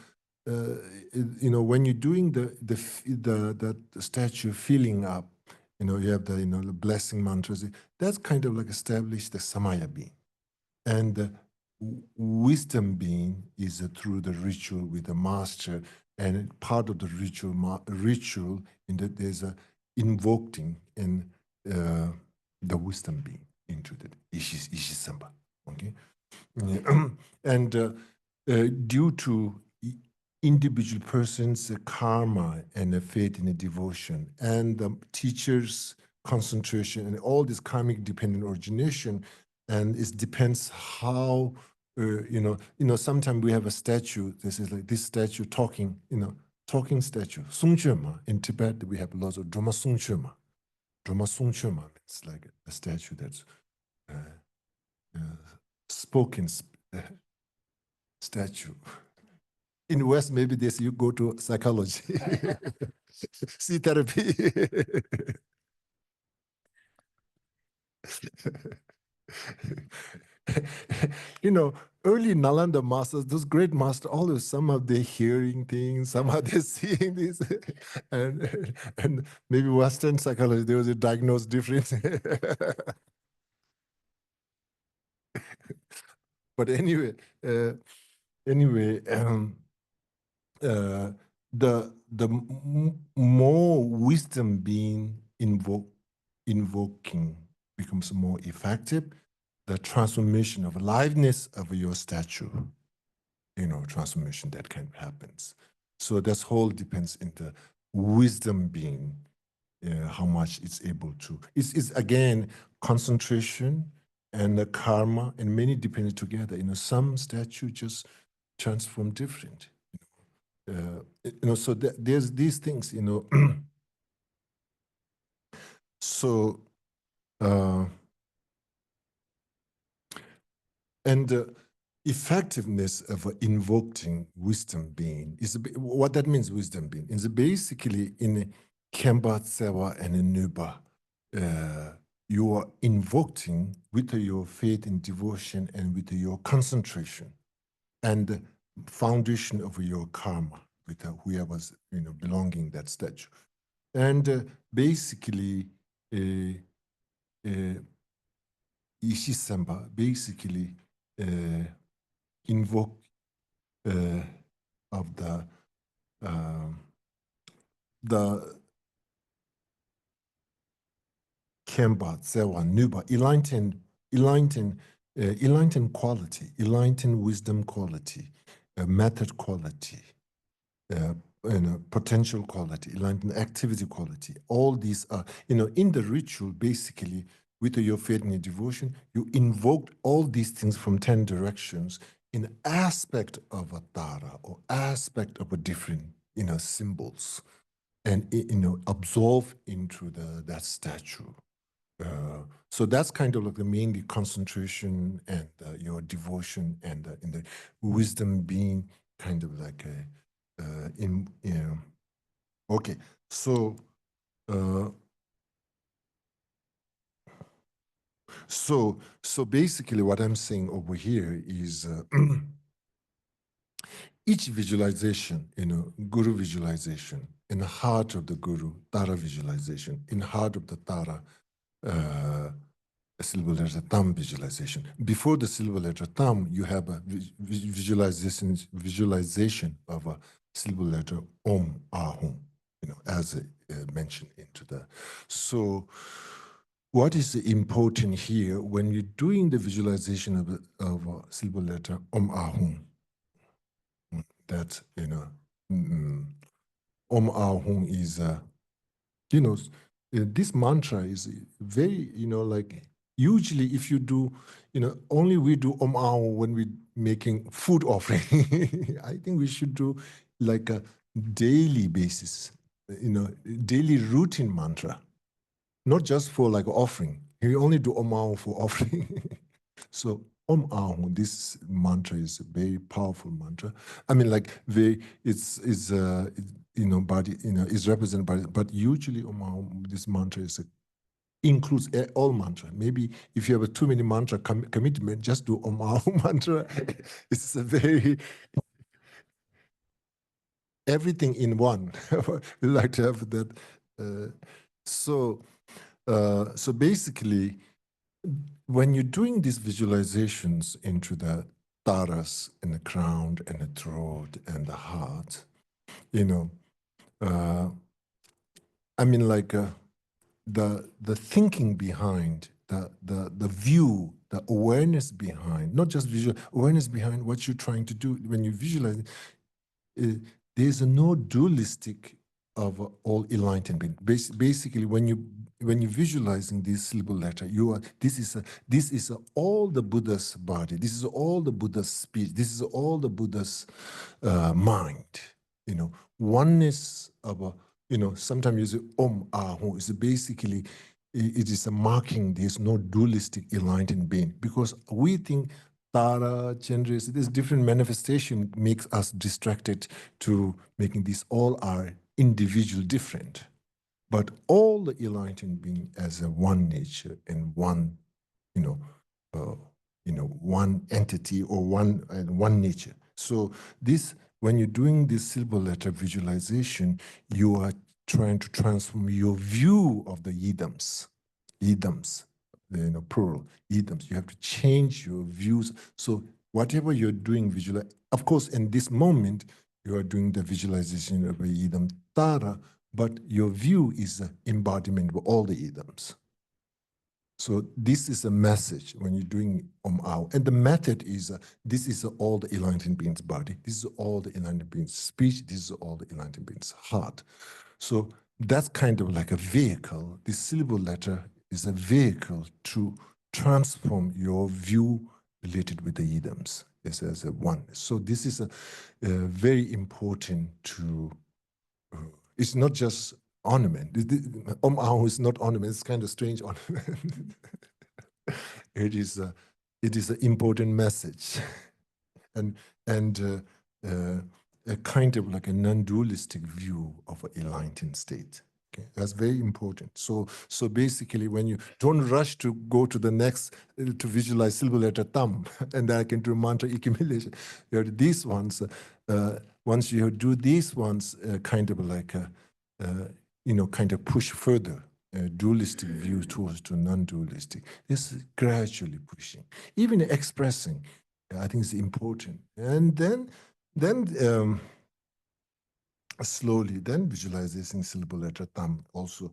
when you're doing the statue filling up, you have the the blessing mantras. That's kind of like established the samaya being, and the wisdom being is through the ritual with the master, and part of the ritual in that there's a invoking in the wisdom being into the ishisamba. Okay, and due to individual person's karma and a faith in a devotion and the teacher's concentration and all this karmic dependent origination, and it depends how sometimes we have a statue. This is like this statue talking, talking statue. Sungchema in Tibet we have lots of Droma Sungchema. Droma Sungchema means like a statue that's spoken statue. In West, maybe this you go to psychology, see therapy. Early Nalanda masters, those great masters, always somehow they're hearing things, somehow they're seeing this, and maybe Western psychology, there was a diagnosed difference. But anyway, the more wisdom being invoking becomes more effective, the transformation of aliveness of your statue, transformation that kind of happens. So this whole depends in the wisdom being, how much it's able to. It's again concentration and the karma and many depending together. Some statue just transform different. So there's these things, so and the effectiveness of invoking wisdom being is what that means. Wisdom being is basically in Kemba, Tsewa, and Nuba. You are invoking with your faith and devotion and with your concentration and the foundation of your karma with whoever's belonging that statue. And basically, Ishisemba basically invoke of the Kemba, Tsewa, Nuba, enlightened quality, enlightened wisdom quality, method quality, potential quality, enlightened activity quality. All these are, in the ritual, basically, with your faith and your devotion, you invoke all these things from 10 directions in aspect of a Tara or aspect of a different, symbols, and absorb into that statue. So that's kind of like the mainly concentration and your devotion and in the wisdom being kind of like Okay, so so basically what I'm saying over here is each visualization, guru visualization, in the heart of the guru, Tara visualization, in the heart of the Tara, silver letter Tam visualization. Before the silver letter Tam, you have a visualization of a silver letter Om Ahum, as mentioned into the. So, what is important here when you're doing the visualization of a silver letter Om Ahum? That Om Ahum is this mantra is very, like usually if you do, only we do Om Ahum when we making food offering. I think we should do like a daily basis, daily routine mantra, not just for like offering. We only do Om Ahum for offering. So Om Ahum, this mantra is a very powerful mantra. I mean, like it's body, is represented by, but usually Om Ahum, this mantra includes all mantra. Maybe if you have too many mantra commitment, just do Om Ahum mantra. It's a very everything in one. We like to have that. So basically, when you're doing these visualizations into the taras and the crown and the throat and the heart, I mean, like the thinking behind the view, the awareness behind, not just visual awareness behind what you're trying to do when you visualize. There's no dualistic of all enlightenment. Basically, when you're visualizing this syllable letter, this is all the Buddha's body. This is all the Buddha's speech. This is all the Buddha's mind. Oneness of a. Sometimes you say Om Ahu is basically it is a marking. There's no dualistic enlightened being because we think Tara, Chandras, this different manifestation makes us distracted to making these all are individual different. But all the enlightened being as a one nature and one, one entity or one nature. So this, when you're doing this silver letter visualization, you are trying to transform your view of the yidams, plural, yidams. You have to change your views. So whatever you're doing visual, of course, in this moment, you are doing the visualization of a yidam tara, but your view is an embodiment of all the yidams. So this is a message when you're doing Ao. And the method is, this is all the enlightened being's body. This is all the enlightened being's speech. This is all the enlightened being's heart. So that's kind of like a vehicle. This syllable letter is a vehicle to transform your view related with the yidams as a one. So this is a very important to, it's not just ornament. Ao is not ornament, it's kind of strange ornament. It is an important message, and a kind of like a non-dualistic view of an enlightened state. Okay, that's very important. So basically, when you don't rush to go to the next to visualize silver letter Tam, and then I can do mantra accumulation. You have these ones. Once you do these ones, kind of like kind of push further dualistic view towards to non-dualistic. It's gradually pushing, even expressing. I think it's important, and then slowly, then visualizing syllable letter Tam also.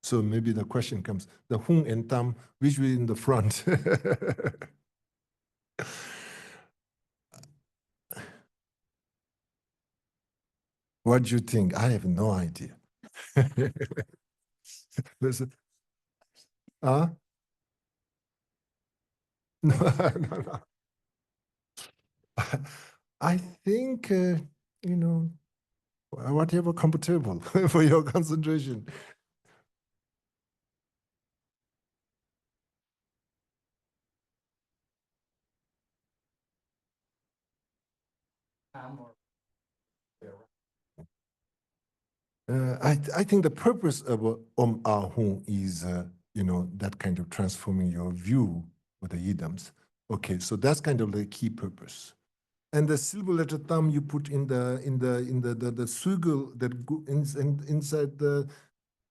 So maybe the question comes: the Hung and Tam, which way in the front? What do you think? I have no idea. Listen, no, no. I think whatever comfortable for your concentration. I think the purpose of Ahung is, that kind of transforming your view with the idioms. Okay, so that's kind of the key purpose. And the silver letter thumb you put in the sugul that go inside the,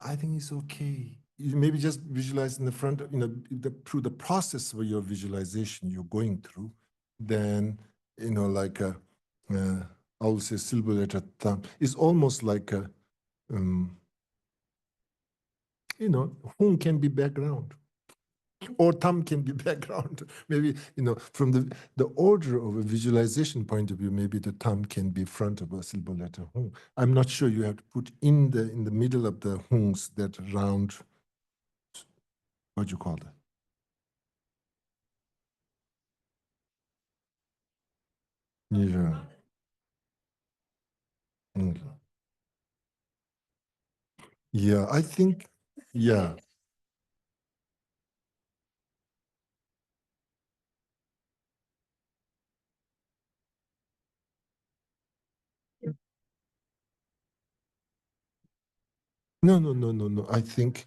I think it's okay. You maybe just visualize in the front, through the process of your visualization you're going through, then, like I will say silver letter thumb is almost like a, whom can be background or thumb can be background. Maybe, from the order of a visualization point of view, maybe the thumb can be front of a silver letter hung. I'm not sure. You have to put in the middle of the hungs that round, what do you call that? Yeah. Mm. Yeah, I think, yeah. No, no, no, no, no. I think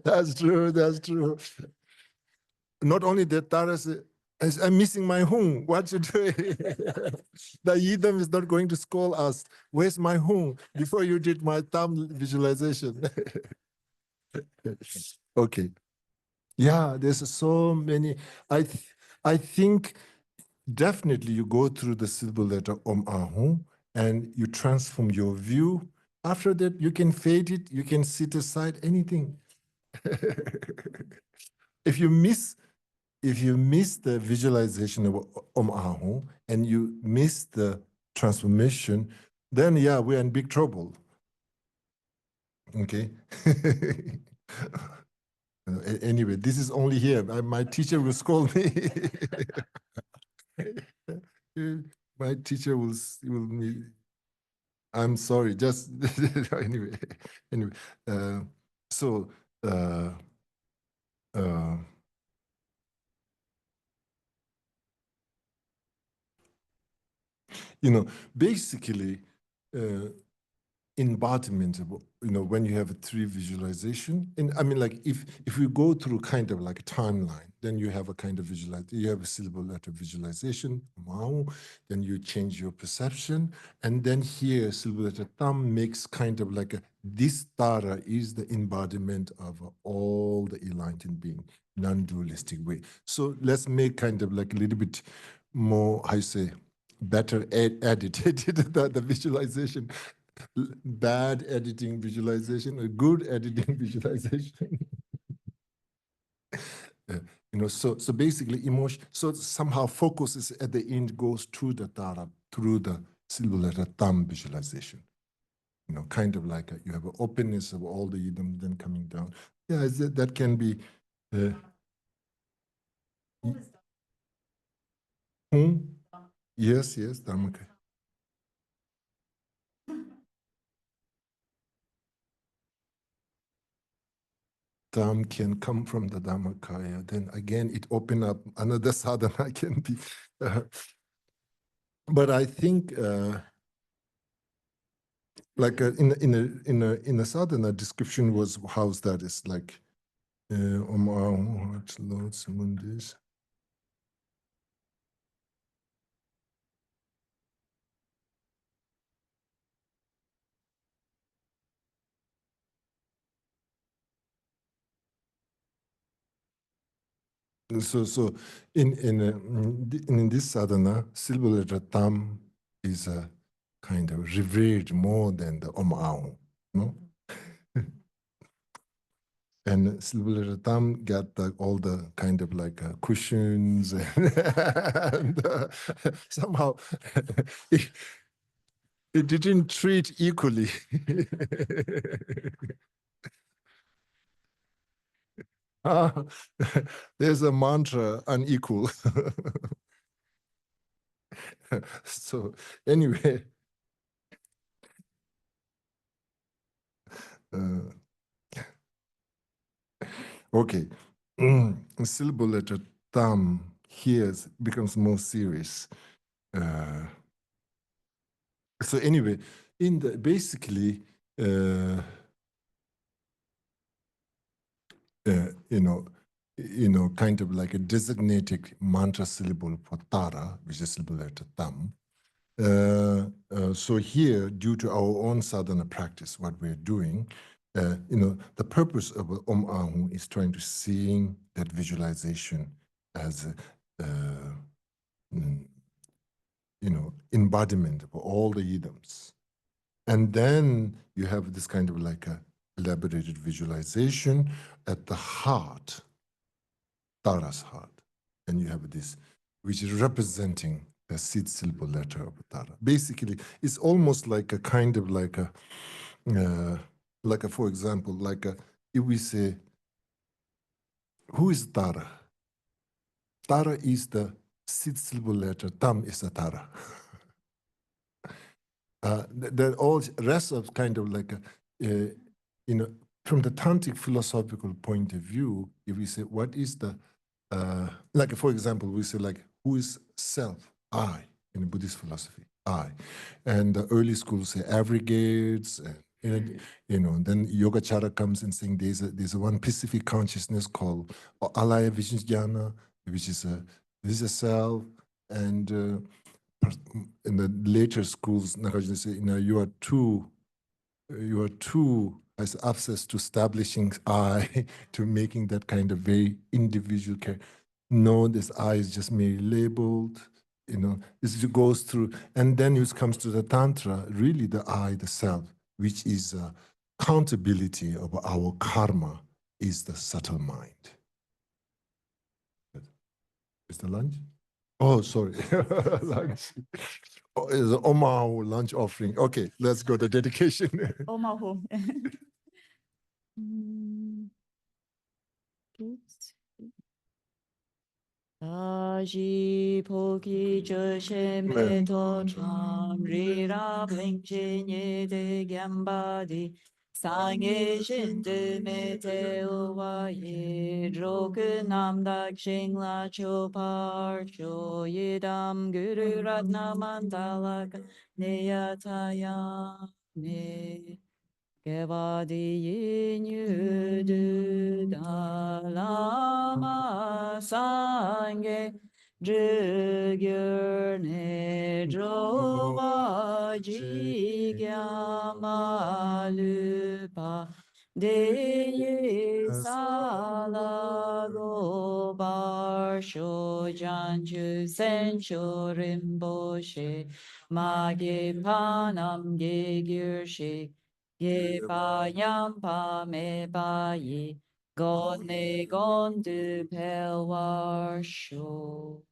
that's true, that's true. Not only that, Taras, I'm missing my home. What you doing? The Yidam is not going to scold us. Where's my home? Before you did my thumb visualization. Okay. Yeah, there's so many. I think definitely you go through the silver letter Ahum and you transform your view. After that, you can fade it, you can sit aside anything. If you miss the visualization of Ahum and you miss the transformation, then yeah, we're in big trouble. Okay. Anyway, this is only here. My teacher will scold me. My teacher will. I'm sorry. Just anyway. Anyway, so uh, uh, basically, uh, embodiment of, when you have a three visualization, and I mean, like if we go through kind of like a timeline, then you have a kind of you have a syllable letter visualization, wow, then you change your perception, and then here syllable letter thumb makes kind of like this Tara is the embodiment of all the enlightened being, non-dualistic way. So let's make kind of like a little bit more, I say, better edited the visualization. Bad editing visualization, a good editing visualization. So basically emotion, so somehow focus is at the end goes through the Tara, through the silver letter thumb visualization. Kind of like you have an openness of all the yidam then coming down. Yeah, that can be. Yes, yes, Dharmakaya. Dham can come from the Dhammakaya. Then again, it open up another sadhana can be. But I think, like in a sadhana description was how's that is like, Om Ahum, Heart, Lord, Samundis. So in this sadhana, silver letter Tam is a kind of revered more than the Om Ahum, no? And silver letter thumb got all the kind of like cushions and somehow it didn't treat equally. Ah, there's a mantra unequal. So anyway, uh, okay. syllable letter tam here becomes more serious. So anyway, in the basically, kind of like a designated mantra syllable for tara, which is syllable letter tam. So here, due to our own sadhana practice, what we're doing, the purpose of Om Ahu is trying to seeing that visualization as embodiment of all the idams. And then you have this kind of like a elaborated visualization at the heart, Tara's heart. And you have this, which is representing the seed syllable letter of Tara. Basically, it's almost like a kind of like a, for example, if we say, who is Tara? Tara is the seed syllable letter, Tam is the Tara. The all rest of kind of like from the tantric philosophical point of view, if we say what is the like for example, we say like who is self? I in the Buddhist philosophy, I, and the early schools say aggregates, and then Yogacara comes and saying there's a one specific consciousness called Alaya Vijnana, which is a self, and in the later schools, Nagarjuna say, you are too as obsessed to establishing I, to making that kind of very individual care. No, this I is just merely labeled, this goes through, and then it comes to the Tantra, really the I, the self, which is accountability of our karma, is the subtle mind. Is the lunch? Oh, sorry. Lunch. Oh, it's an Omahu lunch offering. Okay, let's go to dedication. Omahu. Aji poki joshe me to tram rira blinche nye de gyambadi sangye shinde me te uwa ye roku nam dak shing la cho par cho yidam guru ratna mandala neyataya ne Kevadi yinyudu dalama sange drgyurne drova jigyamalupa Deyi salago barsho janju sencho rinpoche mage panam ge gyurshik Ye pa yam pa me pa ye, God ne gon du pel war sho.